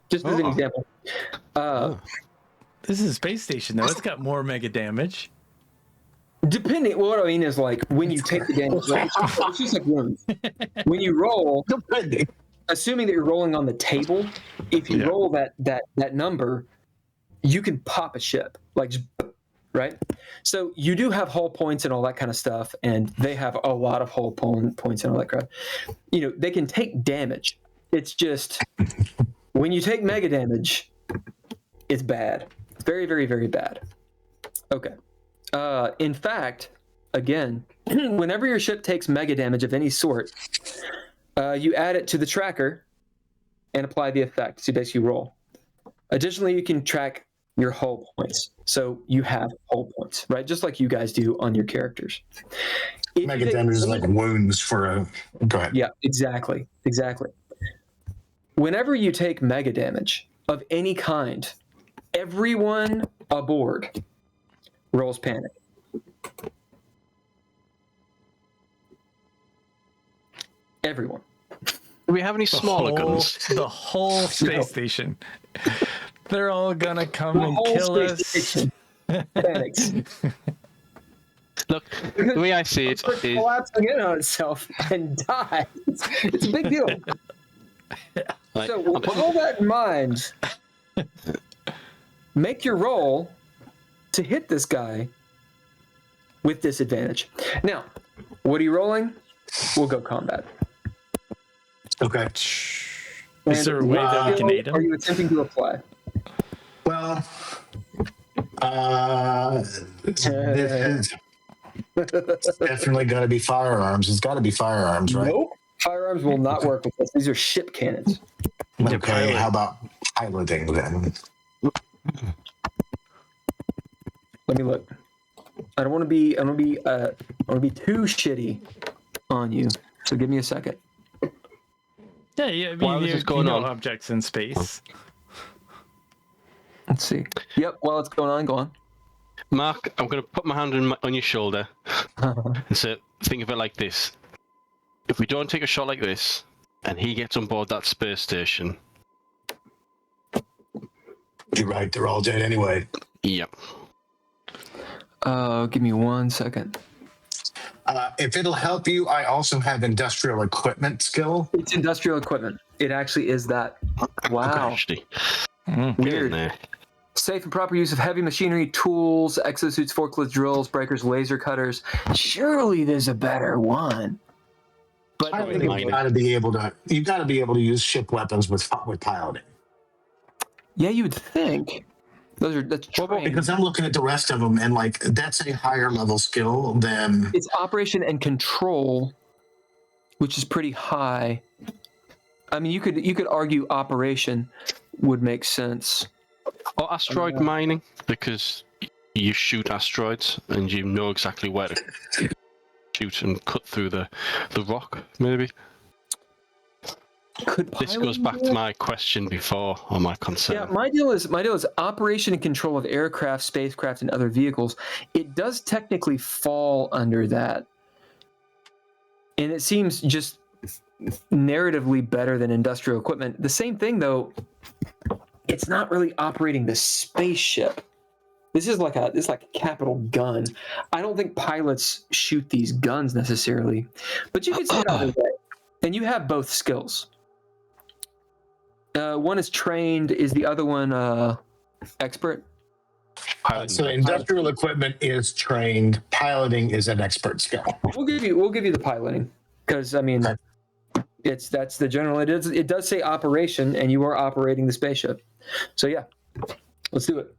Just as an example. This is a space station, though. It's got more mega damage. Depending, what I mean is like when you take the damage, like, it's just like wounds. When you roll, Depending. assuming that you're rolling on the table, if you roll that number, you can pop a ship, like, just, right? So you do have hull points and all that kind of stuff, and they have a lot of hull points and all that crap. You know, they can take damage. It's just when you take mega damage, it's bad. It's very, very, very bad. Okay. In fact, again, whenever your ship takes mega damage of any sort, you add it to the tracker and apply the effect. So you basically roll. Additionally, you can track your hull points. So you have hull points, right? Just like you guys do on your characters. Mega damage is like wounds for a... Go ahead. Yeah, exactly. Exactly. Whenever you take mega damage of any kind, everyone aboard rolls panic. Everyone. Do we have any smaller guns? The whole space station. They're all gonna come and kill us. Panics. Look, the way I see it is... collapsing in on itself and die. It's a big deal. Like, So with all that in mind, make your roll to hit this guy with disadvantage. Now, what are you rolling? We'll go combat. Okay. Is there a way that we can aid Are him? you attempting to apply? Well, it's definitely going to be firearms. It's got to be firearms, right? Nope. Firearms will not work with this. These are ship cannons. Okay, how about piloting then? Let me look. I don't want to be. I don't want to be too shitty on you. So give me a second. Yeah, yeah. I While mean, this is going on. Objects in space. Let's see. Yep. While it's going on, go on. Mark, I'm going to put my hand on your shoulder and say, think of it like this. If we don't take a shot like this, and he gets on board that space station... You're right, they're all dead anyway. Yep. Give me 1 second. If it'll help you, I also have industrial equipment skill. It's industrial equipment. It actually is that. Wow. Actually. Weird. There. Safe and proper use of heavy machinery, tools, exosuits, forklifts, drills, breakers, laser cutters. Surely there's a better one. But I think you got to be able to use ship weapons with piloting. yeah, you would think. That's trained. Because I'm looking at the rest of them, and like that's a higher level skill than It's operation and control, which is pretty high. I mean, you could argue operation would make sense. Or asteroid mining, because you shoot asteroids and you know exactly where to shoot and cut through the rock, maybe. This goes back to my question before, or my concern. Yeah, my deal is operation and control of aircraft, spacecraft, and other vehicles. It does technically fall under that, and it seems just narratively better than industrial equipment. The same thing, though. It's not really operating the spaceship. This is like a capital gun. I don't think pilots shoot these guns necessarily, but you can see it either way, and you have both skills. One is trained. Is the other one expert? so industrial equipment is trained. Piloting is an expert skill. We'll give you the piloting because I mean, that's the general. It does say operation, and you are operating the spaceship. So yeah, let's do it.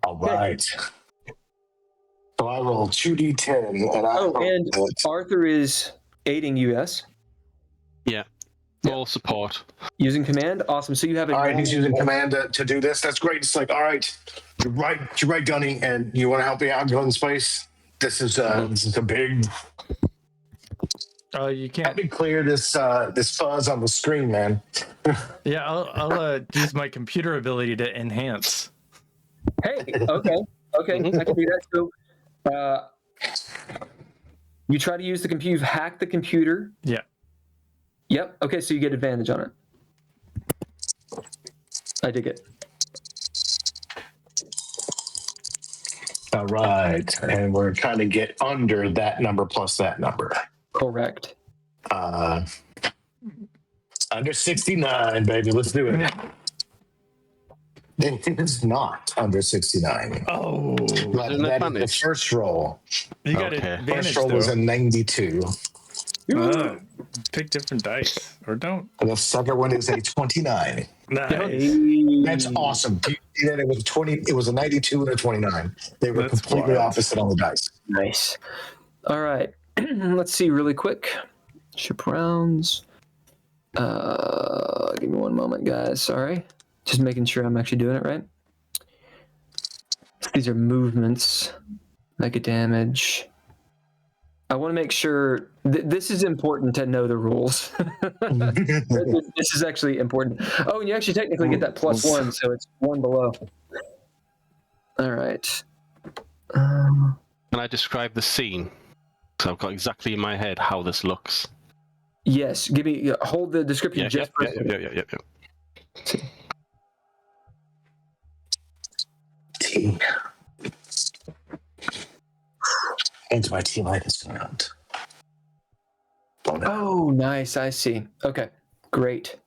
All right. So I roll 2d10, and Arthur is aiding US. Yeah. All support. Using command, awesome. So you have a. All right, he's using command to do this. That's great. It's like, all right, you're right, Gunny, and you want to help me out go in space? This is a big. Oh, you Help can't. me clear this fuzz on the screen, man. Yeah, I'll use my computer ability to enhance. Hey, okay, I can do that. So, you try to use the computer. You've hacked the computer. Yeah. Yep. Okay, so you get advantage on it. I dig it. All right, and we're trying to get under that number plus that number. Correct. Under 69, baby. Let's do it. It is not under 69. Oh, But an that is the advantage? first roll. you got Okay. advantage First roll was though. a 92. Pick different dice or don't. And the second one is a 29. Nice. That's awesome. Do you see that? It was 20. It was a 92 and a 29. They were That's completely wild. opposite on the dice. Nice. All right. Let's see really quick. Ship rounds. Give me one moment, guys. Sorry. Just making sure I'm actually doing it right. These are movements. Mega damage. I want to make sure this is important to know the rules. This is actually important. Oh, and you actually technically get that +1, so it's one below. All right. Can I describe the scene? So I've got exactly in my head how this looks. Yes. Give me. Hold the description Yeah, just for a second. yeah. Team. And my team light is going out. Oh, nice. I see. Okay. Great.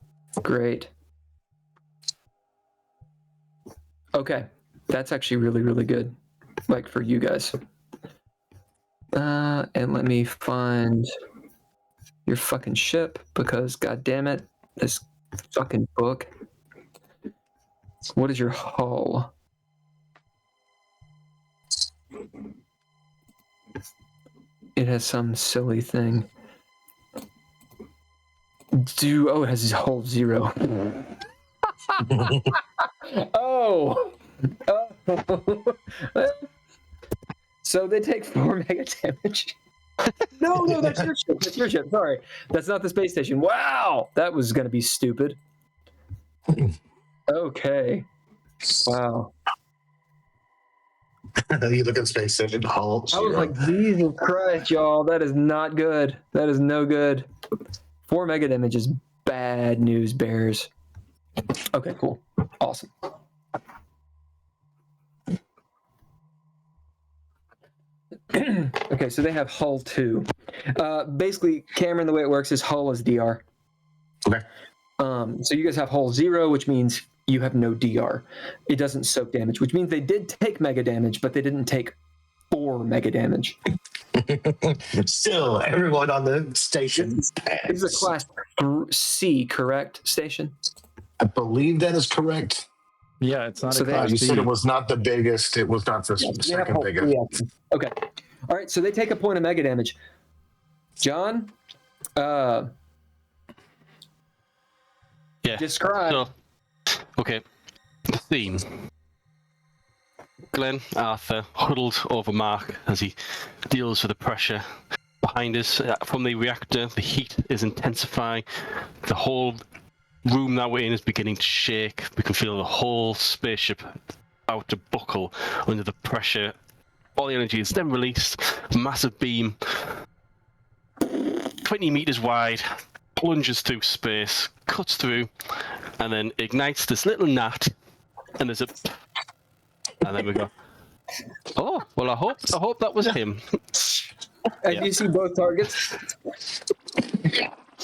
Okay. That's actually really, really good. Like for you guys. And let me find your fucking ship because god damn it, this fucking book. What is your hull? It has some silly thing. It has hull 0. Oh. So they take 4 mega damage. No, that's your ship. That's your ship. Sorry. That's not the space station. Wow. That was going to be stupid. Okay. Wow. You look at space station hull. I was like, Jesus Christ, y'all. That is not good. That is no good. 4 mega damage is bad news bears. Okay, cool. Awesome. Okay, so they have hull 2. Basically, Cameron, the way it works is hull is DR. Okay. So you guys have hull 0, which means you have no DR. It doesn't soak damage, which means they did take mega damage, but they didn't take 4 mega damage. Still, everyone on the station. This is a class C, correct? Station. I believe that is correct. Yeah, it's not So a they- class You B. said it was not the biggest. It was not the They have second hull biggest. 3 actions. Okay. All right, so they take a point of mega damage. John, Yeah. describe. So, okay. The scene. Glenn, Arthur, huddled over Mark as he deals with the pressure behind us from the reactor. The heat is intensifying. The whole room that we're in is beginning to shake. We can feel the whole spaceship about to buckle under the pressure. All the energy is then released. A massive beam, 20 meters wide, plunges through space, cuts through, and then ignites this little gnat. And there's a, and then we go, oh well. I hope that was him. And you see both targets.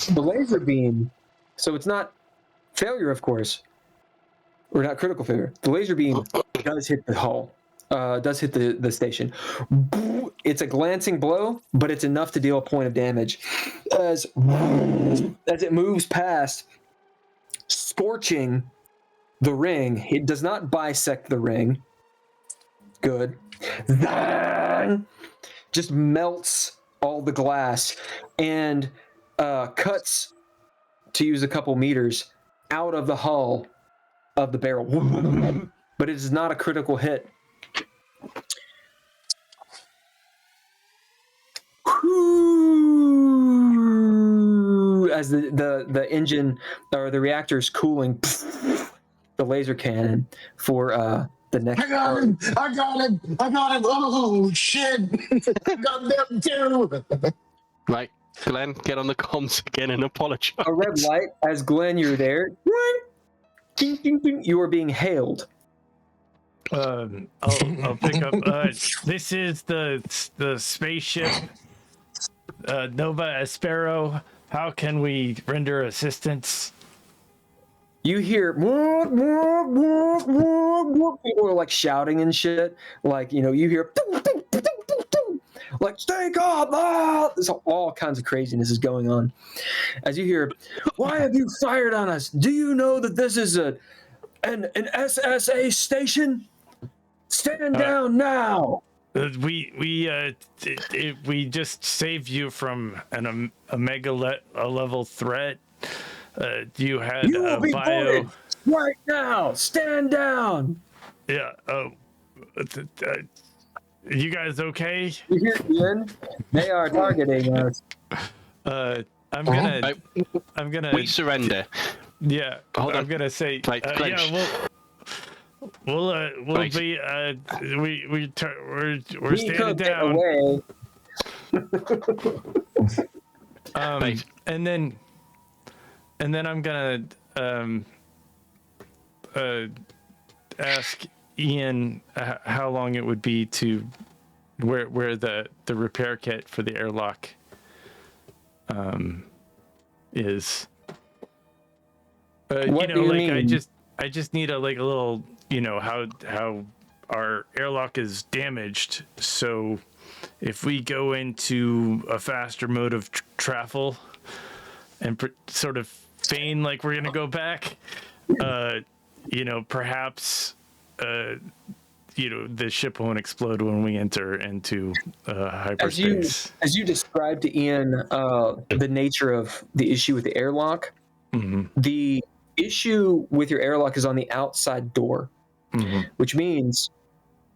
The laser beam. So it's not failure, of course, or not critical failure. The laser beam does hit the hull. Does hit the station. It's a glancing blow, but it's enough to deal a point of damage. As it moves past, scorching the ring. It does not bisect the ring. Good. Just melts all the glass and cuts, to use a couple meters, out of the hull of the barrel. But it is not a critical hit. As the engine or the reactor is cooling, the laser cannon for the next. I got him! I got him! I got him! Oh shit! I got them too! Right, Glenn, get on the comms again and apologize. A red light as Glenn, you're there. Ding, ding, ding. You are being hailed. I'll pick up. This is the spaceship Nova Espero. How can we render assistance? You hear people are like shouting and shit. Like, you hear like stay calm. There's all kinds of craziness is going on. As you hear, why have you fired on us? Do you know that this is an SSA station? Stand down now. We just saved you from a mega level threat. You had You will be bio voted right now. Stand down. Yeah. You guys okay? You hear Ian? They are targeting us. I'm gonna. We surrender. Yeah. Hold I'm on. gonna say. Right, clench. Yeah. We'll Right. be. We're We standing could get down. away. Right. And then I'm gonna ask Ian how long it would be to where the repair kit for the airlock is. What do you mean? I just need a little, how our airlock is damaged. So if we go into a faster mode of travel and sort of feign like we're gonna go back, perhaps the ship won't explode when we enter into hyperspace. As you described to Ian the nature of the issue with the airlock, the issue with your airlock is on the outside door, which means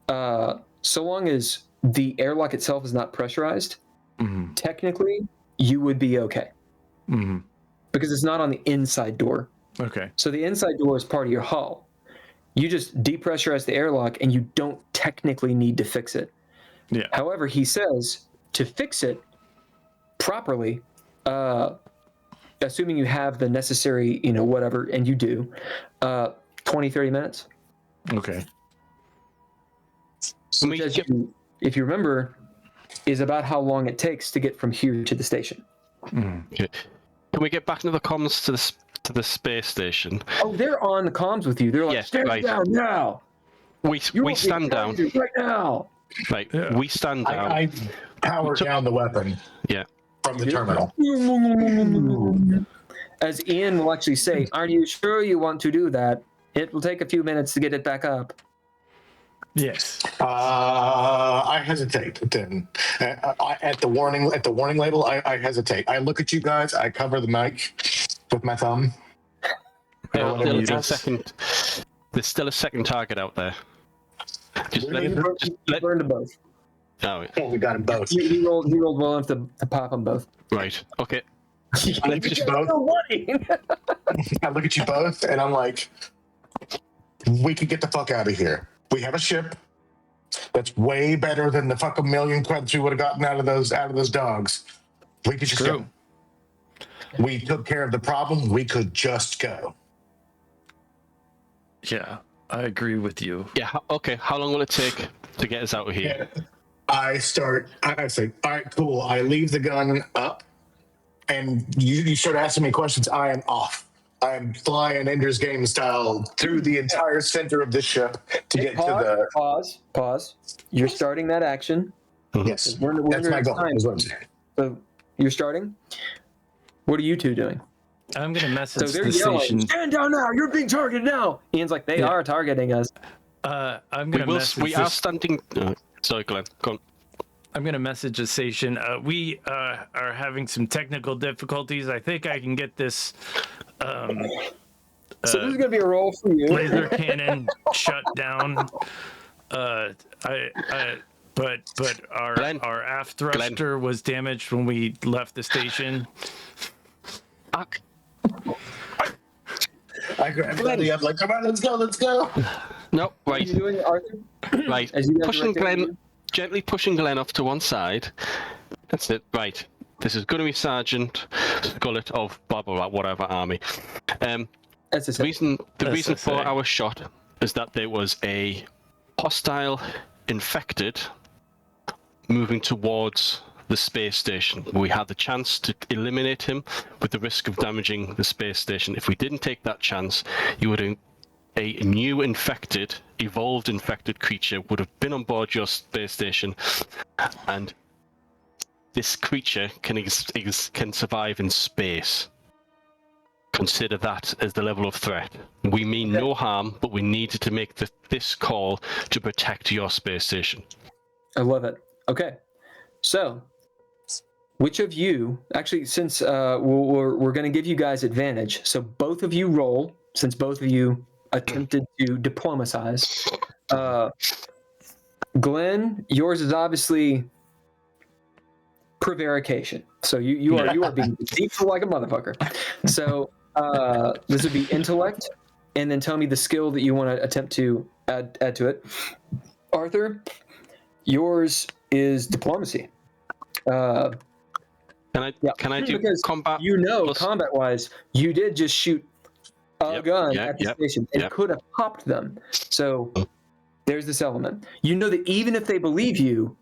so long as the airlock itself is not pressurized, technically you would be okay. Because it's not on the inside door. Okay. So the inside door is part of your hull. You just depressurize the airlock and you don't technically need to fix it. Yeah. However, he says to fix it properly, assuming you have the necessary, whatever, and you do, 20, 30 minutes. Okay. Which, if you remember, is about how long it takes to get from here to the station. Okay. Can we get back into the comms to the space station? Oh, they're on the comms with you. They're like, Yes, stand right. down now. We stand down. Right now. Right. Yeah. We stand down. I power down the weapon Yeah. from the terminal. As Ian will actually say, are you sure you want to do that? It will take a few minutes to get it back up. Yes. I hesitate. Then at the warning label, I hesitate. I look at you guys. I cover the mic with my thumb. There's still a second target out there. Just let You burned them both. Oh, Oh, we got them both. He rolled well enough to pop them both. right. Okay. I look at you both. I look at you both, and I'm like, we could get the fuck out of here. We have a ship that's way better than the fucking million creds we would have gotten out of those dogs. We could just go. We took care of the problem. We could just go. Yeah, I agree with you. Yeah. Okay. How long will it take to get us out of here? Yeah. I say, all right, cool. I leave the gun up, and you start asking me questions. I am off. I am flying Ender's Game style through the entire center of the ship to get to the... Pause. You're starting that action. Yes, We're that's my goal. Is what I'm saying. So you're starting. What are you two doing? I'm gonna message So they're the yelling, station. stand down now, you're being targeted now. Ian's like, they are targeting us. I'm gonna message. We are standing. Sorry, Glenn. Go on. I'm gonna message the station. We are having some technical difficulties. I think I can get this. So this is gonna be a roll for you. Laser cannon shut down. But our Glenn. our aft thruster was damaged when we left the station. Fuck. I grab Buddy up like, come on, let's go. No, What are right. you doing, Arthur? Right. As you guys Pushing direct it? Glenn, gently pushing Glenn off to one side. That's it. Right. This is Gunny Sergeant Skullet of blah blah blah whatever army. That's The reason SSA. for our shot is that there was a hostile infected moving towards the space station. We had the chance to eliminate him with the risk of damaging the space station. If we didn't take that chance, you would a new evolved infected creature would have been on board your space station, and this creature can survive in space. Consider that as the level of threat. We mean no harm, but we needed to make this call to protect your space station. I love it. Okay, so which of you, actually, since we're going to give you guys advantage, so both of you roll, since both of you attempted to diplomatize. Glenn, yours is obviously prevarication. So you are being deceitful like a motherfucker. So this would be intellect, and then tell me the skill that you want to attempt to add to it. Arthur, yours is diplomacy. Can I do because combat? Combat-wise, you did just shoot a gun at the station. It could have popped them. So there's this element. You know that even if they believe you,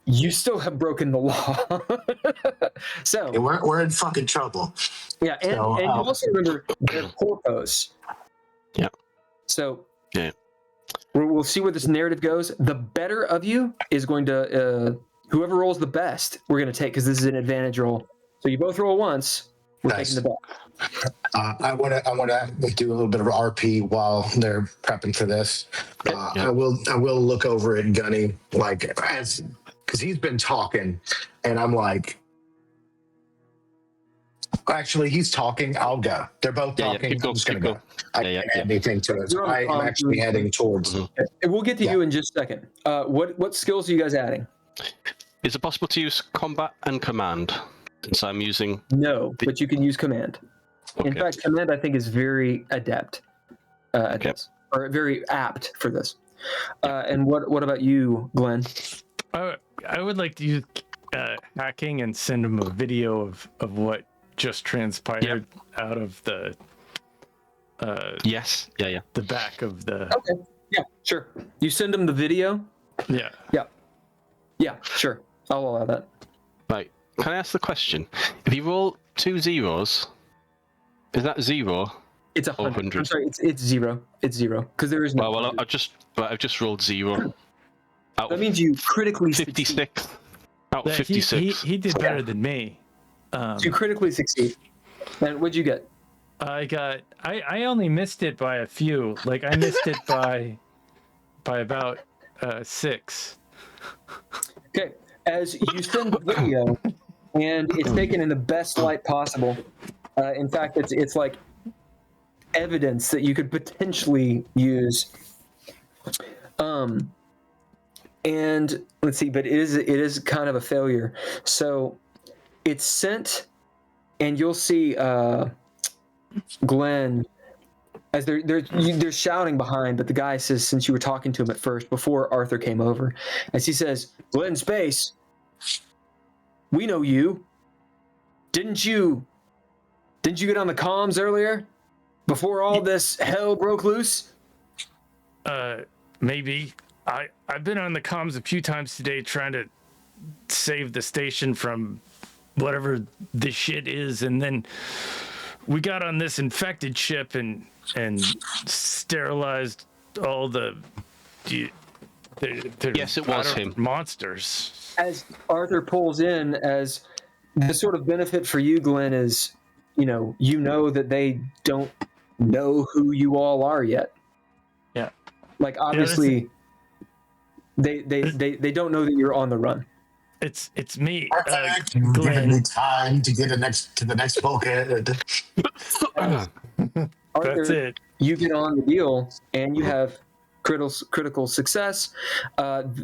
you still have broken the law. So Yeah, we're in fucking trouble. Yeah, and you also remember they're corpos. Yeah. So we'll see where this narrative goes. The better of you is going to whoever rolls the best, we're going to take, because this is an advantage roll. So you both roll once. We're taking the best. I want to do a little bit of RP while they're prepping for this. I will look over at Gunny because he's been talking, and I'm like, actually, he's talking. I'll go. They're both talking. I'm just gonna go. I can't add anything to it. So I'm actually heading towards. And we'll get to you in just a second. What skills are you guys adding? Is it possible to use combat and command? Since I'm using but you can use command. Okay. In fact, command I think is very adept at this, or very apt for this. And what about you, Glenn? I would like to use hacking and send him a video of what just transpired out of the the back of the sure. You send him the video. Sure, I'll allow that. Right, can I ask the question? If you roll 2 zeros, is that 0? It's 100. I'm sorry, it's 0. It's 0 because there is no. Well, I've just rolled 0. That means you critically 56. Out of 56. He did better than me. You critically succeed. And what'd you get? I only missed it by a few. Like I missed it by about 6. Okay, as you send the video, and it's taken in the best light possible. In fact, it's like evidence that you could potentially use. And let's see, but it is kind of a failure. So it's sent, and you'll see Glenn as they're shouting behind, but the guy says, since you were talking to him at first before Arthur came over, as he says, Glenn Space, we know you. Didn't you get on the comms earlier before all this hell broke loose? Maybe. I've been on the comms a few times today trying to save the station from whatever the shit is, and then we got on this infected ship and sterilized all the yes, it was him. Monsters. As Arthur pulls in, as the sort of benefit for you, Glenn, is you know that they don't know who you all are yet. Yeah. Like obviously they don't know that you're on the run. It's me, Glenn. Time to get to the next bulkhead. Arthur, that's it. You get on the deal, and you have critical success.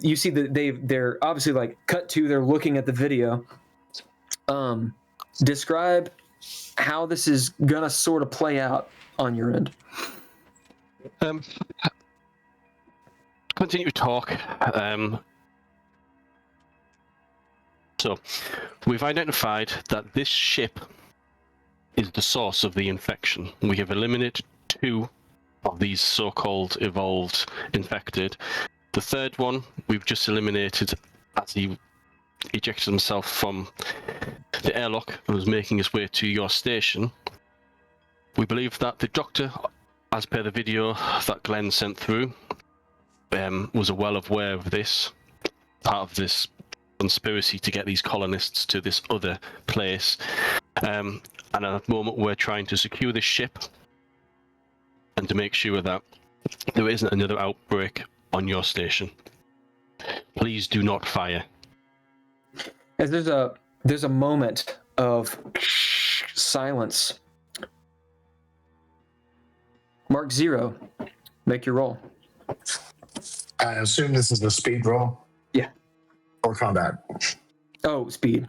You see that they're obviously like cut to. They're looking at the video. Describe how this is gonna sort of play out on your end. Continue to talk. So, we've identified that this ship is the source of the infection. We have eliminated 2 of these so-called evolved infected. The third one we've just eliminated as he ejected himself from the airlock and was making his way to your station. We believe that the Doctor, as per the video that Glenn sent through, was well aware of this, part of this conspiracy to get these colonists to this other place. And at the moment we're trying to secure this ship and to make sure that there isn't another outbreak on your station. Please do not fire. As there's a moment of silence. Mark 0. Make your roll. I assume this is the speed roll? Yeah. Or combat? Oh, speed.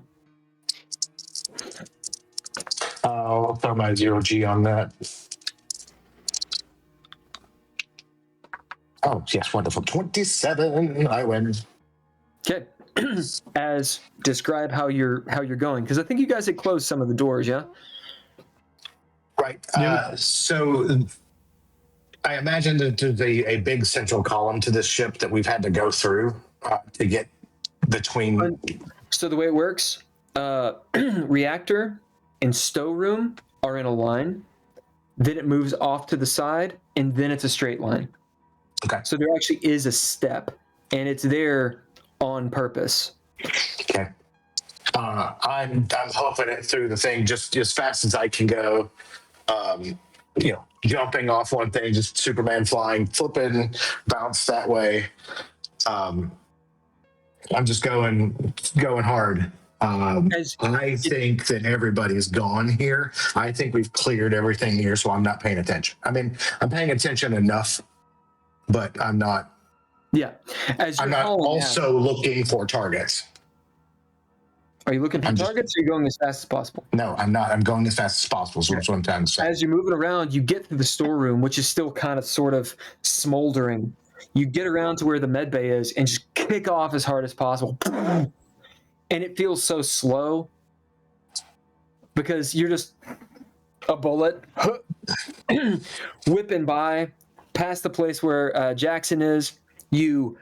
I'll throw my 0G on that. Oh, yes, wonderful. 27. I win. Okay. As describe how you're going, because I think you guys had closed some of the doors, yeah? Right. So I imagine that there's a big central column to this ship that we've had to go through to get between. So the way it works, reactor and stow room are in a line, then it moves off to the side, and then it's a straight line. Okay. So there actually is a step, and it's there on purpose. Okay. I'm huffing it through the thing just as fast as I can go. Jumping off one thing, just Superman flying, flipping, bounce that way. I'm just going hard. I think that everybody's gone here. I think we've cleared everything here, so I'm not paying attention. I mean, I'm paying attention enough, but I'm not. Yeah. I'm not also looking for targets. Are you looking for targets, or are you going as fast as possible? No, I'm not. I'm going as fast as possible. So that's what I'm trying to say. As you're moving around, you get through the storeroom, which is still kind of sort of smoldering. You get around to where the med bay is and just kick off as hard as possible. And it feels so slow because you're just a bullet whipping by past the place where Jackson is. You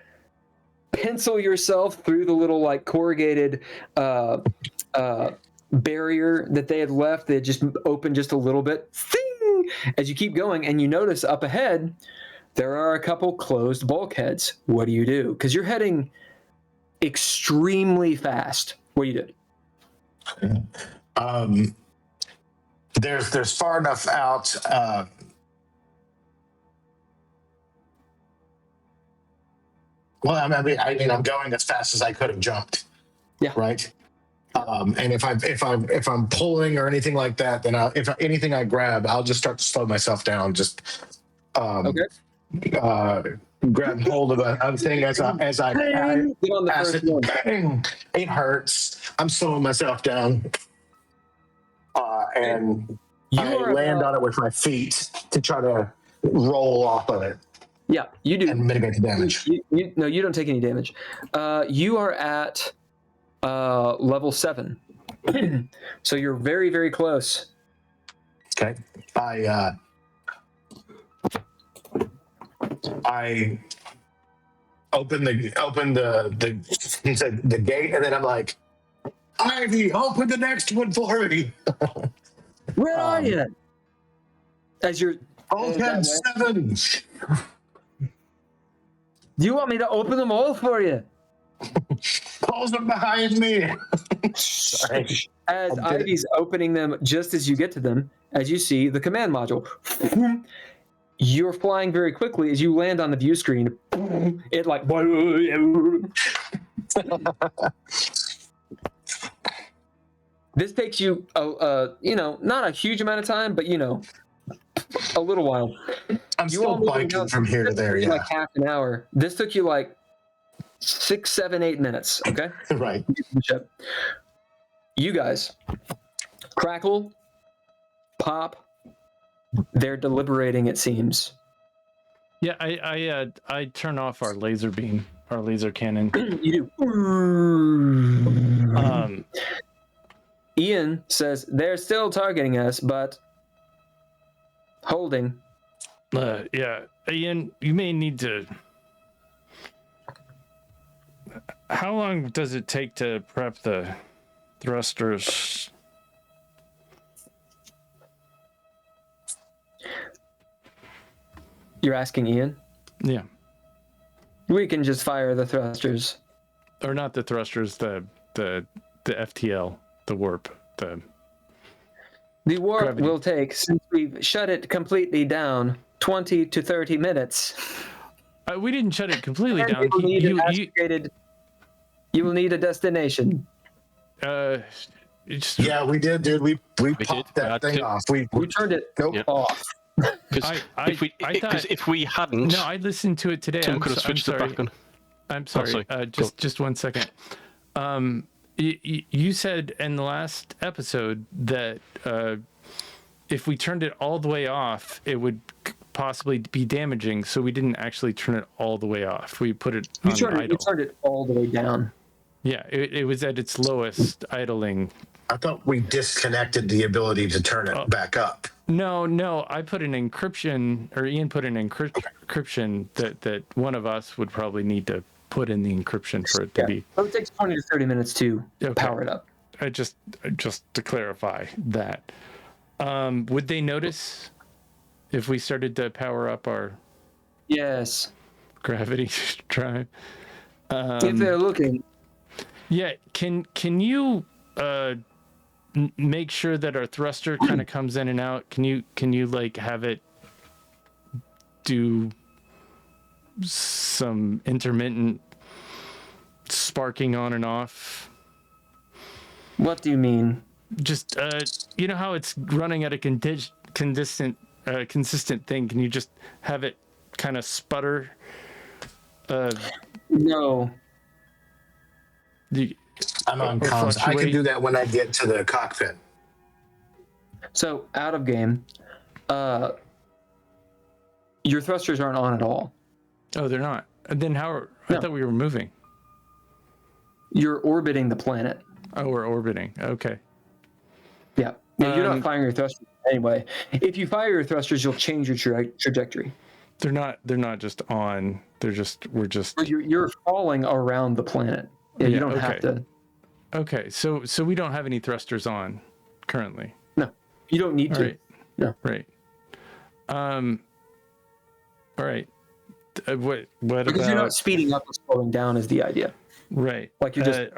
pencil yourself through the little like corrugated barrier that they had left. They had just opened just a little bit. Thing! As you keep going, and you notice up ahead there are a couple closed bulkheads. What do you do? Because you're heading extremely fast. What do you do? There's far enough out. Well, I mean, I'm going as fast as I could have jumped. Yeah. Right. And if I'm pulling or anything like that, then if anything I grab, I'll just start to slow myself down. Just grab hold of a thing as I Get on the pass first it. one. Bang. It hurts. I'm slowing myself down, and I land on it with my feet to try to roll off of it. Yeah, you do. And mitigate the damage. No, you don't take any damage. You are at level 7. So you're very, very close. Okay. I open the gate, and then I'm like, Ivy, open the next one for me. Where are you? As you're Bulkhead 7. Do you want me to open them all for you? Close them behind me. Sorry. As Ivy's opening them, just as you get to them, as you see the command module, you're flying very quickly. As you land on the view screen, it like this takes you not a huge amount of time, but a little while. I'm still biking from here to there. Yeah, like half an hour. This took you like 6, 7, 8 minutes. Okay, right. You guys, crackle, pop. They're deliberating. It seems. Yeah, I turn off our laser beam, our laser cannon. You do. Ian says they're still targeting us, but holding. Yeah, Ian, you may need to. How long does it take to prep the thrusters? You're asking Ian? Yeah. We can just fire the thrusters. Or not the thrusters, the FTL, the warp, the warp gravity. will take, since we've shut it completely down, 20 to 30 minutes. We didn't shut it completely And down. you will need a destination. Yeah, we did, dude. We popped that thing off. We turned it off. Because if we hadn't, No, I listened to it today. Tim could have switched it back on. I'm sorry. Just 1 second. You said in the last episode that if we turned it all the way off, it would possibly be damaging. So we didn't actually turn it all the way off. We put it on idle. You turned it all the way down. Yeah, it was at its lowest idling. I thought we disconnected the ability to turn it back up. No. I put an encryption, or Ian put an encryption that one of us would probably need to put in the encryption for it to be. So it takes 20 to 30 minutes to power it up. Just to clarify that. Would they notice if we started to power up our gravity drive? If they're looking. Yeah, can you make sure that our thruster kind of comes in and out? Can you like have it do some intermittent sparking on and off? What do you mean? Just you know how it's running at a consistent thing? Can you just have it kind of sputter? No. I'm on comms. I can do that when I get to the cockpit. So out of game, your thrusters aren't on at all. Oh, they're not. Then I thought we were moving. You're orbiting the planet. Oh, we're orbiting. Okay. Yeah. You're not firing your thrusters anyway. If you fire your thrusters, you'll change your trajectory. They're not just on. We're just. You're falling around the planet. Yeah, you don't have to. Okay, so we don't have any thrusters on currently. No, you don't need to. Right. No. Right. All right. What because about? You're not speeding up or slowing down is the idea. Right. Like you just.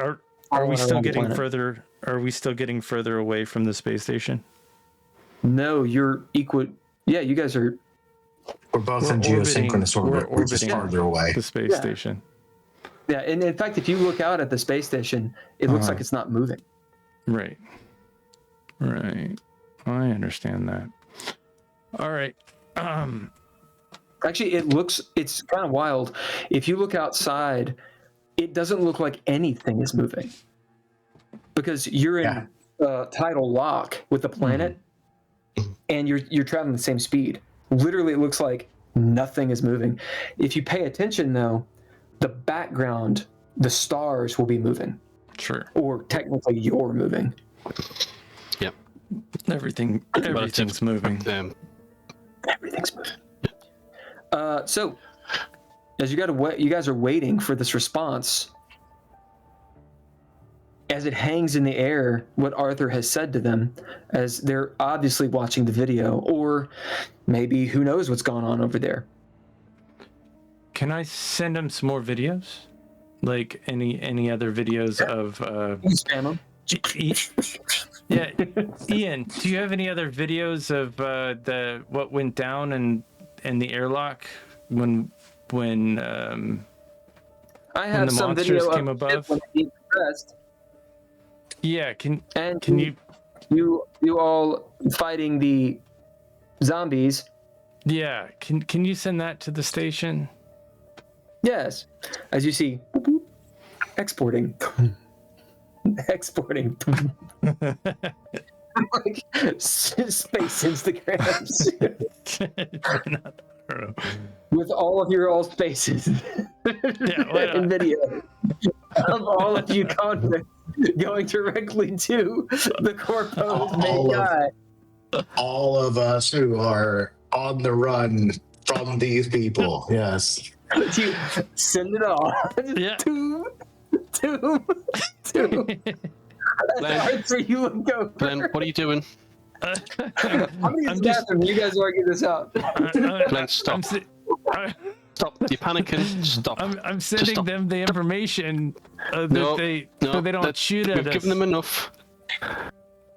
Are we still getting further? Are we still getting further away from the space station? No, you're equal. Yeah, you guys are. We're both in geosynchronous orbit. We're just farther away. The space station. Yeah, and in fact, if you look out at the space station, it looks like it's not moving. Right. I understand that. All right. Actually, it's kind of wild. If you look outside, it doesn't look like anything is moving because you're in tidal lock with the planet, and you're traveling the same speed. Literally, it looks like nothing is moving. If you pay attention, though, the background, the stars will be moving. Sure. Or technically, you're moving. Yep. Everything's moving. Everything's moving. So, as you guys are waiting for this response, as it hangs in the air, what Arthur has said to them, as they're obviously watching the video, or maybe who knows what's going on over there. Can I send him some more videos? Like any other videos of Spam them. Yeah, Ian, do you have any other videos of what went down in the airlock when I have the some monsters video came of above? when he pressed, Yeah, can you all fighting the zombies? Yeah, can you send that to the station? Yes, as you see, exporting. Like space Instagrams with all of your spaces and video of all of you convicts going directly to the corpos may die. All of us who are on the run from these people. Yes. You send it all. Yeah. Two. Glenn, Hard for you to go. Glenn, what are you doing? I'm gonna use the bathroom. You guys argue this out. Glenn, stop. Stop. You're panicking. Stop. I'm Just sending stop. them the information so No, they don't that's- shoot at We've us. given them enough.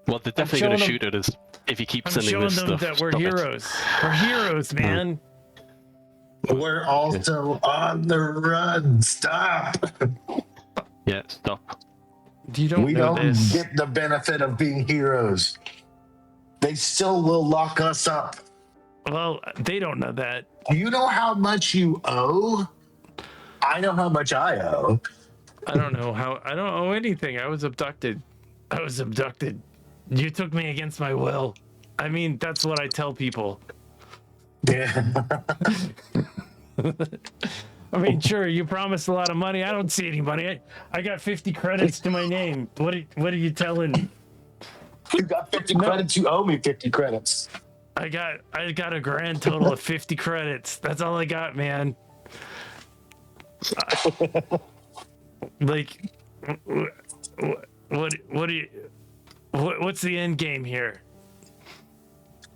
Well, they're definitely going showing to them- shoot at us if you keep I'm sending showing this them stuff. that we're Stop it. heroes. We're heroes, man. We're also on the run. Stop. Yeah, stop. You don't We know don't this. get the benefit of being heroes. They still will lock us up. Well, they don't know that. Do you know how much you owe? I know how much I owe. I don't know how. I don't owe anything. I was abducted. You took me against my will. I mean, that's what I tell people. Yeah. I mean, sure, you promised a lot of money. I don't see any money. I got 50 credits to my name. What are you telling me? You got 50 credits. You owe me 50 credits. I got a grand total of 50 credits. That's all I got, man. Like, what's the end game here?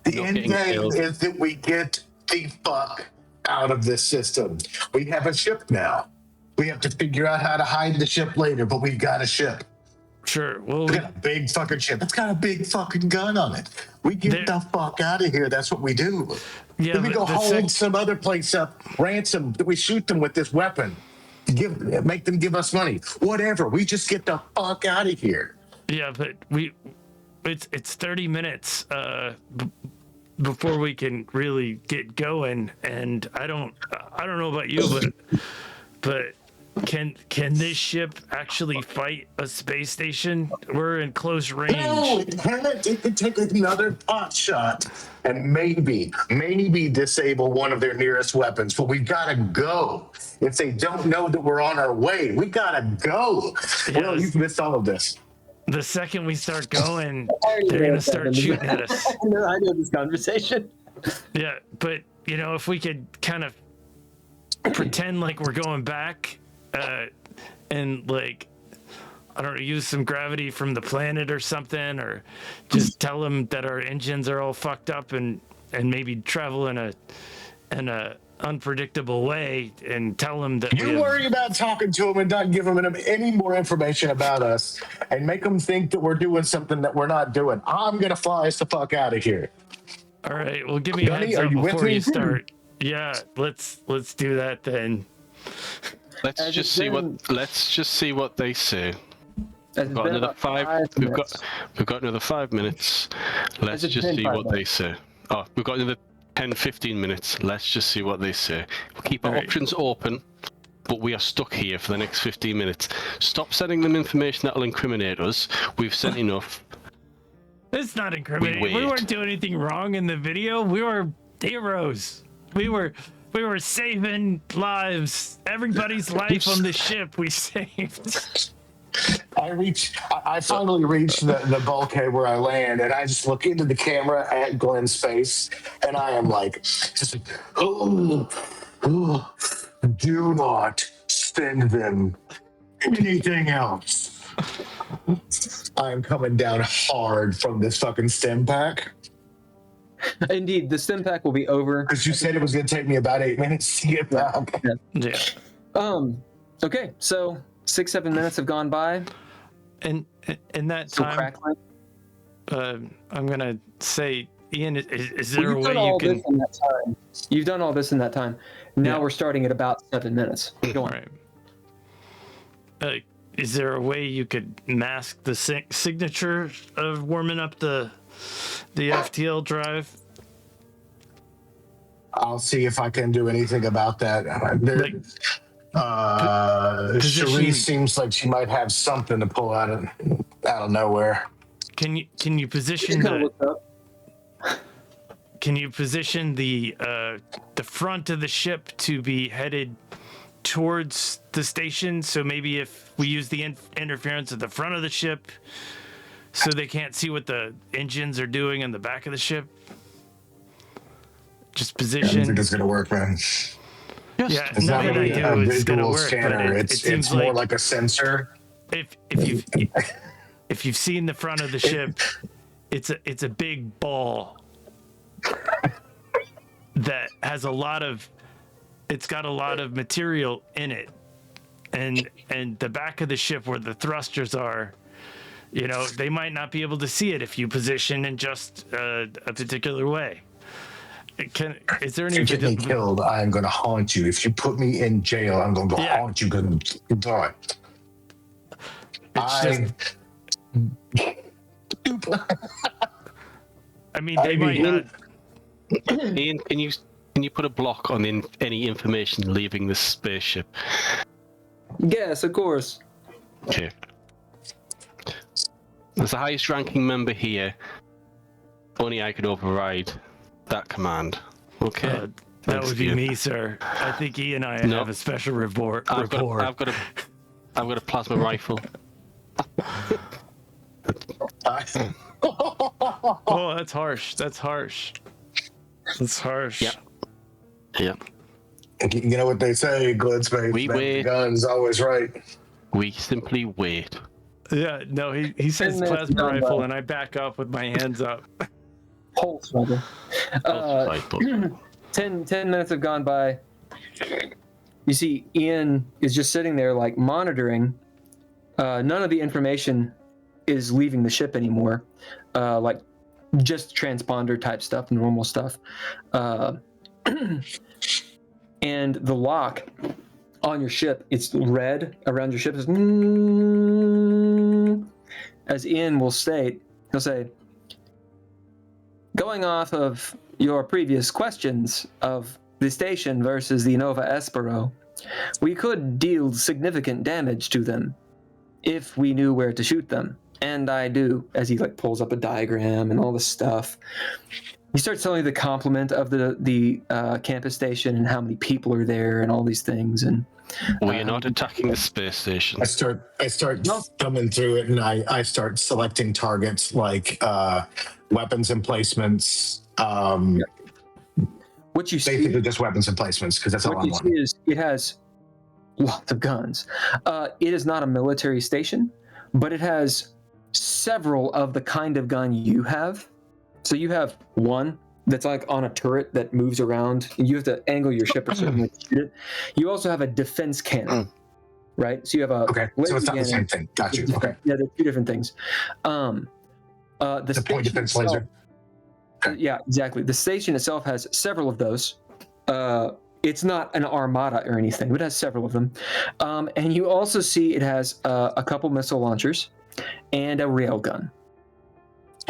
The You're end getting game killed. is that we get the fuck out of this system. We have a ship now. We have to figure out how to hide the ship later, but we've got a ship. Sure. Well, We got a big fucking ship. It's got a big fucking gun on it. We get There- the fuck out of here. That's what we do. yeah. Then we go the hold some other place up, ransom. We shoot them with this weapon. Make them give us money. Whatever. We just get the fuck out of here. Yeah, but it's 30 minutes before we can really get going, and I don't know about you, but can this ship actually fight a space station? We're in close range. No, it can't. It could take another pot shot and maybe disable one of their nearest weapons. But we gotta go. If they don't know that we're on our way, we gotta go. Well, Yes. you've missed all of this. The second we start going, they're gonna start shooting at us. I know this conversation. Yeah, but if we could kind of pretend like we're going back, and like, I don't know, use some gravity from the planet or something, or just tell them that our engines are all fucked up, and maybe travel in a unpredictable way, and tell them that You worry about talking to them and not giving them any more information about us and make them think that we're doing something that we're not doing. I'm gonna fly us the fuck out of here. All right, well, give me a Gunny, heads are up you with before me? you start. Yeah, let's do that then. Let's Has just it see been- Let's just see what they say. It's We've got been another about 5. We've minutes. got another 5 minutes. Let's it just been see 5 what they say. Oh, we've got another 10, 15 minutes. Let's just see what they say. We'll keep our All right. options open, but we are stuck here for the next 15 minutes. Stop sending them information that'll incriminate us. We've sent enough. It's not incriminating. We wait. weren't doing anything wrong in the video. We were heroes. We were saving lives. Everybody's life on the ship we saved. I finally reached the bulkhead where I land, and I just look into the camera at Glenn's face, and I am like, oh, do not send them anything else. I am coming down hard from this fucking stem pack Indeed, the stim pack will be over. because you said it was going to take me about 8 minutes to get back. Yeah. Okay, so 6-7 minutes have gone by. And in that Still time, crackling. I'm gonna say, Ian, is Well, there a you've way done you all can? this in that time. You've done all this in that time. Now Yeah. we're starting at about 7 minutes. Go on. Right. Is there a way you could mask the signature of warming up the FTL drive? I'll see if I can do anything about that. Like, position- Cherie seems like she might have something to pull out of nowhere. Can you position Just kinda the looked up. Can you position the front of the ship to be headed towards the station? So maybe if we use the interference at the front of the ship, so they can't see what the engines are doing in the back of the ship. Just I don't position. think it's gonna work, man. Yeah, It's not nothing I really a do is gonna visual work, scanner. but it It's seems more like like a sensor. if you've seen the front of the ship, it's a big ball that has it's got a lot of material in it, and the back of the ship where the thrusters are, you know, they might not be able to see it if you position in just a particular way. Is there any? If you get me killed, I am going to haunt you. If you put me in jail, I'm going to haunt you. Going to die. I mean, they might not. Ian, can you put a block on any information leaving the spaceship? Yes, of course. Okay. As the highest ranking member here, only I could override that command. Okay. That Thanks, would be Ian. me, sir. I think Ian and I No. have a special rapport. I've got a plasma rifle. Oh, that's harsh. That's harsh. That's harsh. Yeah. Yeah. You know what they say, Glitz, We wait. gun's always right. We simply wait. Yeah, no, he says 10 minutes plasma gone rifle, by. and I back up with my hands up. Pulse rifle. Right, but 10 minutes have gone by. You see, Ian is just sitting there, like, monitoring. None of the information is leaving the ship anymore. Like, just transponder type stuff, normal stuff. And the lock on your ship, it's red around your ship. It's, as Ian will state, he'll say, going off of your previous questions of the station versus the Nova Espero, we could deal significant damage to them if we knew where to shoot them. And I do, as he like pulls up a diagram and all this stuff. He starts telling you the complement of the campus station and how many people are there and all these things. And we are not attacking the space station. I start thumbing through it, and I start selecting targets like weapons emplacements. what you see, Basically, just weapons emplacements, because that's all what I you want. see is it has lots of guns. It is not a military station, but it has several of the kind of gun you have. So you have one that's like on a turret that moves around. You have to angle your ship a certain way to shoot it. You also have a defense cannon, right? So you have a Okay, so it's not the laser same cannon. thing. Got you. Okay. Yeah, they're two different things. The point defense itself- laser. Okay. Yeah, exactly. The station itself has several of those. It's not an armada or anything, but it has several of them. And you also see it has a couple missile launchers and a railgun.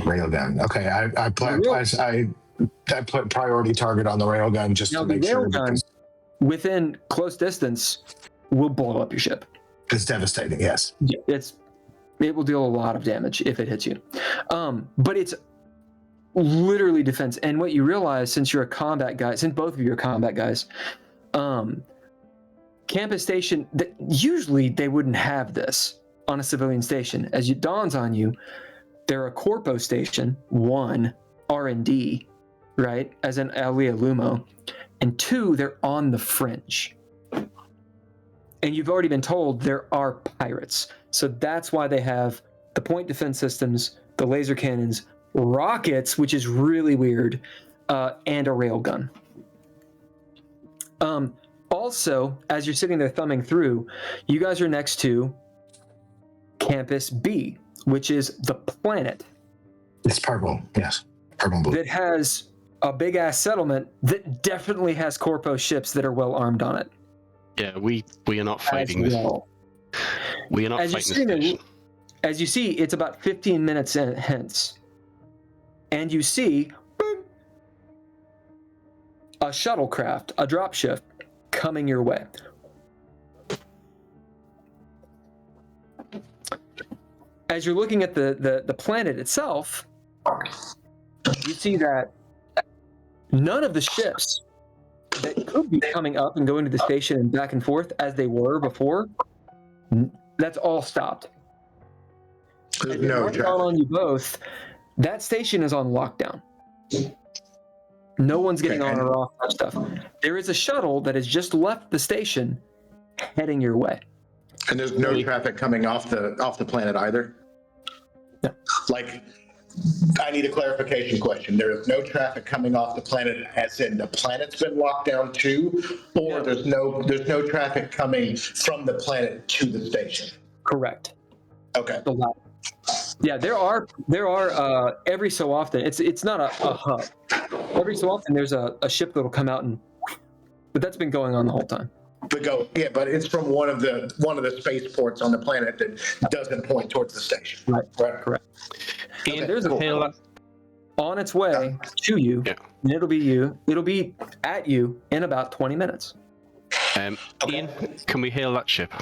Railgun. Okay, I put priority target on the railgun just Now, to the make sure, railgun, because within close distance, will blow up your ship. it's devastating. Yes. Yeah, it will deal a lot of damage if it hits you. But it's literally defense. And what you realize, since you're a combat guy, since both of you are combat guys, campus station, that usually they wouldn't have this on a civilian station. As it dawns on you, they're a corpo station, one, R&D, right, as an Alta Lumo, and two, they're on the fringe. And you've already been told there are pirates. So that's why they have the point defense systems, the laser cannons, rockets, which is really weird, and a railgun. Also, as you're sitting there thumbing through, you guys are next to Campus B, which is the planet It's purple. Yes. Purple and blue. that has a big ass settlement that definitely has corpo ships that are well armed on it. Yeah, we are not fighting As this. well. We are not As you fighting see this them- station. As you see, it's about 15 minutes hence. And you see boom, a shuttlecraft, a dropship coming your way. As you're looking at the planet itself, you see that none of the ships that could be coming up and going to the station and back and forth as they were before, that's all stopped. And No, what's gone on you both, that station is on lockdown. No one's getting on or off that stuff. there is a shuttle that has just left the station, heading your way. And there's no traffic coming off the planet either. No. Like, I need a clarification question. There is no traffic coming off the planet, as in the planet's been locked down too, or there's no traffic coming from the planet to the station. Correct. Okay. The latter. Yeah, there are every so often. It's not a hub. Every so often there's a ship that'll come out but that's been going on the whole time. But it's from one of the spaceports on the planet that doesn't point towards the station. Right. Correct. Ian, And there's a cool. on its way to you, and it'll be at you in about 20 minutes. Ian, can we hail that ship?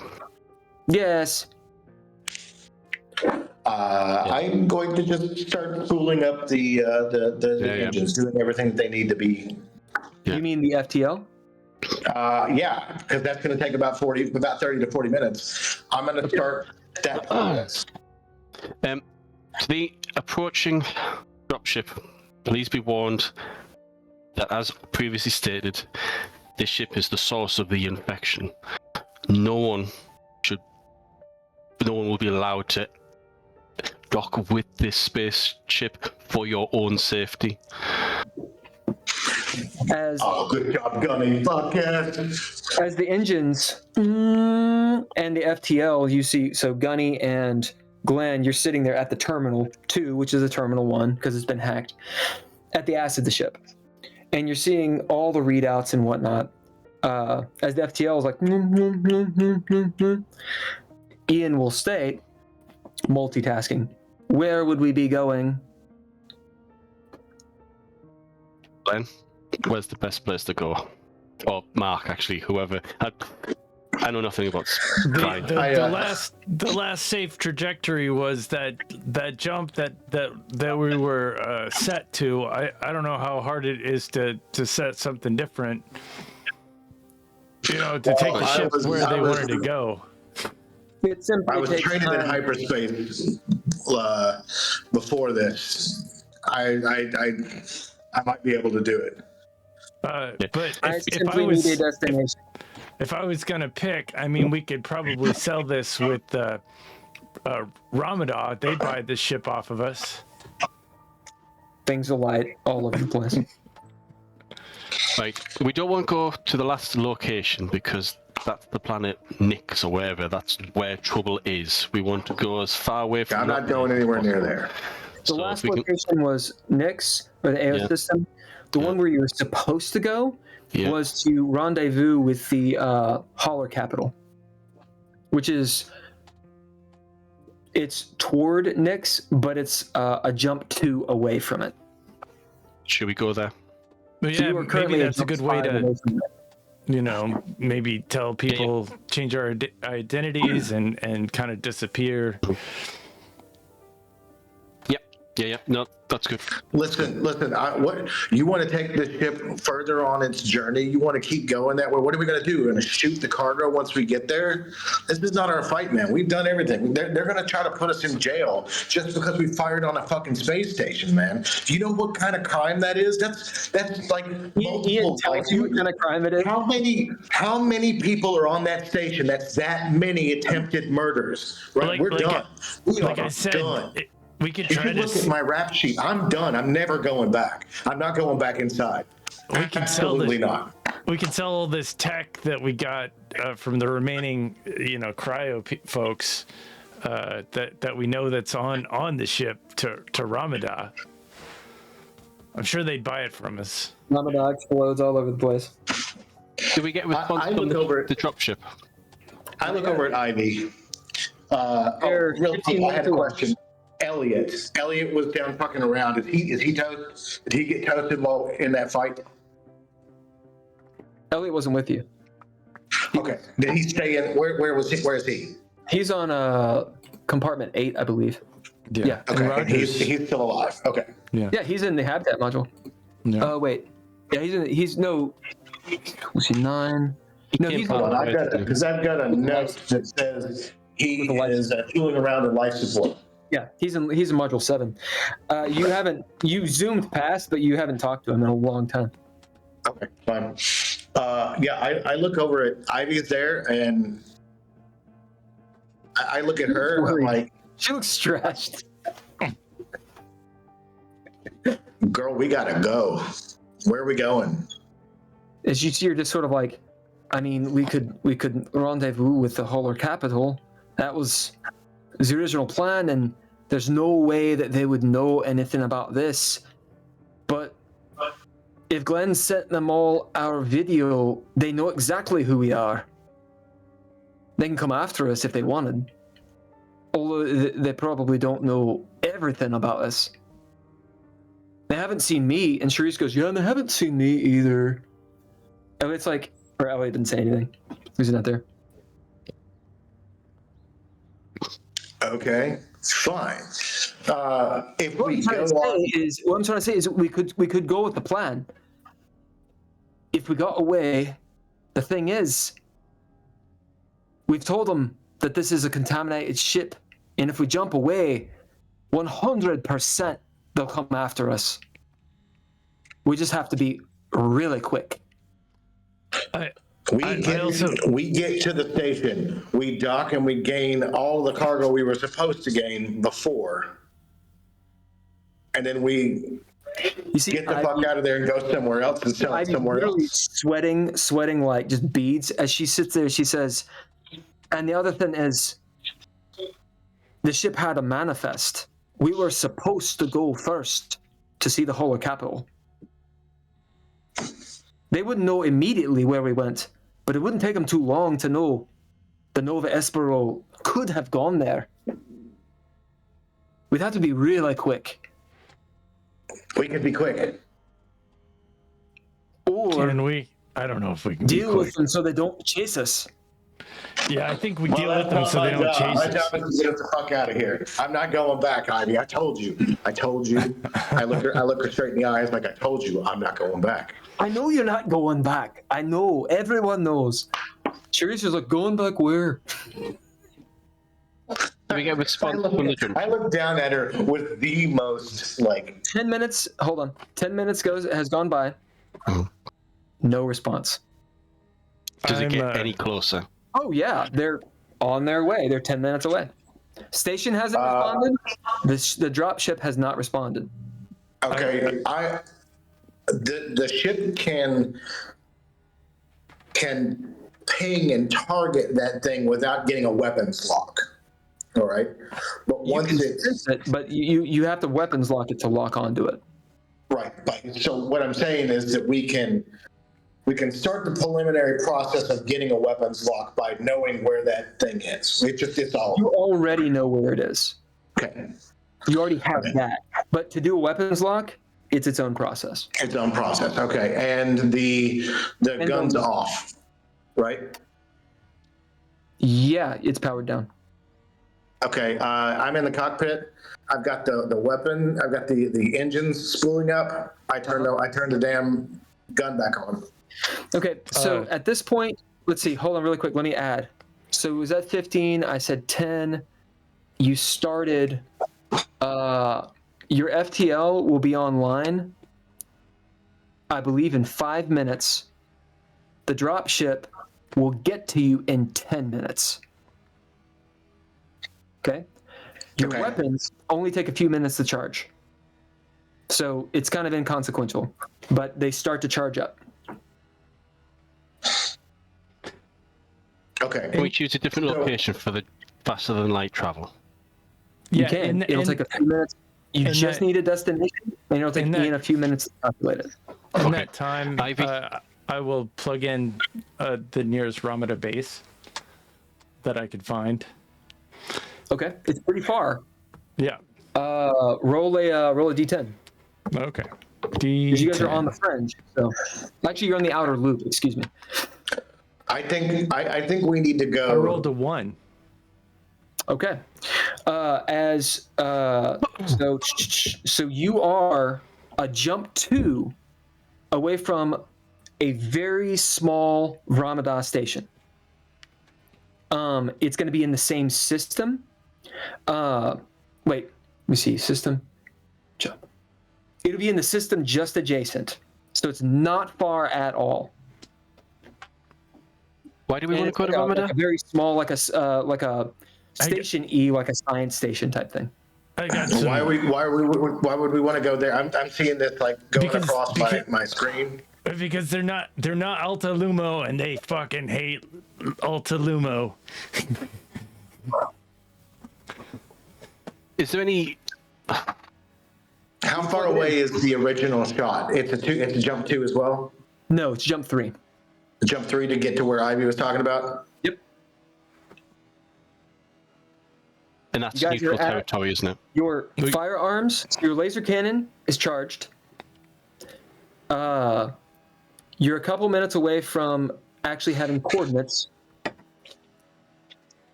Yes. I'm going to just start spooling up the engines, doing everything that they need to be. Yeah. You mean the FTL? Yeah, because that's going to take about 30 to 40 minutes. I'm going to start that process. To the approaching dropship, please be warned that, as previously stated, this ship is the source of the infection. No one will be allowed to dock with this spaceship for your own safety. Good job, Gunny. Fuck yes. As the engines and the FTL, you see, so Gunny and Glenn, you're sitting there at the terminal 2, which is a terminal 1 because it's been hacked, at the ass of the ship. And you're seeing all the readouts and whatnot. As the FTL is like, Ian will state, multitasking, where would we be going? Glenn, where's the best place to go? Or Mark, actually, whoever. I know nothing about flying. The last safe trajectory was that jump that we were set to. I don't know how hard it is to set something different. To take the ship where they wanted to go. I was training in hyperspace before this. I might be able to do it. But I simply need a destination. If I was gonna pick, we could probably sell this with Ramadan. They buy this ship off of us. Things will light all over the place. Right, we don't want to go to the last location because that's the planet Nix or wherever. That's where trouble is. We want to go as far away from. I'm not going anywhere near there. The last location was Nix, or the AO system. The one where you were supposed to go was to rendezvous with the Holler capital, which is it's toward Nix, but it's a jump 2 away from it. Should we go there? But yeah, maybe that's a good way to, maybe tell people, change our identities and kind of disappear. Yeah. No, that's good. Listen. What you want to take the ship further on its journey? You want to keep going that way? What are we going to do? We're going to shoot the cargo once we get there? This is not our fight, man. We've done everything. They're going to try to put us in jail just because we fired on a fucking space station, man. Do you know what kind of crime that is? That's like Ian, tell us what kind of crime it is. How many people are on that station? That's that many attempted murders. Right? We're done. We are done. We could If try you look at my rap sheet, I'm done. I'm never going back. I'm not going back inside. Absolutely not. We can sell all this tech that we got from the remaining, cryo folks that we know that's on the ship to Ramadan. I'm sure they'd buy it from us. Ramadan explodes all over the place. Do we get response from the dropship? I look over at Ivy. Real quick, I had a question. Elliot was down fucking around. Is he toast? Did he get toasted while in that fight? Elliot wasn't with you. Okay. Did he stay in? Where was he? Where is he? He's on compartment 8, I believe. Yeah. Okay. He's still alive. Okay. Yeah, he's in the habitat module. Yeah. Oh wait. Yeah, was he 9? No, he's Hold on, I've got a note that says he is tooling around in life support. Yeah, he's in module 7. You zoomed past, but you haven't talked to him in a long time. Okay, fine. I look over at Ivy's there, and I look at her. I'm Worried. like, She looks stressed. girl, we gotta go. Where are we going? As you see her just sort of like, I mean, we could rendezvous with the Holler capital. That was the original plan, and there's no way that they would know anything about this. But if Glenn sent them all our video, they know exactly who we are. They can come after us if they wanted. Although they probably don't know everything about us. They haven't seen me, and Charisse goes, yeah, and they haven't seen me either. And it's like, or Elliot didn't say anything. He's not there. Okay, fine. If What we I'm trying go to on, say is we could go with the plan. If we got away, the thing is, we've told them that this is a contaminated ship, and if we jump away, 100% they'll come after us. We just have to be really quick. we get to the station, we dock, and we gain all the cargo we were supposed to gain before, and then we You see, get the fuck out of there and go somewhere else and sell it somewhere literally else. sweating like just beads as she sits there. She says, and the other thing is, the ship had a manifest. We were supposed to go first to see the Holler capital. They wouldn't know immediately where we went, but it wouldn't take them too long to know the Nova Espero could have gone there. We'd have to be really quick. We could be quick. Or Can we? I don't know if we can deal be with quick. them so they don't chase us. Yeah, I think we deal with them so they don't chase My us. job is to get the fuck out of here. I'm not going back, Ivy. I told you. I look her straight in the eyes like I told you. I'm not going back. I know you're not going back. I know. Everyone knows. Charisse is like, going back where? Do we get a response from the judge? I look down at her with the most 10 minutes. Hold on. 10 minutes has gone by. Oh. No response. Does it I'm, get any closer? Oh, yeah. They're on their way. They're 10 minutes away. Station hasn't responded. The drop ship has not responded. Okay, the ship can ping and target that thing without getting a weapons lock. All right, but once it's But you have to weapons lock it to lock onto it. right. But so what I'm saying is that we can start the preliminary process of getting a weapons lock by knowing where that thing is. It's all You already know where it is. okay. You already have that. But to do a weapons lock, it's its own process. Its own process. Okay, and the gun's off, right? Yeah, it's powered down. Okay, I'm in the cockpit. I've got the weapon. I've got the engines spooling up. I turn the damn gun back on. Okay, so at this point, let's see. Hold on really quick. Let me add. So it was at 15. I said 10. You started. Your FTL will be online, I believe, in 5 minutes. The drop ship will get to you in 10 minutes. Okay? Your Okay. weapons only take a few minutes to charge. So it's kind of inconsequential, but they start to charge up. Okay. Can we choose a different location for the faster than light travel? You can. It'll take a few minutes. You and just that- need a destination, and it'll take and that- Ian a few minutes to calculate it. In Okay. that time, Ivy. I will plug in the nearest Ramadan base that I could find. Okay, it's pretty far. Yeah. Roll a d10. Okay. Because you guys are on the fringe. So actually, you're on the outer loop. Excuse me. I think we need to go. I rolled a 1. Okay. So you are a jump 2 away from a very small Ramadan station. It's going to be in the same system. Wait, let me see. System. Jump. It'll be in the system just adjacent. So it's not far at all. Why do we want to go to like Ramadan? a very small, like a station E, like a science station type thing. I got some. Why would we want to go there? I'm seeing this like going across my screen. Because they're not Alta Lumo, and they fucking hate Alta Lumo. Is there any? How far away is the original shot? It's a jump 2 as well. No, it's jump 3. Jump 3 to get to where Ivy was talking about. Yep. And that's You guys neutral are at- territory, isn't it? Your firearms, your laser cannon is charged. You're a couple minutes away from actually having coordinates.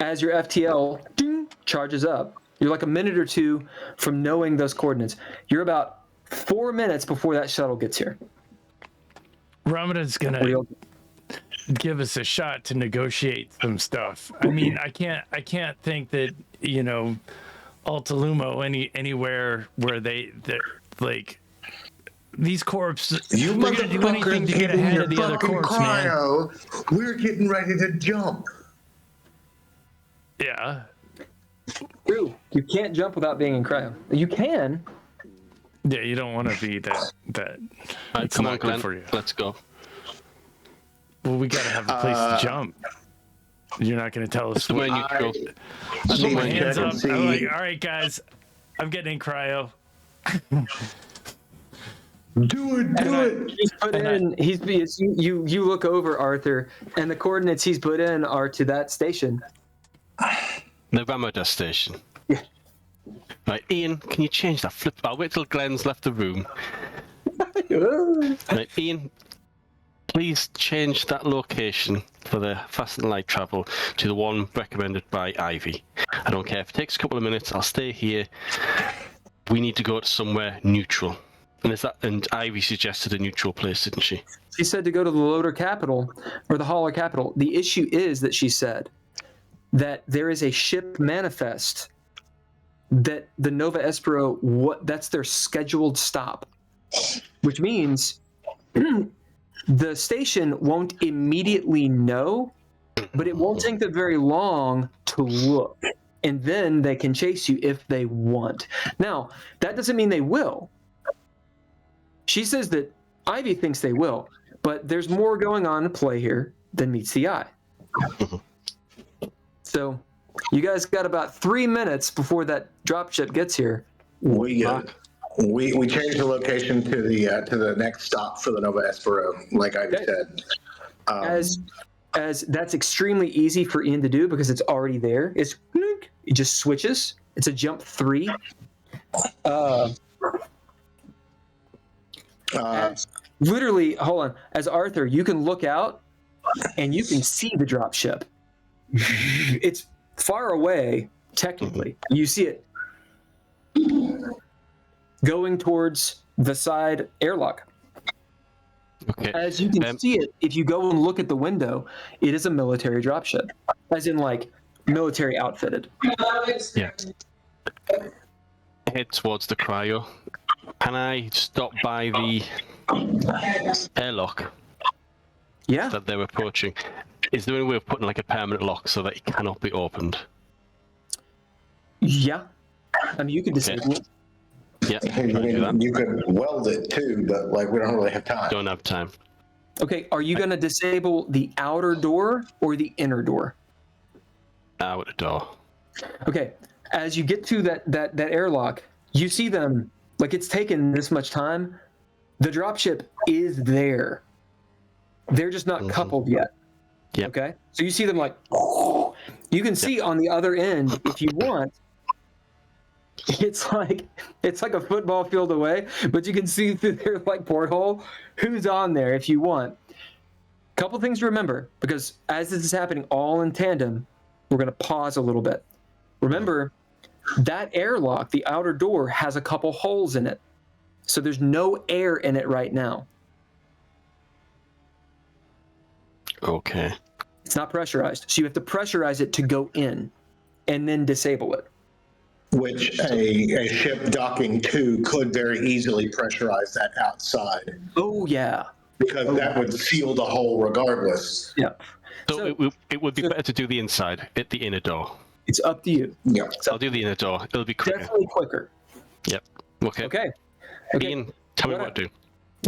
As your FTL charges up, you're like a minute or two from knowing those coordinates. You're about 4 minutes before that shuttle gets here. Ramadan's gonna give us a shot to negotiate some stuff. I mean, I can't think that, you know, Alta Lumo anywhere where they're like these corps. You they're gonna do anything to get ahead of the other corps, man. We're getting ready to jump. Yeah. True. You can't jump without being in cryo. You can. Yeah, you don't want to be that. Right, It's come not on, good Glenn. for you. Let's go. Well, we gotta have a place to jump. You're not gonna tell us. Somewhere neutral. I put my hands up. I'm like, all right, guys, I'm getting in cryo. Do it. He's put in. You look over, Arthur, and the coordinates he's put in are to that station. The Ramadan station. Yeah. Right, Ian, can you change that flip? I'll wait till Glenn's left the room. Right, Ian, please change that location for the fast and light travel to the one recommended by Ivy. I don't care if it takes a couple of minutes. I'll stay here. We need to go to somewhere neutral. And Ivy suggested a neutral place, didn't she? She said to go to the Loader Capital or the Holler Capital. The issue is that she said that there is a ship manifest that the Nova Espero, that's their scheduled stop, which means the station won't immediately know, but it won't take them very long to look, and then they can chase you if they want. Now, that doesn't mean they will. She says that Ivy thinks they will, but there's more going on in play here than meets the eye. So you guys got about 3 minutes before that dropship gets here. We changed the location to the next stop for the Nova Espero, like I said. As that's extremely easy for Ian to do because it's already there. It just switches. It's a jump 3. Literally, hold on. As Arthur, you can look out and you can see the dropship. It's far away, technically. You see it going towards the side airlock. Okay. As you can see it, if you go and look at the window, it is a military dropship, as in like military outfitted. Yeah. Head towards the cryo. Can I stop by the airlock Yeah. that they're approaching? Is there any way of putting like a permanent lock so that it cannot be opened? Yeah. I mean, you could disable it. Yeah, try and do that. You could weld it too, but like we don't really have time. Don't have time. Okay, are you going to disable the outer door or the inner door? Out the door. Okay, as you get to that airlock, you see them, like it's taken this much time. The dropship is there. They're just not coupled yet. Yep. Okay, so you see them like, you can see on the other end, if you want, it's like a football field away, but you can see through their like porthole who's on there if you want. Couple things to remember, because as this is happening all in tandem, we're going to pause a little bit. Remember, that airlock, the outer door, has a couple holes in it. So there's no air in it right now. Okay. It's not pressurized. So you have to pressurize it to go in and then disable it. Which a ship docking to could very easily pressurize that outside. Oh, yeah. Because that would seal the hole regardless. Yeah. So it would be better to do the inside, at the inner door. It's up to you. Yeah. I'll do the inner door. It'll be quicker. Definitely quicker. Yep. Okay. Okay. Ian, tell me what to do.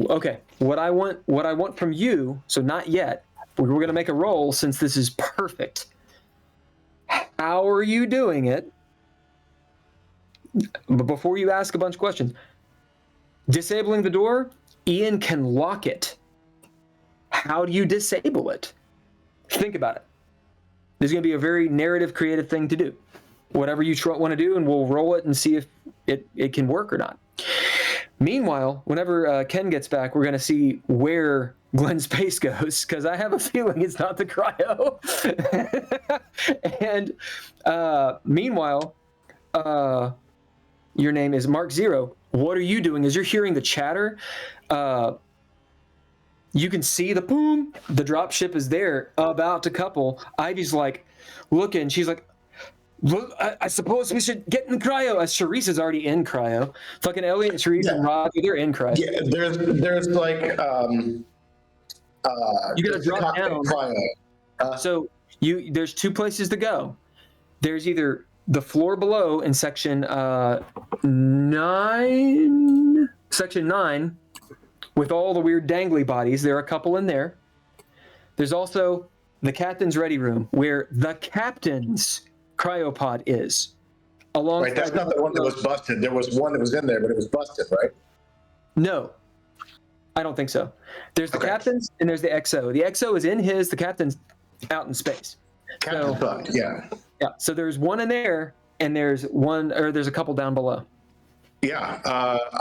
Okay. What I want from you, so not yet, we're going to make a roll since this is perfect. How are you doing it? But before you ask a bunch of questions, disabling the door, Ian can lock it. How do you disable it? Think about it. This is going to be a very narrative, creative thing to do. Whatever you want to do, and we'll roll it and see if it can work or not. Meanwhile, whenever Ken gets back, we're going to see where Glenn's space goes, because I have a feeling it's not the cryo. And meanwhile, your name is Mark Zero. What are you doing? As you're hearing the chatter, you can see the boom. The drop ship is there, about to couple. Ivy's like looking. She's like, "Look, I suppose we should get in cryo." As Charisse is already in cryo. Fucking Elliot, Charisse, and Roger, they're in cryo. Yeah, there's like You gotta drop cockpit down. cryo. So there's two places to go. There's either the floor below in section 9, with all the weird dangly bodies. There are a couple in there. There's also the captain's ready room, where the captain's cryopod is. Right, that's not the one that was busted. There was one that was in there, but it was busted, right? No, I don't think so. There's the captain's and there's the XO. The XO is in his. The captain's out in space. Captain fucked, yeah. Yeah. So there's one in there, and there's a couple down below. Yeah,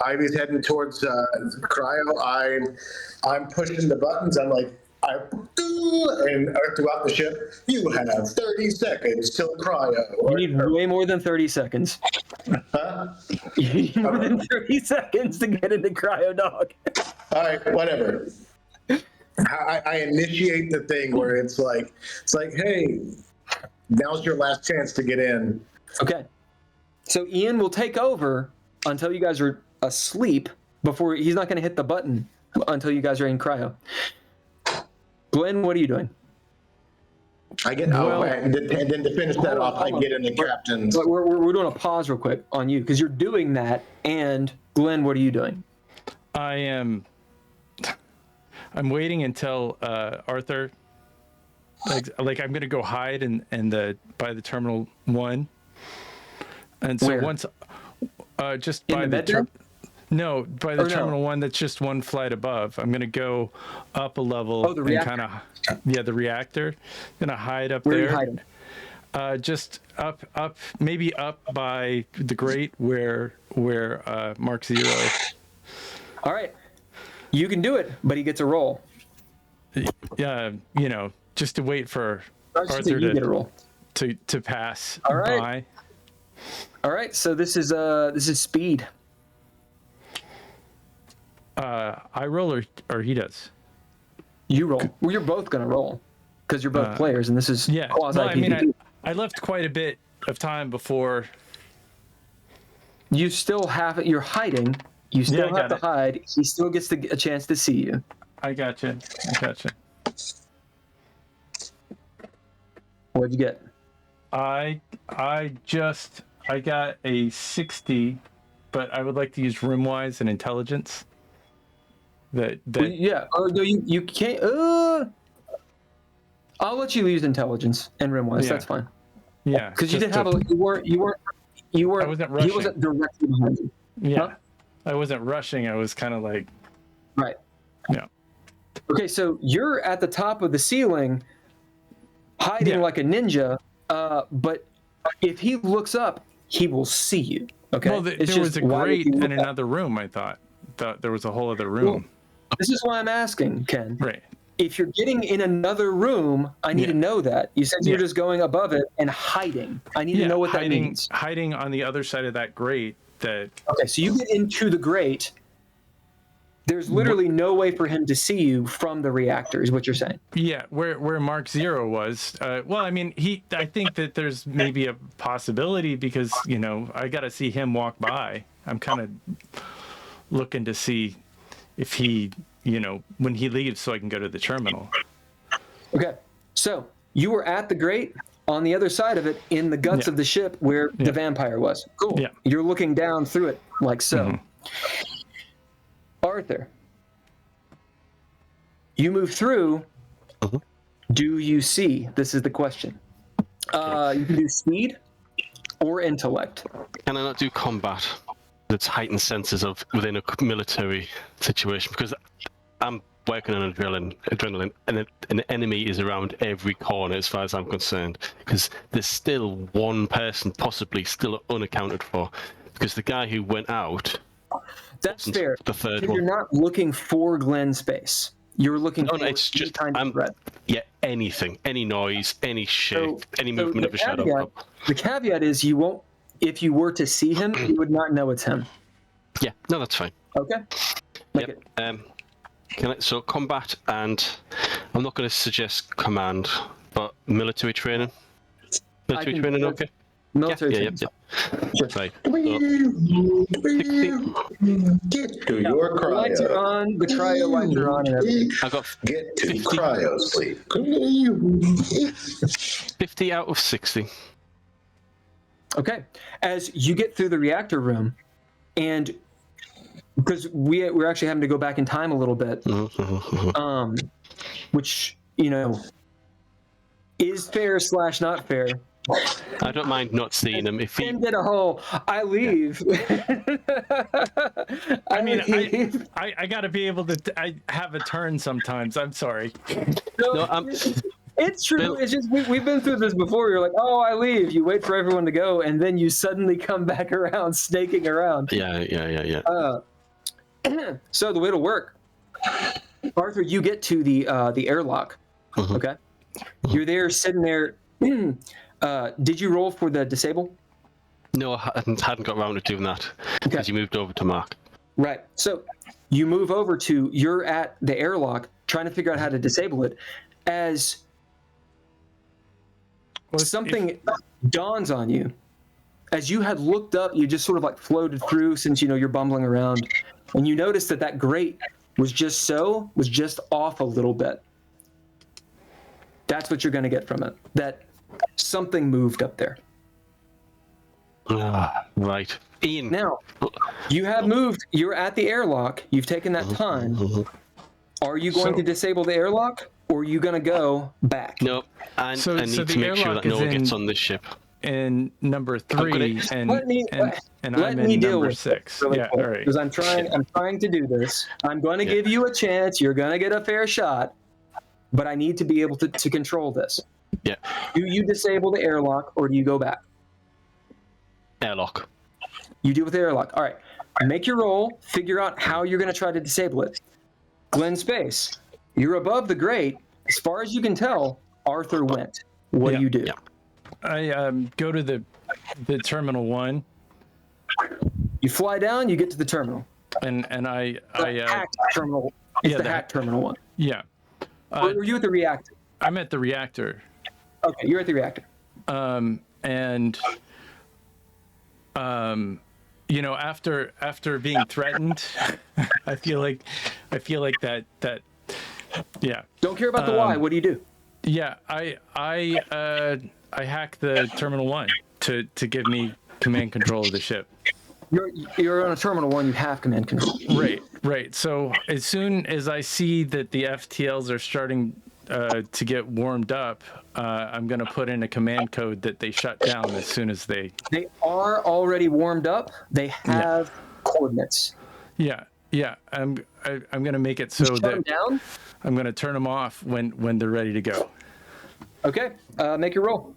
Ivy's heading towards cryo. I'm pushing the buttons. I'm like, and throughout the ship, you have 30 seconds till cryo. You need way more than 30 seconds. Huh? You need more than 30 seconds to get into cryo, dog. All right, whatever. I initiate the thing where it's like, hey, now's your last chance to get in. Okay. So Ian will take over until you guys are asleep. Before he's not going to hit the button until you guys are in cryo. Glenn, what are you doing? I get and then to finish that off, I get in the captain's. We're doing a pause real quick on you because you're doing that. And Glenn, what are you doing? I'm waiting until Arthur. Like I'm gonna go hide in by the terminal 1. And so Where? once just In by the the med bay? no, by the terminal 1 that's just one flight above. I'm gonna go up a level Oh, the reactor. and kind of the reactor. Gonna hide up Where there. are you hiding? Just up, maybe up by the grate where Mark Zero. All right. You can do it, but he gets a roll. Yeah, just to wait for Arthur You get a roll. to pass All right. by. All right. So this is speed. I roll or he does. You roll. Well, you're both gonna roll because you're both players, and this is Yeah. quasi Well, I mean, PvP. I left quite a bit of time before. You still have it. You're hiding. You still I have got to hide. He still gets a chance to see you. I gotcha. What'd you get? I got a 60, but I would like to use roomwise and intelligence. That Yeah. Or no, you can't. I'll let you use intelligence and rimwise. Yeah. That's fine. yeah, Because you just didn't have you weren't. I wasn't rushing. He wasn't directly behind you. Yeah, Huh? I wasn't rushing. I was kind of like, Right. yeah. Okay, so you're at the top of the ceiling, hiding Yeah. like a ninja. But if he looks up, he will see you. Okay. Well, It's there was just, a why would grate you look in up? another room. I thought there was a whole other room. This is why I'm asking, Ken. Right. If you're getting in another room, I need to know that. You said you're Yeah. just going above it and hiding. I need to know what that means. Hiding on the other side of that grate. That Okay, so you get into the grate. There's literally no way for him to see you from the reactor, is what you're saying. yeah, where Mark Zero was. Well, I mean, I think that there's maybe a possibility because I got to see him walk by. I'm kind of looking to see if he, when he leaves, so I can go to the terminal. Okay, So you were at the grate on the other side of it in the guts of the ship where the vampire was. Cool. Yeah. You're looking down through it like so. Arthur, you move through. Do you see? This is the question. You can do speed or intellect. Can I not do combat? That's heightened senses of within a military situation, because I'm working on adrenaline, and an enemy is around every corner as far as I'm concerned, because there's still one person possibly still unaccounted for, because the guy who went out. That's fair. The third one. You're not looking for Glen space. You're looking for it's just kind of threat. Yeah, anything, any noise, any shape, any movement of a shadow. The caveat is you won't. If you were to see him, you would not know it's him. Yeah, no, that's fine. Okay. Yep. So combat, and I'm not going to suggest command, but military training. Military training, okay. Military training. Sure. Right. Get to your cryo. Lights are on. The cryo lights are on. I got get to cryo sleep. 50 out of 60. Okay. As you get through the reactor room, and because we're actually having to go back in time a little bit, which is fair / not fair. I don't mind not seeing him. If he did a whole, I leave. I gotta be able to. I have a turn sometimes. I'm sorry. It's true. It's just we've been through this before. You're like, oh, I leave. You wait for everyone to go, and then you suddenly come back around, snaking around. Yeah. So the way it'll work, Arthur, you get to the airlock. Okay, you're there, sitting there. Did you roll for the disable? No, I hadn't got around to doing that because you moved over to Mark. Right. So you move over to, you're at the airlock trying to figure out how to disable it. As something dawns on you, as you had looked up, you just sort of like floated through since you're bumbling around, and you notice that grate was just off a little bit. That's what you're going to get from it. That something moved up there. Right. Ian. Now, you have moved. You're at the airlock. You've taken that time. Are you going to disable the airlock, or are you going to go back? No. I need to make sure that no one gets on this ship. In number 3, and I'm in number 6. Really all right. Because I'm trying to do this. I'm going to give you a chance. You're going to get a fair shot, but I need to be able to control this. Yeah. Do you disable the airlock, or do you go back? Airlock. You do with the airlock. All right. Make your roll. Figure out how you're going to try to disable it. Glen Space, you're above the grate. As far as you can tell, Arthur went. What do you do? Yeah. I go to the terminal 1. You fly down. You get to the terminal. And I hacked terminal. It's the hacked terminal 1. Yeah. Or were you at the reactor? I'm at the reactor. Okay, you're at the reactor. After being threatened, I feel like that. Yeah. Don't care about the why. What do you do? Yeah, I hack the terminal 1 to give me command control of the ship. You're on a terminal 1. You have command control. Right. So as soon as I see that the FTLs are starting to get warmed up, I'm going to put in a command code that they shut down as soon as they are already warmed up. They have coordinates. Yeah. I'm going to make it so that down? I'm going to turn them off when they're ready to go. Okay. Make your roll.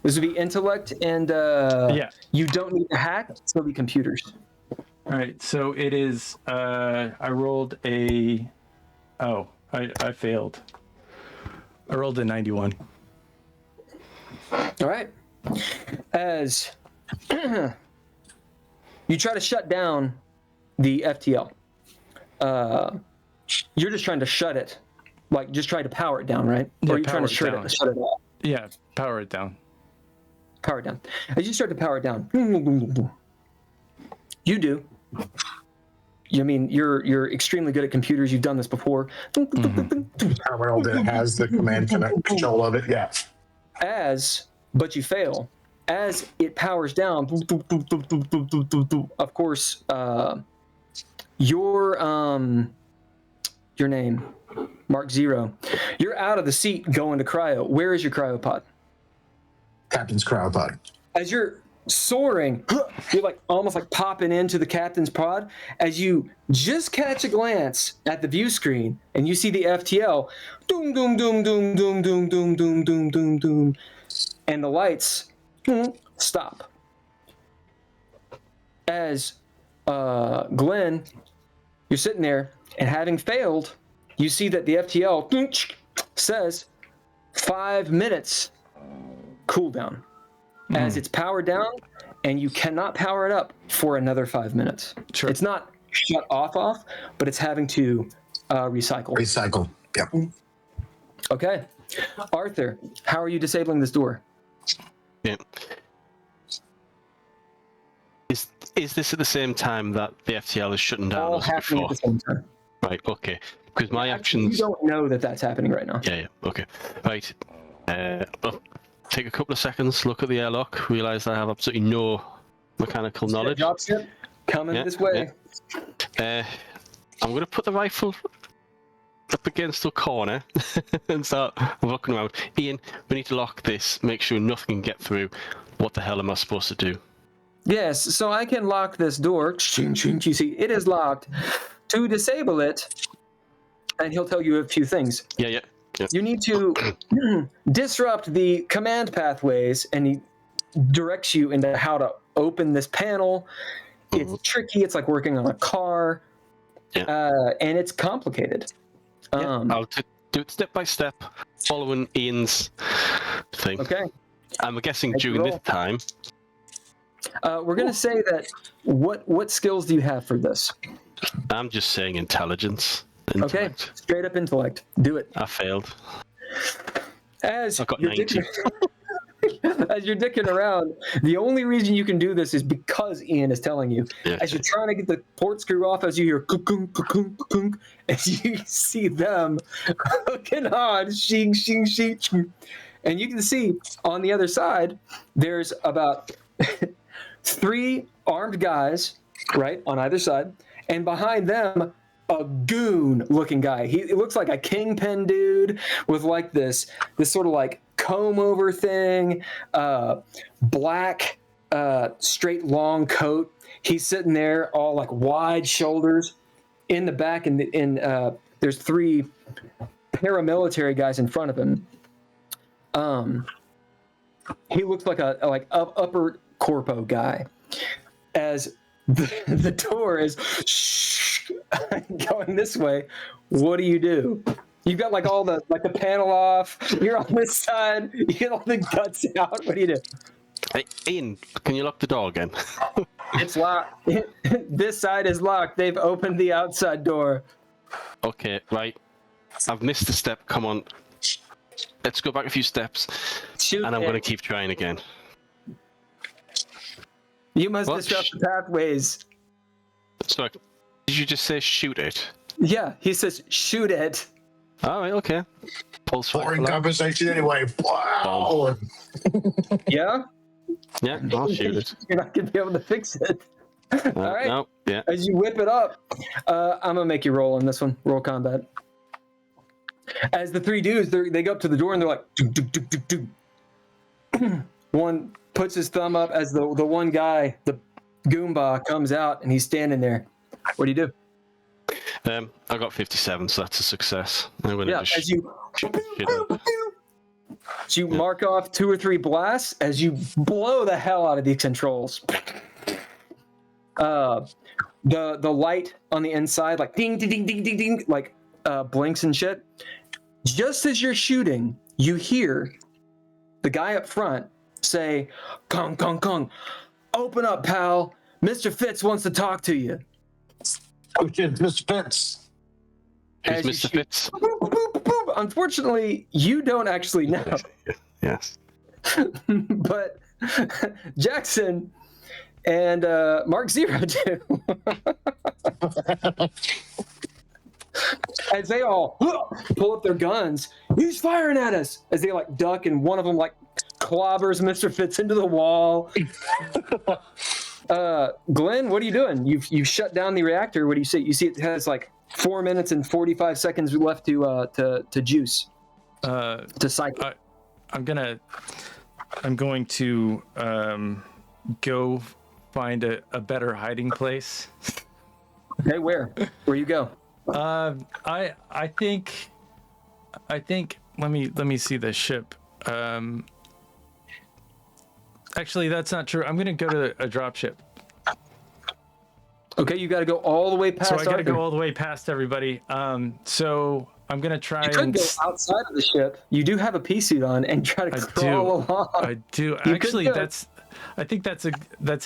This would be intellect, and you don't need to hack. It'll be computers. All right. So it is. I rolled a. Oh, I failed. I rolled a 91. All right. As you try to shut down the FTL, you're just trying to shut it, like just trying to power it down, right? Yeah, or are you trying to shut it off? Yeah, power it down. Power it down. As you start to power it down, you do. I mean, you're extremely good at computers. You've done this before. Terminal that has the command control of it. Yeah. But you fail. As it powers down, of course, your name, Mark Zero, you're out of the seat going to cryo. Where is your cryopod? Captain's cryopod. As you're soaring, you're like almost like popping into the captain's pod. As you just catch a glance at the view screen and you see the FTL, doom, doom, doom, doom, doom, doom, doom, doom, doom, doom, doom, and the lights stop. As Glenn, you're sitting there, and having failed, you see that the FTL says 5 minutes cooldown. As it's powered down, and you cannot power it up for another 5 minutes. Sure. It's not shut off, but it's having to recycle. Recycle. Yep. Okay. Arthur, how are you disabling this door? Yeah. Is this at the same time that the FTL is shutting down? All happening at the same time. Right, okay. Because my actions... You don't know that that's happening right now. Yeah, okay. Right. I'll take a couple of seconds, look at the airlock, realise I have absolutely no mechanical knowledge. Dropship coming this way. Yeah. I'm going to put the rifle up against the corner and start looking around. Ian, we need to lock this, make sure nothing can get through. What the hell am I supposed to do? Yes, so I can lock this door. You see, it is locked. To disable it, and he'll tell you a few things. Yeah. You need to disrupt the command pathways, and he directs you into how to open this panel. It's tricky. It's like working on a car, and it's complicated. I'll do it step by step, following Ian's thing. Okay. I'm guessing during this time. We're going to say that what skills do you have for this? I'm just saying intelligence. Intellect. Okay, straight up intellect. Do it. I failed. As I got you're 90. as you're dicking around, the only reason you can do this is because Ian is telling you. Yeah. As you're trying to get the port screw off, as you hear kunk, kunk, kunk, as you see them hooking on, shing, shing, shing, shing. And you can see on the other side, there's about 3 armed guys, right, on either side, and behind them, a goon-looking guy. It looks like a kingpin dude with like this sort of like comb-over thing, black, straight long coat. He's sitting there, all like wide shoulders. In the back, and there's 3 paramilitary guys in front of him. He looks like a upper corpo guy. As the door is going this way, what do? You've got like all the panel off. You're on this side. You get all the guts out. What do you do? Hey, Ian, can you lock the door again? It's locked. This side is locked. They've opened the outside door. Okay, right. I've missed a step. Come on. Let's go back a few steps. Shoot and I'm it. going to keep trying again. You must What? disrupt the pathways. Sorry, did you just say shoot it? Yeah, he says shoot it. All right, okay. Pulse Boring rifle out. conversation anyway. Wow. Yeah? Yeah, I'll shoot it. You're not going to be able to fix it. All right. No, yeah. As you whip it up, I'm going to make you roll on this one. Roll combat. As the 3 dudes, they go up to the door and they're like, doo, doo, doo, doo, doo. One puts his thumb up as the one guy, the Goomba, comes out and he's standing there. What do you do? I got 57, so that's a success. I'm going to Yeah, just as you shoot it up. So you mark off 2 or 3 blasts as you blow the hell out of these controls. The light on the inside, like ding, ding, ding, ding, ding, ding, like blinks and shit. Just as you're shooting, you hear the guy up front say, "Kong, Kong, Kong, open up, pal. Mr. Fitz wants to talk to you." Oh shit, Mr. Fitz. Who's As you Mr. shoot- Fitz? Boop, boop, boop. Unfortunately, you don't actually know. Yes. But Jackson, And Mark 02. As they all pull up their guns, he's firing at us. As they like duck, and one of them like clobbers Mr. Fitz into the wall. Glenn, what are you doing? You've shut down the reactor. What do you see? You see it has like 4 minutes and 45 seconds left to juice. To cycle. I'm going to go find a better hiding place. Okay, where you go? I think let me see the ship. Actually, that's not true. I'm gonna go to a drop ship. Okay, you got to go all the way past. So I got to Arthur. go all the way past everybody. So I'm gonna try You could and go outside of the ship. You do have a pea suit on, and try to crawl along. I do. You Actually, could do it. I think that's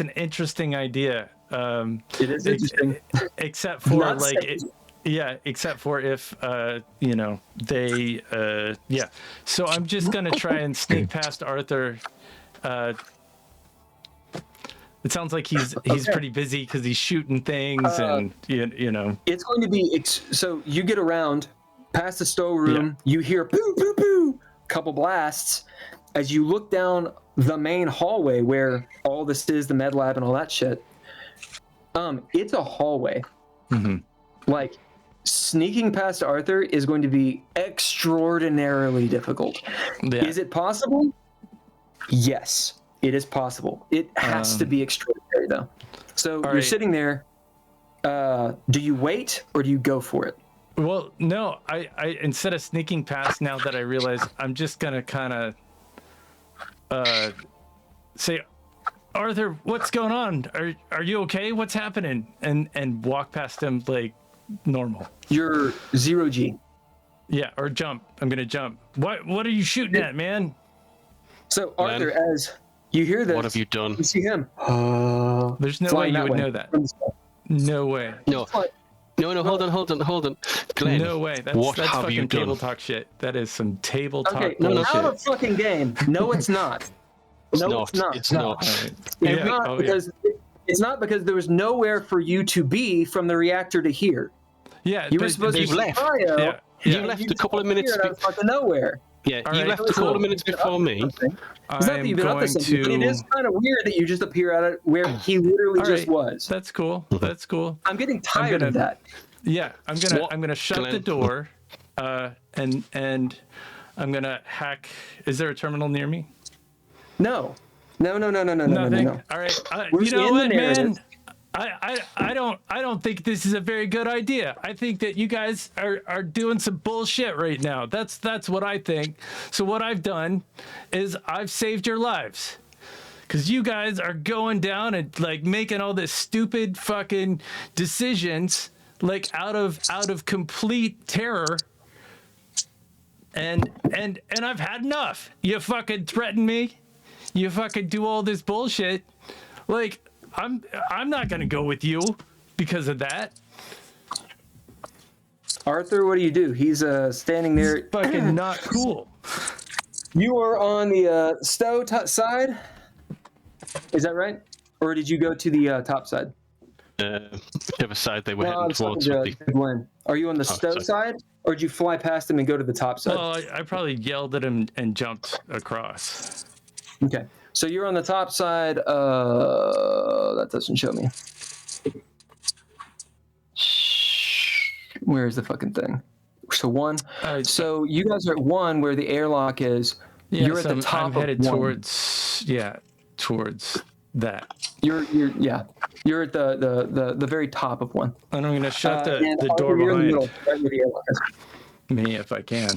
an interesting idea. It is interesting. Except for Not like, safe. except for if they yeah. So I'm just gonna try and sneak past Arthur. It sounds like he's pretty busy because he's shooting things and you know. It's going to be so you get around past the storeroom. You hear poo poo poo, couple blasts. As you look down the main hallway where all this is, the med lab and all that shit. It's a hallway. Mm-hmm. Like sneaking past Arthur is going to be extraordinarily difficult. Yeah. Is it possible? Yes, it is possible. It has to be extraordinary though. So you're right. sitting there. Do you wait or do you go for it? Well, no. I instead of sneaking past, now that I realize, I'm just gonna kind of say, Arthur, what's going on? Are you okay? What's happening? And walk past him like normal. You're 0G. Yeah, or jump. I'm gonna jump. What are you shooting at, man? So Arthur, as you hear this, What have you done? you see him. There's no way flying you that would way. know that. No way. No, hold on. Glenn, No way. That's what have fucking you done? table talk shit. That is some table talk Okay, bullshit. now a fucking game. No, it's not. It's no, not. it's not. It's not. It's Yeah. not Oh, yeah. because it's not because there was nowhere for you to be from the reactor to here. Yeah, You were but supposed to there's- be left. Cryo, Yeah. You Yeah. left a couple of minutes. Out of fucking nowhere. Yeah, All you right, left a couple of minutes before me. It's not that you've been up to something, but it is kind of weird that you just appear out of where he literally All just right. was. That's cool. That's cool. I'm getting tired of that. Yeah, I'm gonna shut the Glenn? door, and I'm gonna hack. Is there a terminal near me? No. Nothing. No. All right. We're You know in the what, narrative. man? I don't think this is a very good idea. I think that you guys are doing some bullshit right now. That's what I think. So what I've done is I've saved your lives. Cause you guys are going down and like making all this stupid fucking decisions like out of complete terror. And I've had enough. You fucking threaten me. You fucking do all this bullshit. Like I'm not gonna go with you because of that. Arthur, what do? He's standing there. Fucking not cool. You are on the side. Is that right? Or did you go to the top side? Whichever side they were No, I heading was talking towards. to Glenn. Are you on the stow sorry. side? Or did you fly past him and go to the top side? Well, I probably yelled at him and jumped across. Okay. So you're on the top side. That doesn't show me. Where is the fucking thing? So one. So you guys are at one where the airlock is. Yeah, You're at the top I'm headed of one. towards that. You're at the very top of one. And I'm gonna shut And the Arthur, door you're in the behind middle, right where the airlock is. me if I can.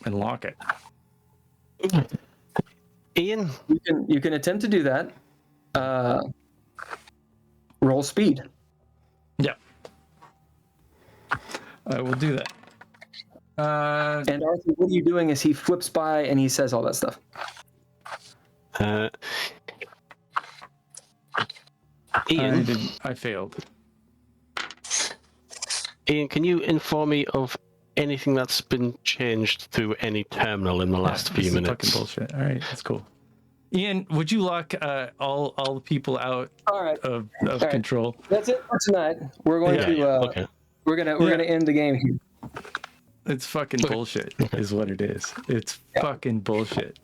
And lock it. Ian, You can attempt to do that. Roll speed. Yeah. I will do that. And Arthur, what are you doing as he flips by and he says all that stuff? Ian, I failed. Ian, can you inform me of anything that's been changed through any terminal in the last This few is minutes? fucking bullshit. All right, that's cool. Ian, would you lock all the people out All right. of All right. control? That's it for tonight. We're going Yeah. to Okay. we're gonna end the game here. It's fucking bullshit, is what it is. It's fucking bullshit.